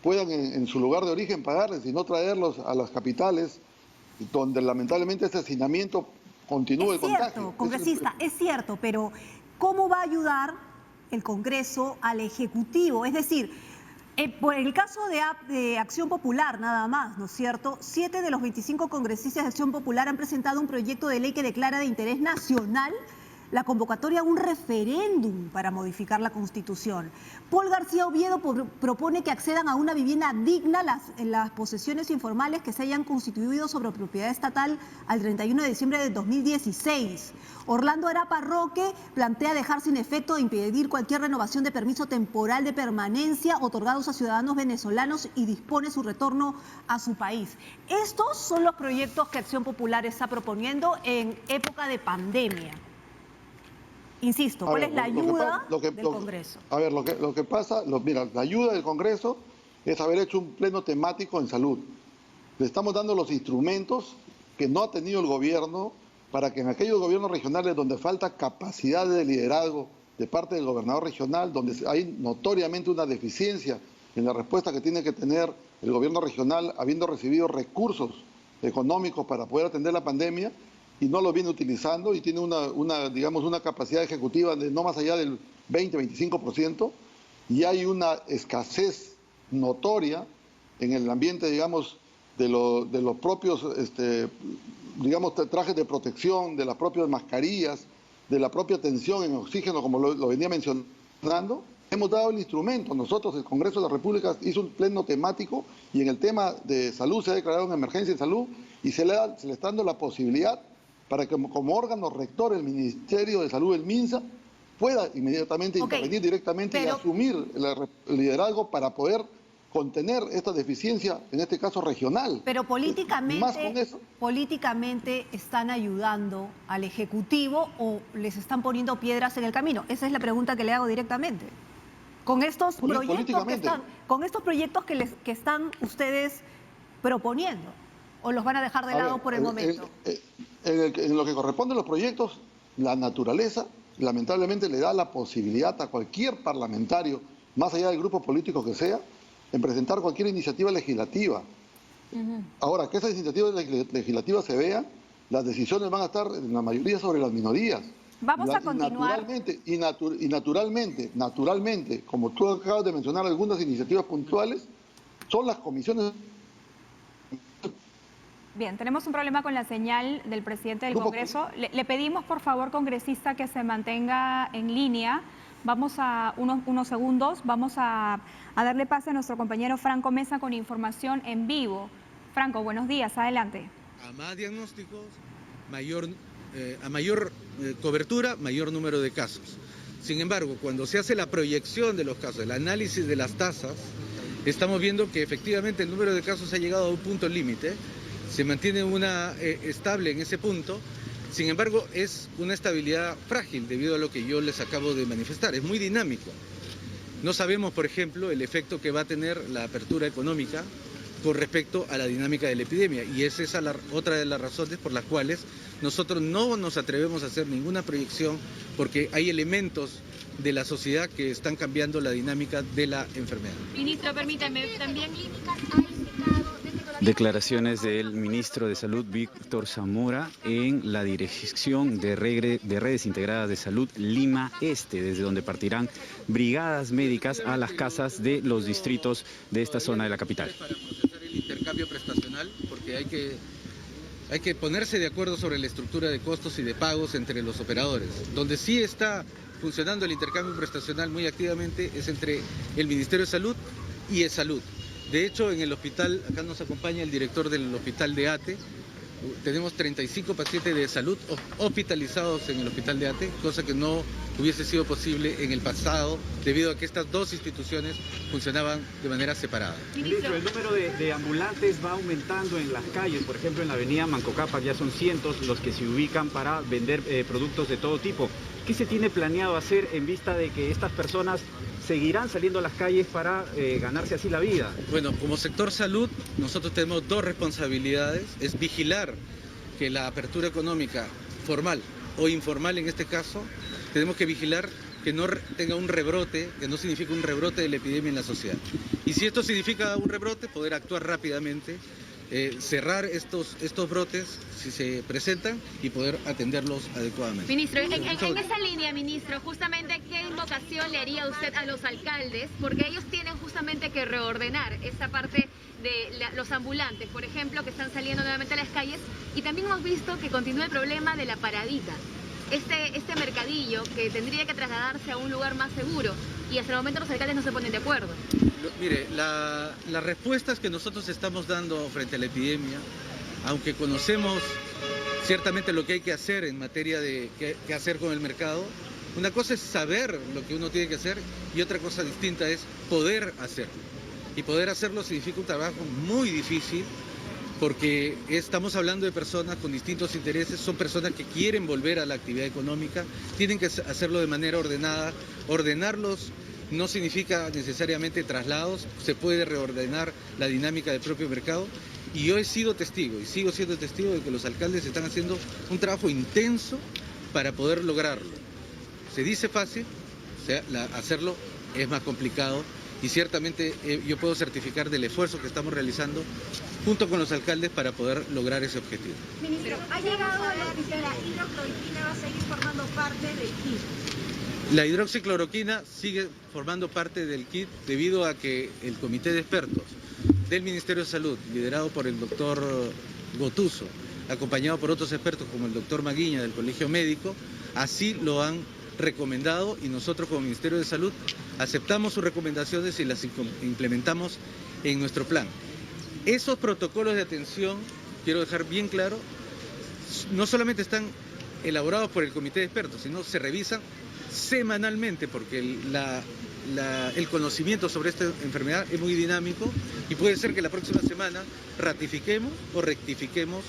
puedan en su lugar de origen pagarles y no traerlos a las capitales, donde lamentablemente ese hacinamiento continúa el contagio. Es cierto, congresista, es cierto, pero ¿cómo va a ayudar el Congreso al Ejecutivo? Es decir, por el caso de Acción Popular nada más, ¿no es cierto? 7 de los 25 congresistas de Acción Popular han presentado un proyecto de ley que declara de interés nacional la convocatoria a un referéndum para modificar la Constitución. Paul García Oviedo propone que accedan a una vivienda digna las posesiones informales que se hayan constituido sobre propiedad estatal al 31 de diciembre de 2016. Orlando Arapa Roque plantea dejar sin efecto e impedir cualquier renovación de permiso temporal de permanencia otorgados a ciudadanos venezolanos y dispone su retorno a su país. Estos son los proyectos que Acción Popular está proponiendo en época de pandemia. Insisto, ¿cuál es la ayuda del Congreso? A ver, lo que pasa, mira, la ayuda del Congreso es haber hecho un pleno temático en salud. Le estamos dando los instrumentos que no ha tenido el gobierno para que en aquellos gobiernos regionales donde falta capacidad de liderazgo de parte del gobernador regional, donde hay notoriamente una deficiencia en la respuesta que tiene que tener el gobierno regional, habiendo recibido recursos económicos para poder atender la pandemia, y no lo viene utilizando y tiene digamos, una capacidad ejecutiva de no más allá del 20-25%, y hay una escasez notoria en el ambiente, digamos, de los propios, digamos, trajes de protección, de las propias mascarillas, de la propia tensión en oxígeno, como lo venía mencionando. Hemos dado el instrumento. Nosotros, el Congreso de la República hizo un pleno temático y en el tema de salud se ha declarado una emergencia en salud y se le está dando la posibilidad para que como órgano rector el Ministerio de Salud, el MINSA, pueda inmediatamente intervenir directamente y asumir el liderazgo para poder contener esta deficiencia, en este caso regional. Pero políticamente están ayudando al Ejecutivo o les están poniendo piedras en el camino. Esa es la pregunta que le hago directamente. Con estos proyectos que están ustedes proponiendo, ¿o los van a dejar de lado por el momento? En lo que corresponde a los proyectos, la naturaleza lamentablemente le da la posibilidad a cualquier parlamentario, más allá del grupo político que sea, en presentar cualquier iniciativa legislativa. Ahora, que esas iniciativas legislativas se vean, las decisiones van a estar en la mayoría sobre las minorías. Vamos a continuar. Naturalmente, como tú acabas de mencionar algunas iniciativas puntuales, son las comisiones. Bien, tenemos un problema con la señal del presidente del Congreso. Le pedimos, por favor, congresista, que se mantenga en línea. Vamos a unos segundos, vamos a darle pase a nuestro compañero Franco Mesa con información en vivo. Franco, buenos días, adelante. A más diagnósticos, a mayor cobertura, mayor número de casos. Sin embargo, cuando se hace la proyección de los casos, el análisis de las tasas, estamos viendo que efectivamente el número de casos ha llegado a un punto límite, se mantiene estable en ese punto. Sin embargo, es una estabilidad frágil debido a lo que yo les acabo de manifestar. Es muy dinámico. No sabemos, por ejemplo, el efecto que va a tener la apertura económica con respecto a la dinámica de la epidemia. Y es esa otra de las razones por las cuales nosotros no nos atrevemos a hacer ninguna proyección, porque hay elementos de la sociedad que están cambiando la dinámica de la enfermedad. Ministro, permítame también. Declaraciones del ministro de Salud, Víctor Zamora, en la Dirección de Redes Integradas de Salud Lima Este, desde donde partirán brigadas médicas a las casas de los distritos de esta zona de la capital. Para procesar el intercambio prestacional, porque hay que ponerse de acuerdo sobre la estructura de costos y de pagos entre los operadores. Donde sí está funcionando el intercambio prestacional muy activamente es entre el Ministerio de Salud y Salud. De hecho, en el hospital, acá nos acompaña el director del hospital de ATE, tenemos 35 pacientes de salud hospitalizados en el hospital de ATE, cosa que no hubiese sido posible en el pasado debido a que estas dos instituciones funcionaban de manera separada. Ministro, el número de ambulantes va aumentando en las calles, por ejemplo en la avenida Manco Cápac ya son cientos los que se ubican para vender productos de todo tipo. ¿Qué se tiene planeado hacer en vista de que estas personas seguirán saliendo a las calles para ganarse así la vida? Bueno, como sector salud, nosotros tenemos dos responsabilidades. Es vigilar que la apertura económica, formal o informal en este caso, tenemos que vigilar que no tenga un rebrote, que no signifique un rebrote de la epidemia en la sociedad. Y si esto significa un rebrote, poder actuar rápidamente, cerrar estos brotes si se presentan y poder atenderlos adecuadamente. Ministro, en esa línea, ministro, justamente ¿qué invocación le haría usted a los alcaldes? Porque ellos tienen justamente que reordenar esta parte de los ambulantes, por ejemplo, que están saliendo nuevamente a las calles, y también hemos visto que continúa el problema de la paradita. Este mercadillo que tendría que trasladarse a un lugar más seguro, y hasta el momento los alcaldes no se ponen de acuerdo. Mire, las respuestas que nosotros estamos dando frente a la epidemia, aunque conocemos ciertamente lo que hay que hacer en materia de qué hacer con el mercado, una cosa es saber lo que uno tiene que hacer y otra cosa distinta es poder hacerlo. Y poder hacerlo significa un trabajo muy difícil, porque estamos hablando de personas con distintos intereses, son personas que quieren volver a la actividad económica, tienen que hacerlo de manera ordenada. Ordenarlos no significa necesariamente traslados, se puede reordenar la dinámica del propio mercado. Y yo he sido testigo y sigo siendo testigo de que los alcaldes están haciendo un trabajo intenso para poder lograrlo. Se dice fácil, hacerlo es más complicado. y ciertamente yo puedo certificar del esfuerzo que estamos realizando junto con los alcaldes para poder lograr ese objetivo. Ministro, ha llegado a la que la hidrocloroquina va a seguir formando parte del kit. La hidroxicloroquina sigue formando parte del kit debido a que el comité de expertos del Ministerio de Salud, liderado por el doctor Gotuso, acompañado por otros expertos como el doctor Maguiña del Colegio Médico, así lo han recomendado y nosotros como Ministerio de Salud aceptamos sus recomendaciones y las implementamos en nuestro plan. Esos protocolos de atención, quiero dejar bien claro, no solamente están elaborados por el comité de expertos, sino se revisan semanalmente porque el conocimiento sobre esta enfermedad es muy dinámico y puede ser que la próxima semana ratifiquemos o rectifiquemos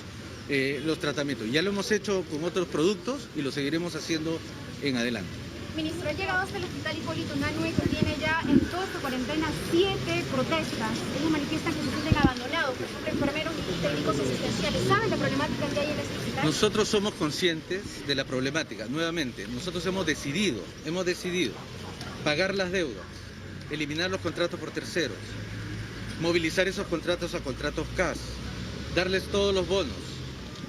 los tratamientos. Ya lo hemos hecho con otros productos y lo seguiremos haciendo en adelante. Ministro, ha llegado hasta el hospital Hipólito Unanue que tiene ya en toda esta cuarentena 7 protestas. Ellos manifiestan que se sienten abandonados por enfermeros y técnicos asistenciales. ¿Saben la problemática que hay en este hospital? Nosotros somos conscientes de la problemática. Nuevamente, nosotros hemos decidido pagar las deudas, eliminar los contratos por terceros, movilizar esos contratos a contratos CAS, darles todos los bonos,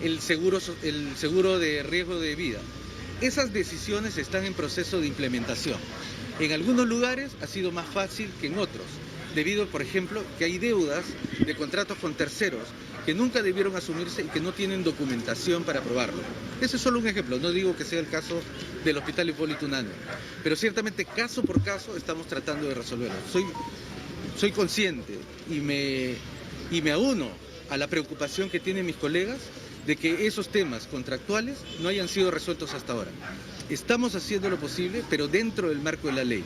el seguro de riesgo de vida. Esas decisiones están en proceso de implementación. En algunos lugares ha sido más fácil que en otros, debido, por ejemplo, que hay deudas de contratos con terceros que nunca debieron asumirse y que no tienen documentación para aprobarlo. Ese es solo un ejemplo, no digo que sea el caso del Hospital Hipólito Unanue, pero ciertamente caso por caso estamos tratando de resolverlo. Soy consciente y me auno a la preocupación que tienen mis colegas de que esos temas contractuales no hayan sido resueltos hasta ahora. Estamos haciendo lo posible, pero dentro del marco de la ley.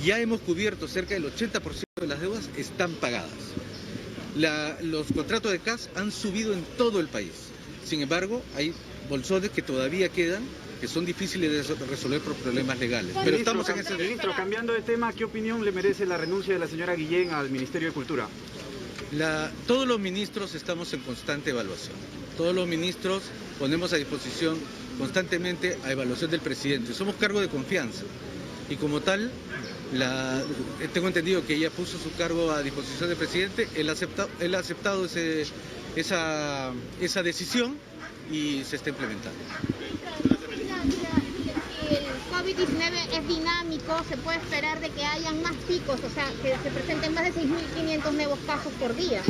Ya hemos cubierto cerca del 80% de las deudas, están pagadas. Los contratos de CAS han subido en todo el país. Sin embargo, hay bolsones que todavía quedan, que son difíciles de resolver por problemas legales. Pero estamos en ese... Ministro, cambiando de tema, ¿qué opinión le merece la renuncia de la señora Guillén al Ministerio de Cultura? Todos los ministros estamos en constante evaluación. Todos los ministros ponemos a disposición constantemente a evaluación del presidente. Somos cargo de confianza y como tal, tengo entendido que ella puso su cargo a disposición del presidente, él ha aceptado esa decisión y se está implementando. El COVID-19 es dinámico, se puede esperar de que hayan más picos, o sea, que se presenten más de 6.500 nuevos casos por día.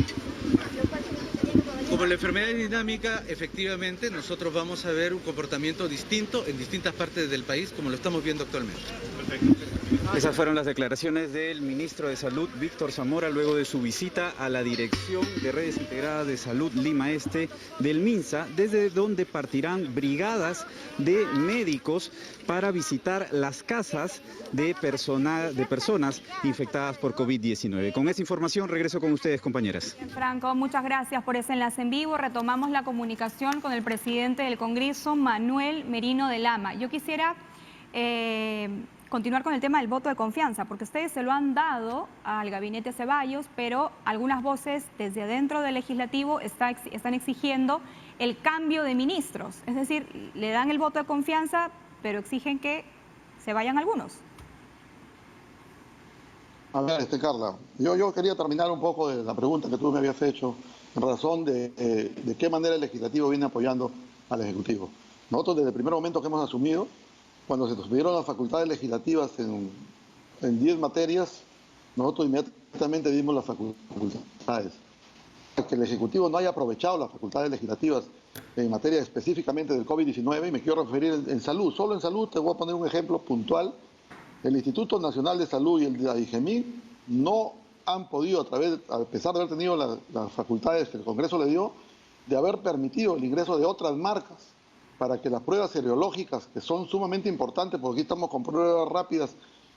Como la enfermedad es dinámica, efectivamente, nosotros vamos a ver un comportamiento distinto en distintas partes del país, como lo estamos viendo actualmente. Esas fueron las declaraciones del ministro de Salud, Víctor Zamora, luego de su visita a la Dirección de Redes Integradas de Salud Lima Este del MINSA, desde donde partirán brigadas de médicos para visitar las casas de personas infectadas por COVID-19. Con esa información regreso con ustedes, compañeras. Franco, muchas gracias por ese enlace en vivo. Retomamos la comunicación con el presidente del Congreso, Manuel Merino de Lama. Yo quisiera continuar con el tema del voto de confianza, porque ustedes se lo han dado al gabinete Ceballos, pero algunas voces desde adentro del legislativo están exigiendo el cambio de ministros. Es decir, le dan el voto de confianza, pero exigen que se vayan algunos. A ver, Carla, yo quería terminar un poco de la pregunta que tú me habías hecho en razón de qué manera el legislativo viene apoyando al Ejecutivo. Nosotros desde el primer momento que hemos asumido, cuando se transfirieron las facultades legislativas en 10 materias, nosotros inmediatamente dimos las facultades. Que el Ejecutivo no haya aprovechado las facultades legislativas en materia específicamente del COVID-19, y me quiero referir en salud. Solo en salud te voy a poner un ejemplo puntual. El Instituto Nacional de Salud y el de la IGEMI no han podido, a pesar de haber tenido las facultades que el Congreso le dio, de haber permitido el ingreso de otras marcas para que las pruebas serológicas, que son sumamente importantes, porque aquí estamos con pruebas rápidas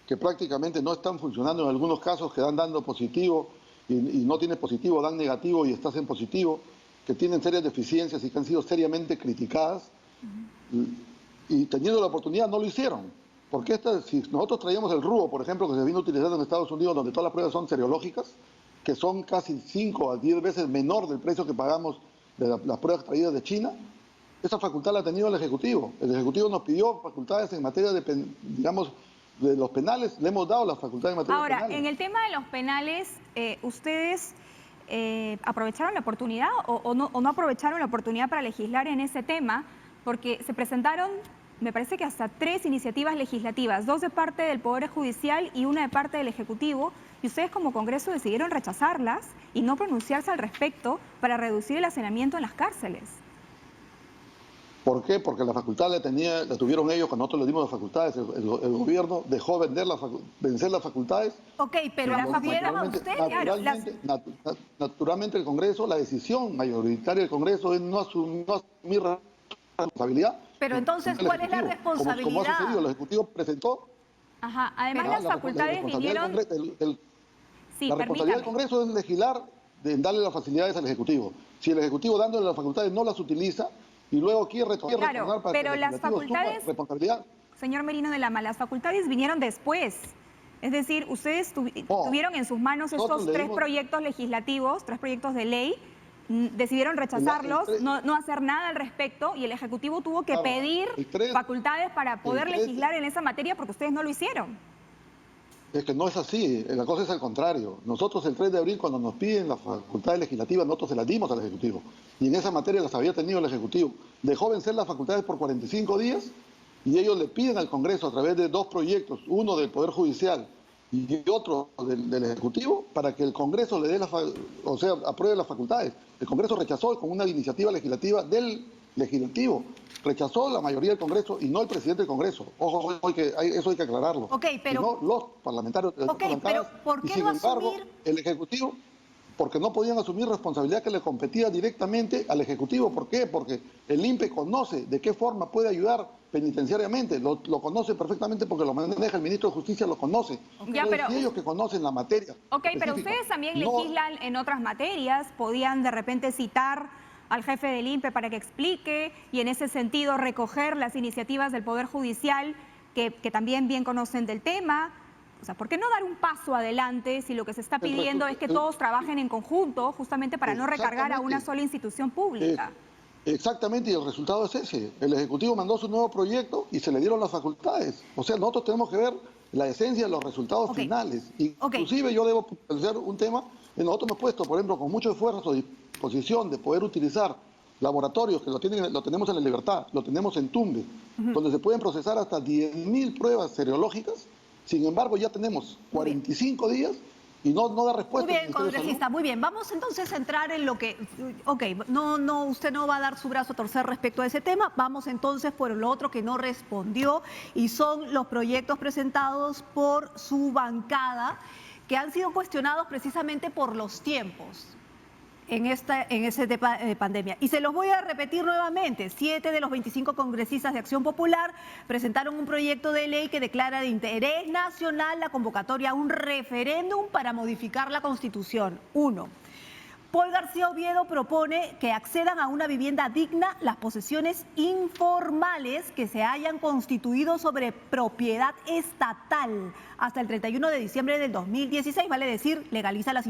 que prácticamente no están funcionando en algunos casos, que dan dando positivo y no tienes positivo, dan negativo y estás en positivo, que tienen serias deficiencias y que han sido seriamente criticadas, y teniendo la oportunidad no lo hicieron. Porque si nosotros traíamos el RUO, por ejemplo, que se vino utilizando en Estados Unidos, donde todas las pruebas son serológicas, que son casi 5 a 10 veces menor del precio que pagamos de las pruebas traídas de China, esa facultad la ha tenido el Ejecutivo. El Ejecutivo nos pidió facultades en materia de, digamos, de los penales le hemos dado las facultades en materia Ahora, penal. en el tema de los penales, ¿ustedes aprovecharon la oportunidad o no aprovecharon la oportunidad para legislar en ese tema? Porque se presentaron, me parece que hasta 3 iniciativas legislativas, 2 de parte del Poder Judicial y 1 de parte del Ejecutivo, y ustedes como Congreso decidieron rechazarlas y no pronunciarse al respecto para reducir el hacinamiento en las cárceles. ¿Por qué? Porque la facultad la tuvieron ellos cuando nosotros les dimos las facultades. El gobierno dejó vencer las facultades. Ok, pero la tuvieron a usted. Naturalmente el Congreso, la decisión mayoritaria del Congreso es no asumir responsabilidad. Pero entonces, ¿cuál es la responsabilidad? Como ha sucedido, el Ejecutivo presentó... Ajá, además las facultades vinieron... La responsabilidad del Congreso es legislar, de darle las facilidades al Ejecutivo. Si el Ejecutivo dándole las facultades no las utiliza y luego quiere retornar para pero que el las Legislativo asuma facultades, responsabilidad. señor Merino de Lama, las facultades vinieron después. Es decir, ustedes tuvieron en sus manos estos 3 proyectos legislativos, 3 proyectos de ley, decidieron rechazarlos, no hacer nada al respecto, y el Ejecutivo tuvo que pedir facultades para poder legislar en esa materia porque ustedes no lo hicieron. Es que no es así, la cosa es al contrario. Nosotros el 3 de abril, cuando nos piden las facultades legislativas, nosotros se las dimos al Ejecutivo. Y en esa materia las había tenido el Ejecutivo. Dejó vencer las facultades por 45 días y ellos le piden al Congreso a través de 2 proyectos, uno del Poder Judicial y otro del Ejecutivo, para que el Congreso le dé apruebe las facultades. El Congreso rechazó con una iniciativa legislativa del Legislativo. Rechazó la mayoría del Congreso y no el presidente del Congreso. Ojo, eso hay que aclararlo. Pero los parlamentarios de pero ¿por qué no asumir? El Ejecutivo, porque no podían asumir responsabilidad que le competía directamente al Ejecutivo. ¿Por qué? Porque el INPE conoce de qué forma puede ayudar penitenciariamente. Lo conoce perfectamente porque lo maneja el ministro de Justicia, lo conoce. Y ellos que conocen la materia. Pero ustedes también legislan en otras materias, podían de repente citar al jefe del INPE para que explique y en ese sentido recoger las iniciativas del Poder Judicial que también bien conocen del tema. O sea, ¿por qué no dar un paso adelante si lo que se está pidiendo es que todos trabajen en conjunto justamente para no recargar a una sola institución pública? Exactamente, y el resultado es ese. El Ejecutivo mandó su nuevo proyecto y se le dieron las facultades. O sea, nosotros tenemos que ver la esencia de los resultados finales. Inclusive yo debo pensar un tema, nosotros hemos puesto, por ejemplo, con mucho esfuerzo y disposición de poder utilizar laboratorios que lo tenemos en La Libertad, lo tenemos en Tumbe, donde se pueden procesar hasta 10.000 pruebas serológicas. Sin embargo, ya tenemos 45 días y no da respuesta. Muy bien, congresista, muy bien. Vamos entonces a entrar en lo que... usted no va a dar su brazo a torcer respecto a ese tema. Vamos entonces por lo otro que no respondió y son los proyectos presentados por su bancada que han sido cuestionados precisamente por los tiempos en ese tema de pandemia. Y se los voy a repetir nuevamente. 7 de los 25 congresistas de Acción Popular presentaron un proyecto de ley que declara de interés nacional la convocatoria a un referéndum para modificar la Constitución. 1. Paul García Oviedo propone que accedan a una vivienda digna las posesiones informales que se hayan constituido sobre propiedad estatal hasta el 31 de diciembre del 2016, vale decir, legaliza las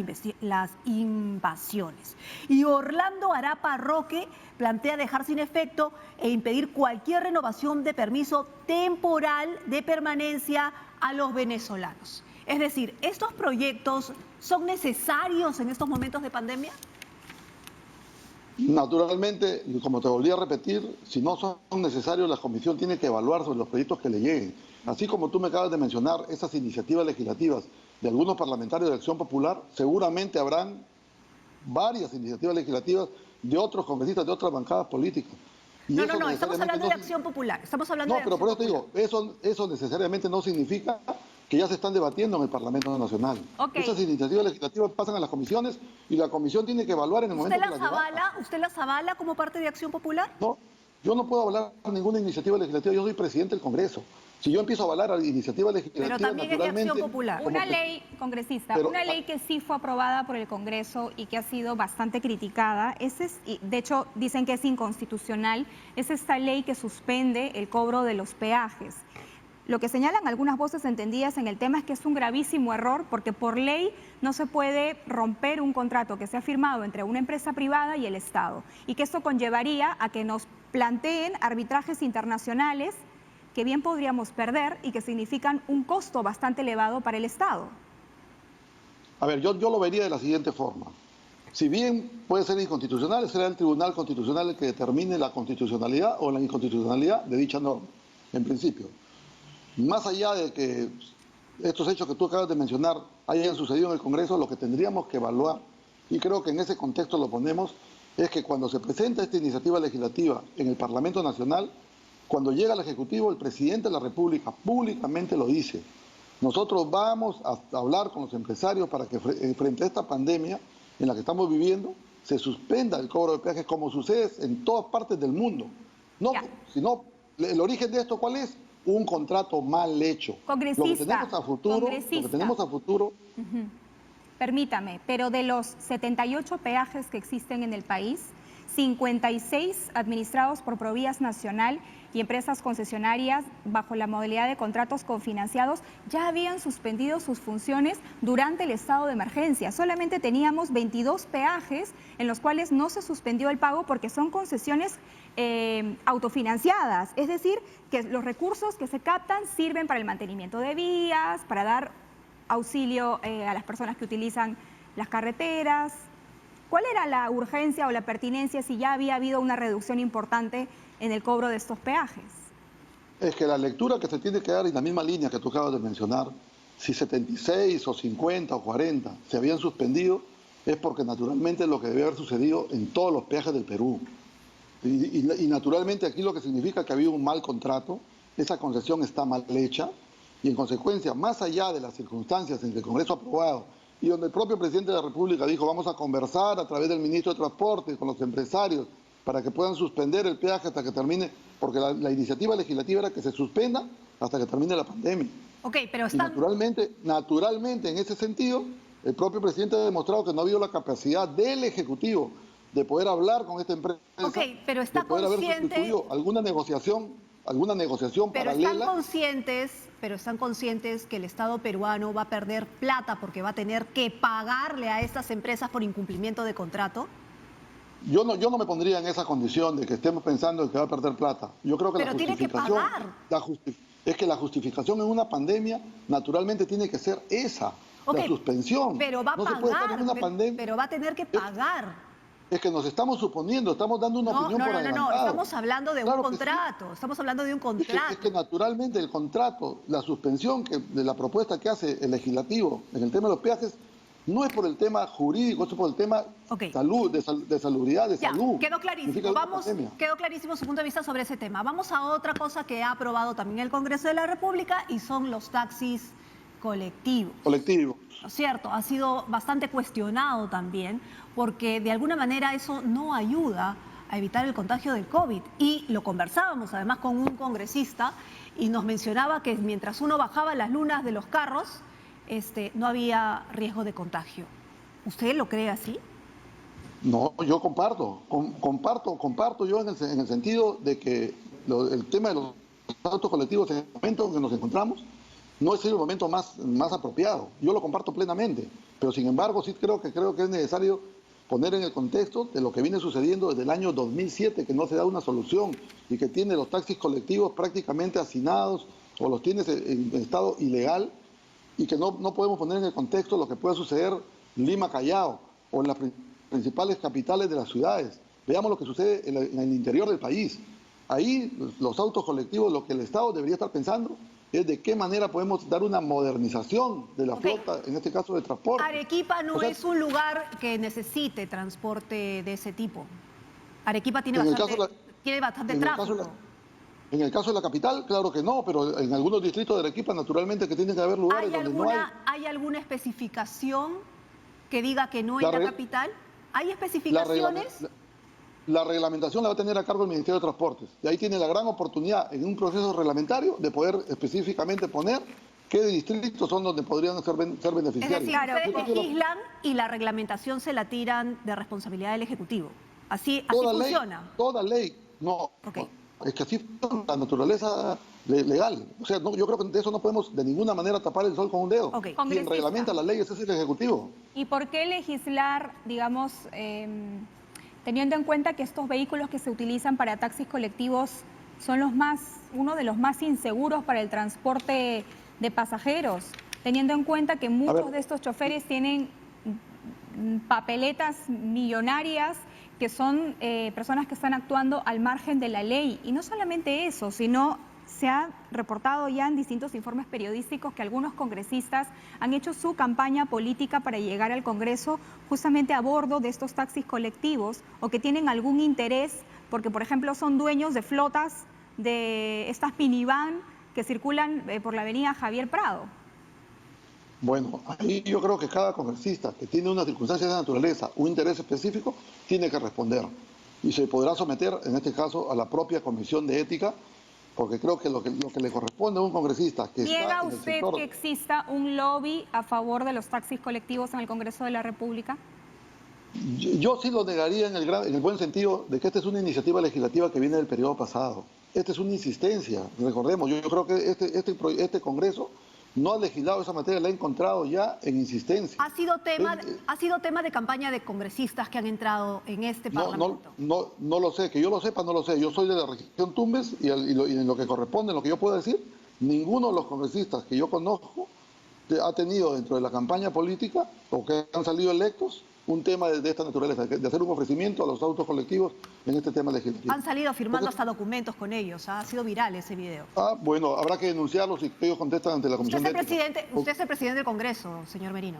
invasiones. Y Orlando Arapa Roque plantea dejar sin efecto e impedir cualquier renovación de permiso temporal de permanencia a los venezolanos. Es decir, ¿estos proyectos son necesarios en estos momentos de pandemia? Naturalmente, como te volví a repetir, si no son necesarios, la Comisión tiene que evaluar sobre los proyectos que le lleguen. Así como tú me acabas de mencionar, esas iniciativas legislativas de algunos parlamentarios de Acción Popular, seguramente habrán varias iniciativas legislativas de otros congresistas, de otras bancadas políticas. No, estamos hablando de Acción Popular. Estamos hablando pero por eso te digo, eso necesariamente no significa que ya se están debatiendo en el Parlamento Nacional. Esas iniciativas legislativas pasan a las comisiones y la comisión tiene que evaluar en el momento que las debata. ¿Usted las avala como parte de Acción Popular? No, yo no puedo avalar ninguna iniciativa legislativa, yo soy presidente del Congreso. Si yo empiezo a avalar iniciativas legislativas, pero también es de Acción Popular. Una ley, congresista, una ley que sí fue aprobada por el Congreso y que ha sido bastante criticada, de hecho dicen que es inconstitucional, es esta ley que suspende el cobro de los peajes. Lo que señalan algunas voces entendidas en el tema es que es un gravísimo error porque por ley no se puede romper un contrato que se ha firmado entre una empresa privada y el Estado y que esto conllevaría a que nos planteen arbitrajes internacionales que bien podríamos perder y que significan un costo bastante elevado para el Estado. A ver, yo lo vería de la siguiente forma. Si bien puede ser inconstitucional, será el Tribunal Constitucional el que determine la constitucionalidad o la inconstitucionalidad de dicha norma, en principio. Más allá de que estos hechos que tú acabas de mencionar hayan sucedido en el Congreso, lo que tendríamos que evaluar, y creo que en ese contexto lo ponemos, es que cuando se presenta esta iniciativa legislativa en el Parlamento Nacional, cuando llega al Ejecutivo, el presidente de la República públicamente lo dice. Nosotros vamos a hablar con los empresarios para que frente a esta pandemia en la que estamos viviendo, se suspenda el cobro de peajes como sucede en todas partes del mundo. No, sino, el origen de esto, ¿cuál es? Un contrato mal hecho. Congresista, lo que tenemos a futuro. Permítame, pero de los 78 peajes que existen en el país, 56 administrados por Provías Nacional y empresas concesionarias bajo la modalidad de contratos cofinanciados ya habían suspendido sus funciones durante el estado de emergencia. Solamente teníamos 22 peajes en los cuales no se suspendió el pago porque son concesiones autofinanciadas. Es decir, que los recursos que se captan sirven para el mantenimiento de vías, para dar auxilio a las personas que utilizan las carreteras. ¿Cuál era la urgencia o la pertinencia si ya había habido una reducción importante en el cobro de estos peajes? Es que la lectura que se tiene que dar en la misma línea que tú acabas de mencionar, si 76 o 50 o 40 se habían suspendido, es porque naturalmente es lo que debe haber sucedido en todos los peajes del Perú. Y naturalmente aquí lo que significa que ha habido un mal contrato, esa concesión está mal hecha, y en consecuencia, más allá de las circunstancias en que el Congreso ha aprobado y donde el propio presidente de la República dijo vamos a conversar a través del ministro de Transporte con los empresarios para que puedan suspender el peaje hasta que termine, porque la iniciativa legislativa era que se suspenda hasta que termine la pandemia. Ok, pero y naturalmente, en ese sentido, el propio presidente ha demostrado que no ha habido la capacidad del Ejecutivo de poder hablar con esta empresa, pero está de poder haber sustituido alguna negociación paralela. Pero están conscientes que el Estado peruano va a perder plata porque va a tener que pagarle a estas empresas por incumplimiento de contrato. Yo no me pondría en esa condición de que estemos pensando en que va a perder plata. Yo creo que pero tiene que pagar. Es que la justificación en una pandemia naturalmente tiene que ser esa, la suspensión. Pero va a pagar, pero va a tener que pagar. Es que nos estamos suponiendo, estamos dando una opinión por adelantado. No, estamos hablando de un contrato, estamos hablando de un contrato. Es que naturalmente el contrato, la suspensión de la propuesta que hace el legislativo en el tema de los peajes, no es por el tema jurídico, es por el tema de salubridad, de salud. Quedó clarísimo. Quedó clarísimo su punto de vista sobre ese tema. Vamos a otra cosa que ha aprobado también el Congreso de la República y son los taxis colectivos. ¿No es cierto? Ha sido bastante cuestionado también porque de alguna manera eso no ayuda a evitar el contagio del COVID. Y lo conversábamos además con un congresista y nos mencionaba que mientras uno bajaba las lunas de los carros, no había riesgo de contagio. ¿Usted lo cree así? No, yo comparto yo en el sentido de que el tema de los autos colectivos en el momento en que nos encontramos no es el momento más apropiado. Yo lo comparto plenamente, pero sin embargo sí creo que es necesario poner en el contexto de lo que viene sucediendo desde el año 2007, que no se da una solución y que tiene los taxis colectivos prácticamente hacinados o los tienes en estado ilegal y que no podemos poner en el contexto lo que pueda suceder en Lima, Callao o en las principales capitales de las ciudades. Veamos lo que sucede en el interior del país. Ahí los autos colectivos, lo que el Estado debería estar pensando es de qué manera podemos dar una modernización de la flota, en este caso de transporte. Arequipa no es un lugar que necesite transporte de ese tipo. Arequipa tiene bastante tráfico. En el caso de la capital, claro que no, pero en algunos distritos de Arequipa naturalmente que tienen que haber lugares donde no hay. ¿Hay alguna especificación que diga que no en la capital? ¿Hay especificaciones? La reglamentación la va a tener a cargo el Ministerio de Transportes. Y ahí tiene la gran oportunidad en un proceso reglamentario de poder específicamente poner qué distritos son donde podrían ser beneficiarios. Es decir, ustedes legislan y la reglamentación se la tiran de responsabilidad del Ejecutivo. Así funciona. Toda ley. No, es que así funciona la naturaleza legal. O sea, yo creo que de eso no podemos de ninguna manera tapar el sol con un dedo. Quien reglamenta las leyes es el Ejecutivo. ¿Y por qué legislar, digamos, teniendo en cuenta que estos vehículos que se utilizan para taxis colectivos son uno de los más inseguros para el transporte de pasajeros, teniendo en cuenta que muchos de estos choferes tienen papeletas millonarias, que son personas que están actuando al margen de la ley. Y no solamente eso, sino se ha reportado ya en distintos informes periodísticos que algunos congresistas han hecho su campaña política para llegar al Congreso justamente a bordo de estos taxis colectivos, o que tienen algún interés porque, por ejemplo, son dueños de flotas de estas minivan que circulan por la avenida Javier Prado. Bueno, ahí yo creo que cada congresista que tiene una circunstancia de naturaleza, un interés específico, tiene que responder. Y se podrá someter, en este caso, a la propia Comisión de Ética, porque creo que lo que le corresponde a un congresista que ¿Niega está en el usted sector... que exista un lobby a favor de los taxis colectivos en el Congreso de la República? Yo sí lo negaría en el buen sentido de que esta es una iniciativa legislativa que viene del periodo pasado. Esta es una insistencia, recordemos, yo creo que este Congreso no ha legislado esa materia, la ha encontrado ya en insistencia. ¿Ha sido tema de campaña de congresistas que han entrado en este Parlamento? No lo sé, que yo lo sepa, no lo sé. Yo soy de la región Tumbes y en lo que corresponde, en lo que yo puedo decir, ninguno de los congresistas que yo conozco ha tenido dentro de la campaña política o que han salido electos un tema de esta naturaleza, de hacer un ofrecimiento a los autos colectivos en este tema legislativo. Han salido firmando hasta documentos con ellos, ha sido viral ese video. Bueno, habrá que denunciarlos y que ellos contestan ante la Comisión de Ética. Usted es el presidente del Congreso, señor Merino.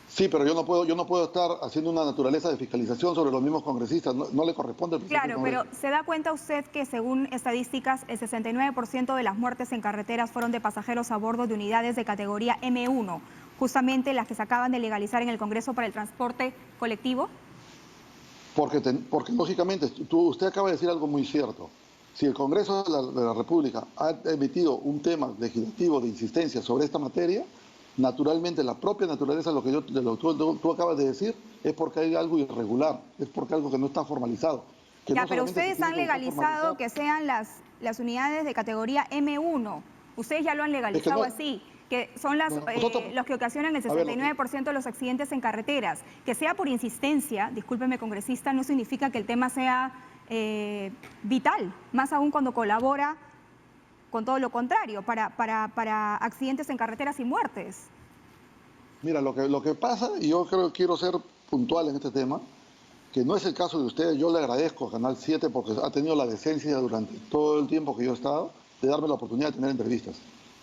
Sí, pero yo no puedo estar haciendo una naturaleza de fiscalización sobre los mismos congresistas, no le corresponde al presidente. Claro, pero ¿se da cuenta usted que según estadísticas el 69% de las muertes en carreteras fueron de pasajeros a bordo de unidades de categoría M1, justamente las que se acaban de legalizar en el Congreso para el transporte colectivo? Porque lógicamente, usted acaba de decir algo muy cierto. Si el Congreso de la República ha emitido un tema legislativo de insistencia sobre esta materia, naturalmente la propia naturaleza de lo que tú acabas de decir es porque hay algo irregular, es porque algo que no está formalizado. Ya, pero ustedes han legalizado que sean las unidades de categoría M1. Ustedes ya lo han legalizado así, que son los que ocasionan el 69% de los accidentes en carreteras. Que sea por insistencia, discúlpeme congresista, no significa que el tema sea vital, más aún cuando colabora con todo lo contrario, para accidentes en carreteras y muertes. Mira, lo que pasa, y yo quiero ser puntual en este tema, que no es el caso de ustedes. Yo le agradezco a Canal 7 porque ha tenido la decencia durante todo el tiempo que yo he estado de darme la oportunidad de tener entrevistas.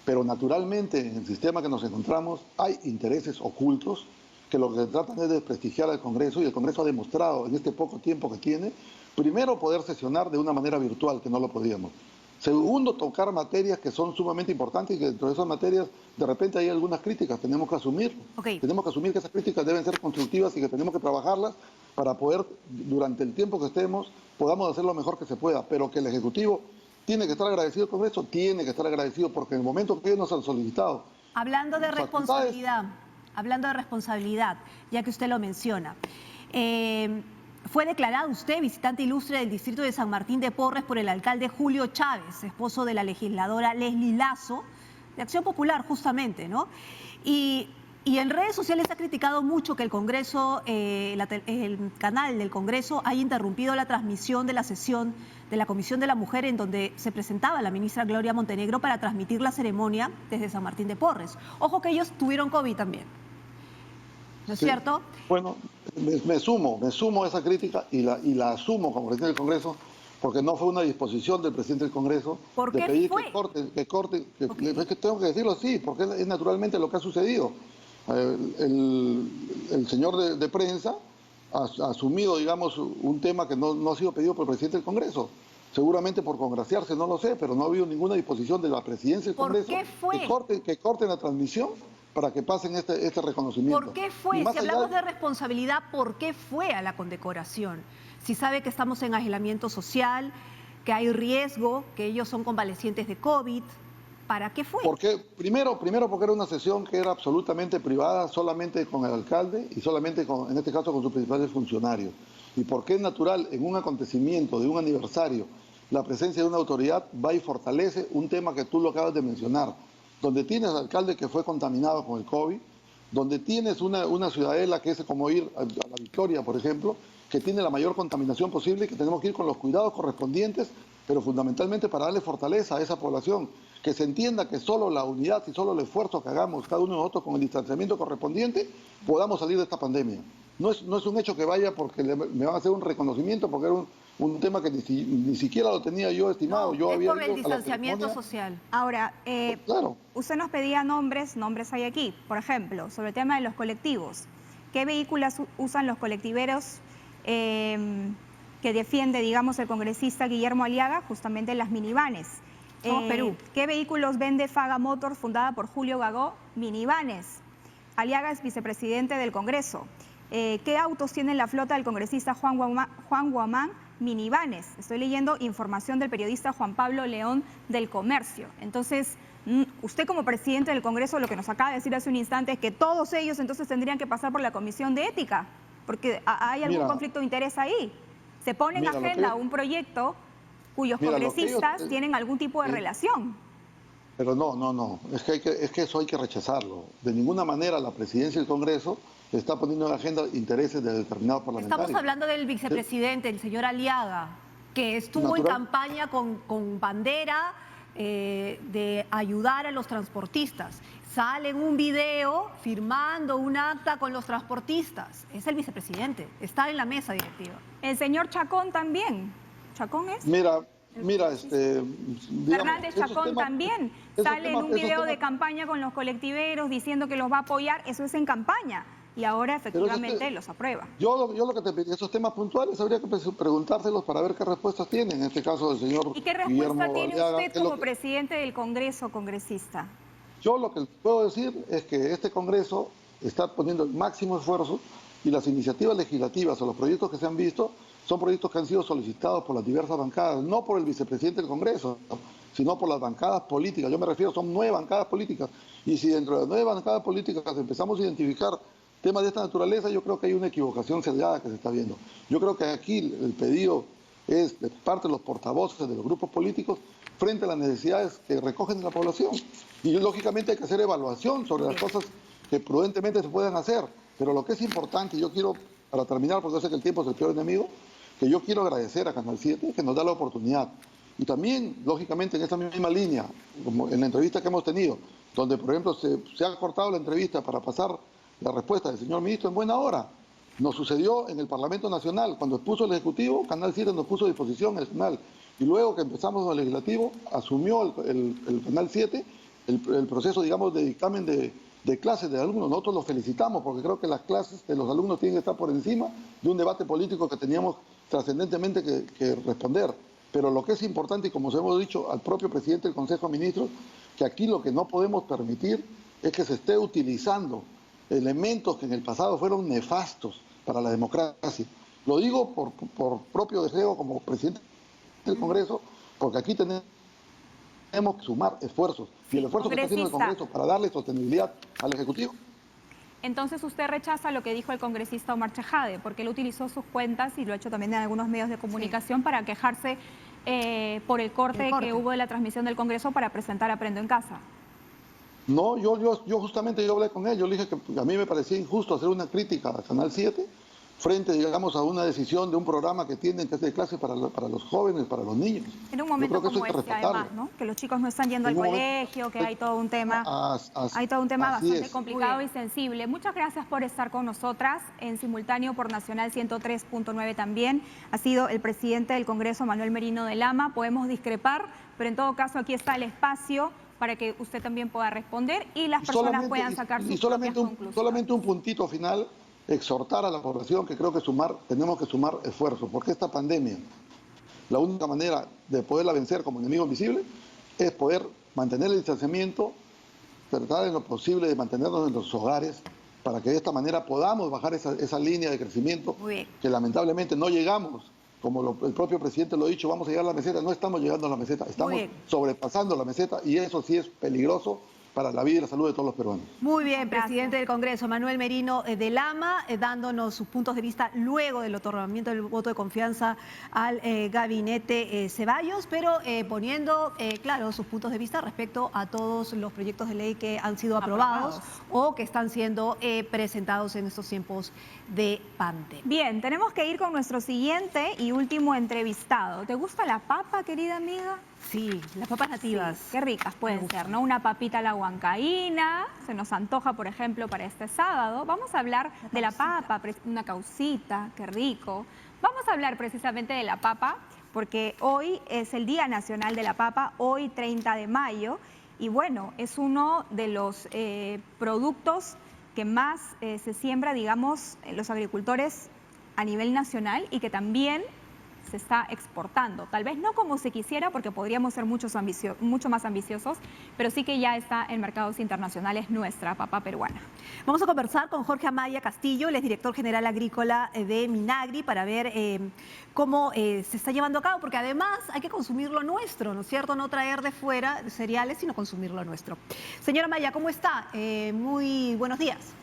Pero naturalmente en el sistema que nos encontramos hay intereses ocultos que lo que tratan es de desprestigiar al Congreso, y el Congreso ha demostrado en este poco tiempo que tiene, primero, poder sesionar de una manera virtual, que no lo podíamos. Segundo, tocar materias que son sumamente importantes y que dentro de esas materias de repente hay algunas críticas, tenemos que asumirlo. Tenemos que asumir que esas críticas deben ser constructivas y que tenemos que trabajarlas para poder, durante el tiempo que estemos, podamos hacer lo mejor que se pueda. Pero que el Ejecutivo tiene que estar agradecido, el Congreso tiene que estar agradecido, porque en el momento que ellos nos han solicitado... Hablando de responsabilidad, ya que usted lo menciona, fue declarado usted visitante ilustre del distrito de San Martín de Porres por el alcalde Julio Chávez, esposo de la legisladora Leslie Lazo, de Acción Popular justamente, ¿no? Y en redes sociales ha criticado mucho que el Congreso, el canal del Congreso haya interrumpido la transmisión de la sesión de la Comisión de la Mujer, en donde se presentaba la ministra Gloria Montenegro para transmitir la ceremonia desde San Martín de Porres. Ojo que ellos tuvieron COVID también, ¿no es cierto? Bueno, me sumo a esa crítica y la asumo como presidente del Congreso, porque no fue una disposición del presidente del Congreso de pedir que corte, es que tengo que decirlo así, porque es naturalmente lo que ha sucedido. El señor de prensa ha asumido, digamos, un tema que no ha sido pedido por el presidente del Congreso. Seguramente por congraciarse, no lo sé, pero no ha habido ninguna disposición de la presidencia del Congreso que corten la transmisión para que pasen este reconocimiento. ¿Por qué fue? Si hablamos de responsabilidad, ¿por qué fue a la condecoración? Si sabe que estamos en aislamiento social, que hay riesgo, que ellos son convalecientes de COVID, ¿para qué fue? Primero porque era una sesión que era absolutamente privada, solamente con el alcalde y solamente, en este caso, con sus principales funcionarios. Y porque es natural, en un acontecimiento de un aniversario, la presencia de una autoridad va y fortalece un tema que tú lo acabas de mencionar, donde tienes al alcalde que fue contaminado con el COVID, donde tienes una ciudadela que es como ir a La Victoria, por ejemplo, que tiene la mayor contaminación posible y que tenemos que ir con los cuidados correspondientes pero fundamentalmente para darle fortaleza a esa población, que se entienda que solo la unidad y solo el esfuerzo que hagamos cada uno de nosotros con el distanciamiento correspondiente, podamos salir de esta pandemia. No es un hecho que vaya porque me van a hacer un reconocimiento, porque era un tema que ni siquiera lo tenía yo estimado. No, yo es había por el ido a la distanciamiento ceremonia. social. Ahora, Claro. usted nos pedía nombres hay aquí. Por ejemplo, sobre el tema de los colectivos. ¿Qué vehículos usan los colectiveros que defiende, digamos, el congresista Guillermo Aliaga? Justamente las minivanes. Somos Perú. ¿Qué vehículos vende Faga Motors, fundada por Julio Gagó? Minivanes. Aliaga es vicepresidente del Congreso. ¿Qué autos tiene la flota del congresista Juan Guamán? Minivanes. Estoy leyendo información del periodista Juan Pablo León del Comercio. Entonces, usted como presidente del Congreso, lo que nos acaba de decir hace un instante es que todos ellos entonces tendrían que pasar por la Comisión de Ética, porque hay algún conflicto de interés ahí. Se pone en agenda un proyecto cuyos congresistas tienen algún tipo de relación. Pero no. Es que eso hay que rechazarlo. De ninguna manera la presidencia del Congreso está poniendo en agenda intereses de determinados parlamentarios. Estamos hablando del vicepresidente, el señor Aliaga, que estuvo en campaña con bandera de ayudar a los transportistas. Sale en un video firmando un acta con los transportistas. Es el vicepresidente, está en la mesa directiva. El señor Chacón también. ¿Chacón es? Mira, Fernández Chacón también sale en un video de campaña con los colectiveros diciendo que los va a apoyar. Eso es en campaña. Y ahora efectivamente los aprueba. Yo lo que te pedí, esos temas puntuales habría que preguntárselos para ver qué respuestas tienen. En este caso del señor ¿Y qué respuesta tiene usted como presidente del Congreso, congresista? Yo lo que puedo decir es que este Congreso está poniendo el máximo esfuerzo y las iniciativas legislativas o los proyectos que se han visto son proyectos que han sido solicitados por las diversas bancadas, no por el vicepresidente del Congreso, sino por las bancadas políticas. Yo me refiero, son 9 bancadas políticas. Y si dentro de las 9 bancadas políticas empezamos a identificar temas de esta naturaleza, yo creo que hay una equivocación seriada que se está viendo. Yo creo que aquí el pedido es de parte de los portavoces de los grupos políticos frente a las necesidades que recogen de la población. Y lógicamente hay que hacer evaluación sobre las cosas que prudentemente se puedan hacer. Pero lo que es importante, yo quiero, para terminar, porque yo sé que el tiempo es el peor enemigo, que yo quiero agradecer a Canal 7 que nos da la oportunidad. Y también, lógicamente, en esta misma línea, como en la entrevista que hemos tenido, donde, por ejemplo, se ha cortado la entrevista para pasar la respuesta del señor ministro en buena hora. Nos sucedió en el Parlamento Nacional, cuando expuso el Ejecutivo, Canal 7 nos puso a disposición el canal. Y luego que empezamos con el Legislativo, asumió el Canal 7 el proceso, digamos, de dictamen de clases de alumnos. Nosotros los felicitamos porque creo que las clases de los alumnos tienen que estar por encima de un debate político que teníamos trascendentemente que responder. Pero lo que es importante, y como os hemos dicho al propio presidente del Consejo de Ministros, que aquí lo que no podemos permitir es que se esté utilizando elementos que en el pasado fueron nefastos para la democracia. Lo digo por propio deseo como presidente del Congreso, porque aquí tenemos que sumar esfuerzos. Y el esfuerzo que está haciendo el Congreso para darle sostenibilidad al Ejecutivo. Entonces usted rechaza lo que dijo el congresista Omar Chejade, porque él utilizó sus cuentas y lo ha hecho también en algunos medios de comunicación para quejarse por el corte que hubo de la transmisión del Congreso para presentar Aprendo en Casa. No, yo justamente hablé con él, yo le dije que a mí me parecía injusto hacer una crítica a Canal 7 frente, digamos, a una decisión de un programa que tienen que hacer clase para los jóvenes, para los niños. En un momento como este, además, ¿no? Que los chicos no están yendo al colegio, que hay todo un tema, bastante complicado y sensible. Muchas gracias por estar con nosotras, en simultáneo por Nacional 103.9 también. Ha sido el presidente del Congreso, Manuel Merino de Lama. Podemos discrepar, pero en todo caso aquí está el espacio para que usted también pueda responder y las personas puedan sacar sus propias conclusiones. Solamente un puntito final. Exhortar a la población que creo que tenemos que sumar esfuerzos, porque esta pandemia, la única manera de poderla vencer como enemigo invisible es poder mantener el distanciamiento, tratar en lo posible de mantenernos en los hogares, para que de esta manera podamos bajar esa línea de crecimiento que lamentablemente no llegamos. Como el propio presidente lo ha dicho, vamos a llegar a la meseta, no estamos llegando a la meseta, estamos sobrepasando la meseta y eso sí es peligroso para la vida y la salud de todos los peruanos. Muy bien, presidente del Congreso, Manuel Merino de Lama, dándonos sus puntos de vista luego del otorgamiento del voto de confianza al gabinete Ceballos, pero poniendo, claro, sus puntos de vista respecto a todos los proyectos de ley que han sido aprobados o que están siendo presentados en estos tiempos de pandemia. Bien, tenemos que ir con nuestro siguiente y último entrevistado. ¿Te gusta la papa, querida amiga? Sí, las papas nativas. Sí, qué ricas pueden ser, ¿no? Una papita a la huancaína, se nos antoja, por ejemplo, para este sábado. Vamos a hablar de la papa, una caucita, qué rico. Vamos a hablar precisamente de la papa, porque hoy es el Día Nacional de la Papa, hoy 30 de mayo, y bueno, es uno de los productos que más se siembra, digamos, los agricultores a nivel nacional y que también se está exportando. Tal vez no como se quisiera, porque podríamos ser mucho más ambiciosos, pero sí que ya está en mercados internacionales nuestra papa peruana. Vamos a conversar con Jorge Amaya Castillo, él es director general agrícola de Minagri, para ver cómo se está llevando a cabo, porque además hay que consumir lo nuestro, ¿no es cierto? No traer de fuera cereales, sino consumir lo nuestro. Señora Amaya, ¿cómo está? Muy buenos días.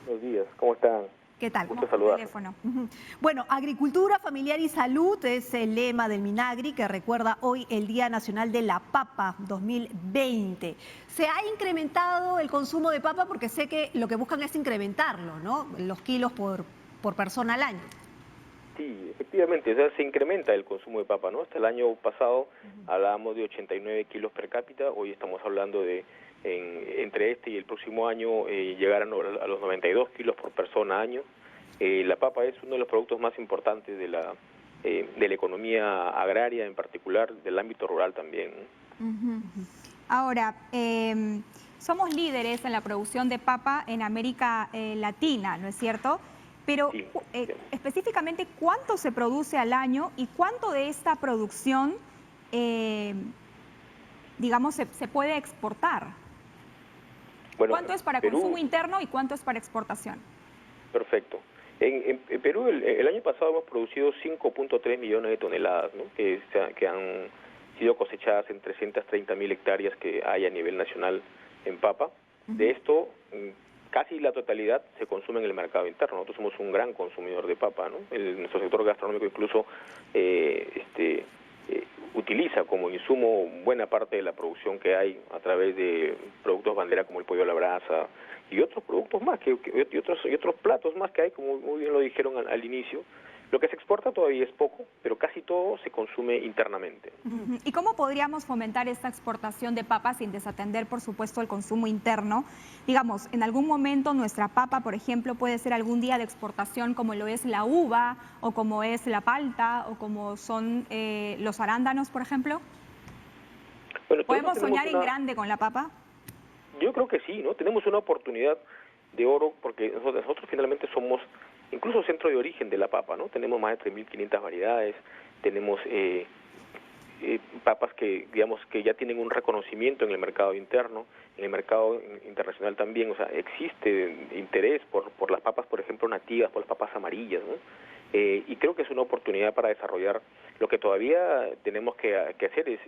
Buenos días, ¿cómo están? ¿Qué tal? Gusto saludar. Teléfono. Bueno, agricultura, familiar y salud es el lema del Minagri, que recuerda hoy el Día Nacional de la Papa 2020. Se ha incrementado el consumo de papa porque sé que lo que buscan es incrementarlo, ¿no? Los kilos por persona al año. Sí, efectivamente, o sea, se incrementa el consumo de papa, ¿no? Hasta el año pasado hablábamos de 89 kilos per cápita, hoy estamos hablando de entre este y el próximo año llegar a los 92 kilos por persona año. La papa es uno de los productos más importantes de la economía agraria, en particular del ámbito rural también. Ahora, somos líderes en la producción de papa en América Latina, ¿no es cierto? Pero sí, específicamente, ¿cuánto se produce al año y cuánto de esta producción, digamos, se puede exportar? Bueno, ¿cuánto es para consumo interno y cuánto es para exportación? Perfecto. En Perú el año pasado hemos producido 5.3 millones de toneladas, ¿no? que han sido cosechadas en 330.000 hectáreas que hay a nivel nacional en papa. De esto, casi la totalidad se consume en el mercado interno. Nosotros somos un gran consumidor de papa, ¿no? Nuestro sector gastronómico incluso utiliza como insumo buena parte de la producción que hay a través de productos bandera como el pollo a la brasa y otros productos más, y otros platos más que hay, como muy bien lo dijeron al inicio. Lo que se exporta todavía es poco, pero casi todo se consume internamente. ¿Y cómo podríamos fomentar esta exportación de papa sin desatender, por supuesto, el consumo interno? Digamos, en algún momento nuestra papa, por ejemplo, puede ser algún día de exportación como lo es la uva, o como es la palta, o como son los arándanos, por ejemplo. Bueno, ¿podemos soñar en grande con la papa? Yo creo que sí, ¿no? Tenemos una oportunidad de oro porque nosotros finalmente somos incluso centro de origen de la papa, ¿no? Tenemos más de 3.500 variedades, tenemos papas que, digamos, que ya tienen un reconocimiento en el mercado interno, en el mercado internacional también, o sea, existe interés por las papas, por ejemplo, nativas, por las papas amarillas, ¿no? Y creo que es una oportunidad para desarrollar. Lo que todavía tenemos que hacer es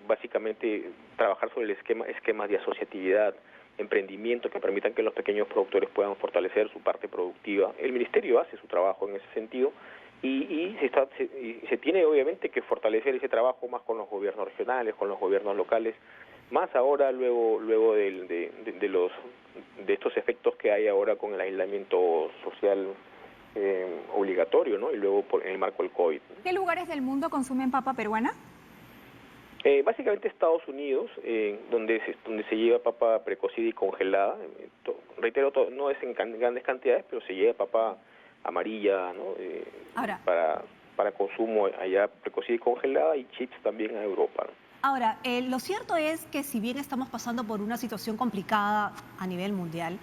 básicamente trabajar sobre el esquemas de asociatividad, emprendimiento que permitan que los pequeños productores puedan fortalecer su parte productiva. El Ministerio hace su trabajo en ese sentido y se tiene obviamente que fortalecer ese trabajo más con los gobiernos regionales, con los gobiernos locales, más ahora luego de estos efectos que hay ahora con el aislamiento social obligatorio, ¿no? Y luego en el marco del COVID. ¿Qué lugares del mundo consumen papa peruana? Básicamente Estados Unidos, donde se lleva papa precocida y congelada. Reitero, no es en grandes cantidades, pero se lleva papa amarilla, ¿no? Para consumo allá precocida y congelada, y chips también a Europa, ¿no? Ahora, lo cierto es que si bien estamos pasando por una situación complicada a nivel mundial,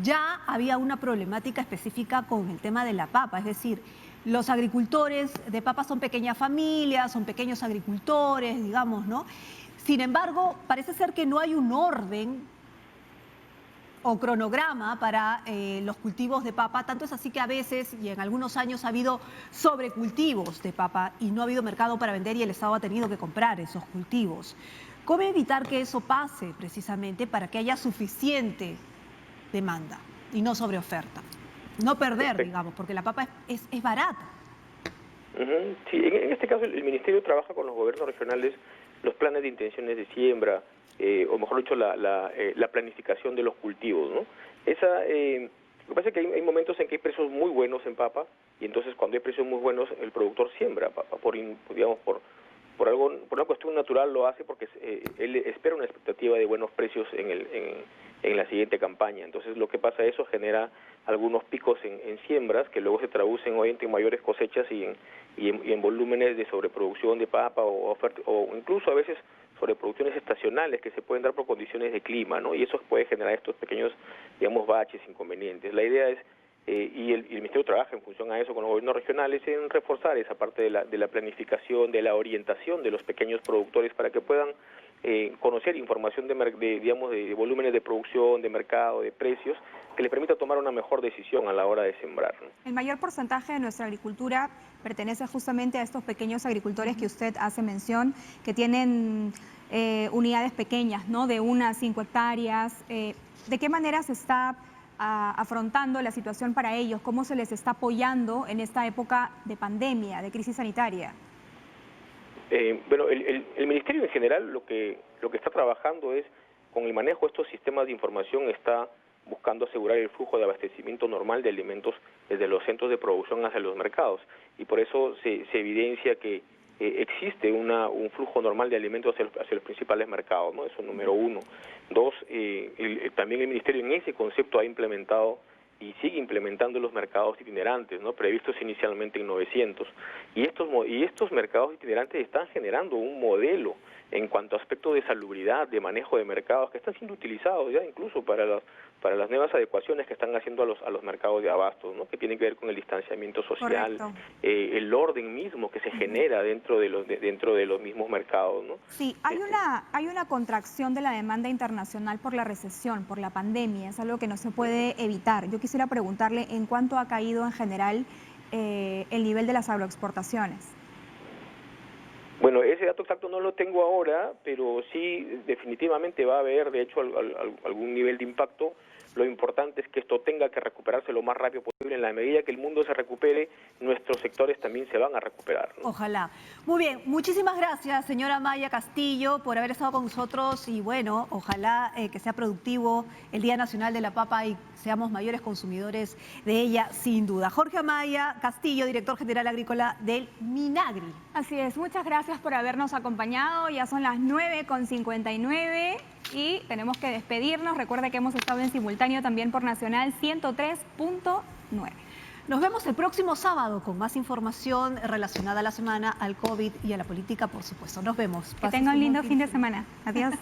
ya había una problemática específica con el tema de la papa, es decir, los agricultores de papa son pequeñas familias, son pequeños agricultores, digamos, ¿no? Sin embargo, parece ser que no hay un orden o cronograma para los cultivos de papa. Tanto es así que a veces y en algunos años ha habido sobrecultivos de papa y no ha habido mercado para vender y el Estado ha tenido que comprar esos cultivos. ¿Cómo evitar que eso pase precisamente para que haya suficiente demanda y no sobreoferta? No perder, digamos, porque la papa es barata. Sí, en este caso el Ministerio trabaja con los gobiernos regionales los planes de intenciones de siembra, o mejor dicho, la planificación de los cultivos, ¿no? Lo que pasa es que hay momentos en que hay precios muy buenos en papa, y entonces cuando hay precios muy buenos el productor siembra papa, por una cuestión natural lo hace porque él espera una expectativa de buenos precios en la siguiente campaña. Entonces lo que pasa, eso genera algunos picos en siembras que luego se traducen obviamente en mayores cosechas y en volúmenes de sobreproducción de papa o incluso a veces sobreproducciones estacionales que se pueden dar por condiciones de clima, ¿no? Y eso puede generar estos pequeños, digamos, baches, inconvenientes. La idea es, y el Ministerio trabaja en función a eso con los gobiernos regionales, en reforzar esa parte de la planificación, de la orientación de los pequeños productores para que puedan conocer información de volúmenes de producción, de mercado, de precios, que les permita tomar una mejor decisión a la hora de sembrar, ¿no? El mayor porcentaje de nuestra agricultura pertenece justamente a estos pequeños agricultores que usted hace mención, que tienen unidades pequeñas, ¿no? De 1 a 5 hectáreas. ¿De qué manera se está afrontando la situación para ellos? ¿Cómo se les está apoyando en esta época de pandemia, de crisis sanitaria? Bueno, el Ministerio en general lo que está trabajando es, con el manejo de estos sistemas de información, está buscando asegurar el flujo de abastecimiento normal de alimentos desde los centros de producción hacia los mercados. Y por eso se evidencia que existe un flujo normal de alimentos hacia los principales mercados, ¿no? Eso número uno. Dos, también el Ministerio en ese concepto ha implementado y sigue implementando los mercados itinerantes, ¿no? Previstos inicialmente en 900. Y estos mercados itinerantes están generando un modelo en cuanto a aspectos de salubridad, de manejo de mercados, que están siendo utilizados ya incluso para las nuevas adecuaciones que están haciendo a los mercados de abastos, ¿no? Que tienen que ver con el distanciamiento social, el orden mismo que se genera dentro de los mismos mercados, ¿no? Sí, hay una contracción de la demanda internacional por la recesión, por la pandemia, es algo que no se puede evitar. Yo quisiera preguntarle en cuánto ha caído en general el nivel de las agroexportaciones. Bueno, ese dato exacto no lo tengo ahora, pero sí definitivamente va a haber, de hecho, algún nivel de impacto. Lo importante es que esto tenga que recuperarse lo más rápido posible. En la medida que el mundo se recupere, nuestros sectores también se van a recuperar, ¿no? Ojalá. Muy bien, muchísimas gracias, señora Maya Castillo, por haber estado con nosotros y bueno, ojalá que sea productivo el Día Nacional de la Papa y seamos mayores consumidores de ella, sin duda. Jorge Amaya Castillo, director general agrícola del Minagri. Así es, muchas gracias por habernos acompañado. Ya son las 9:59 y tenemos que despedirnos. Recuerda que hemos estado en simultáneo también por Nacional 103.9. Nos vemos el próximo sábado con más información relacionada a la semana, al COVID y a la política, por supuesto. Nos vemos. Que tengan un lindo fin de semana. Adiós.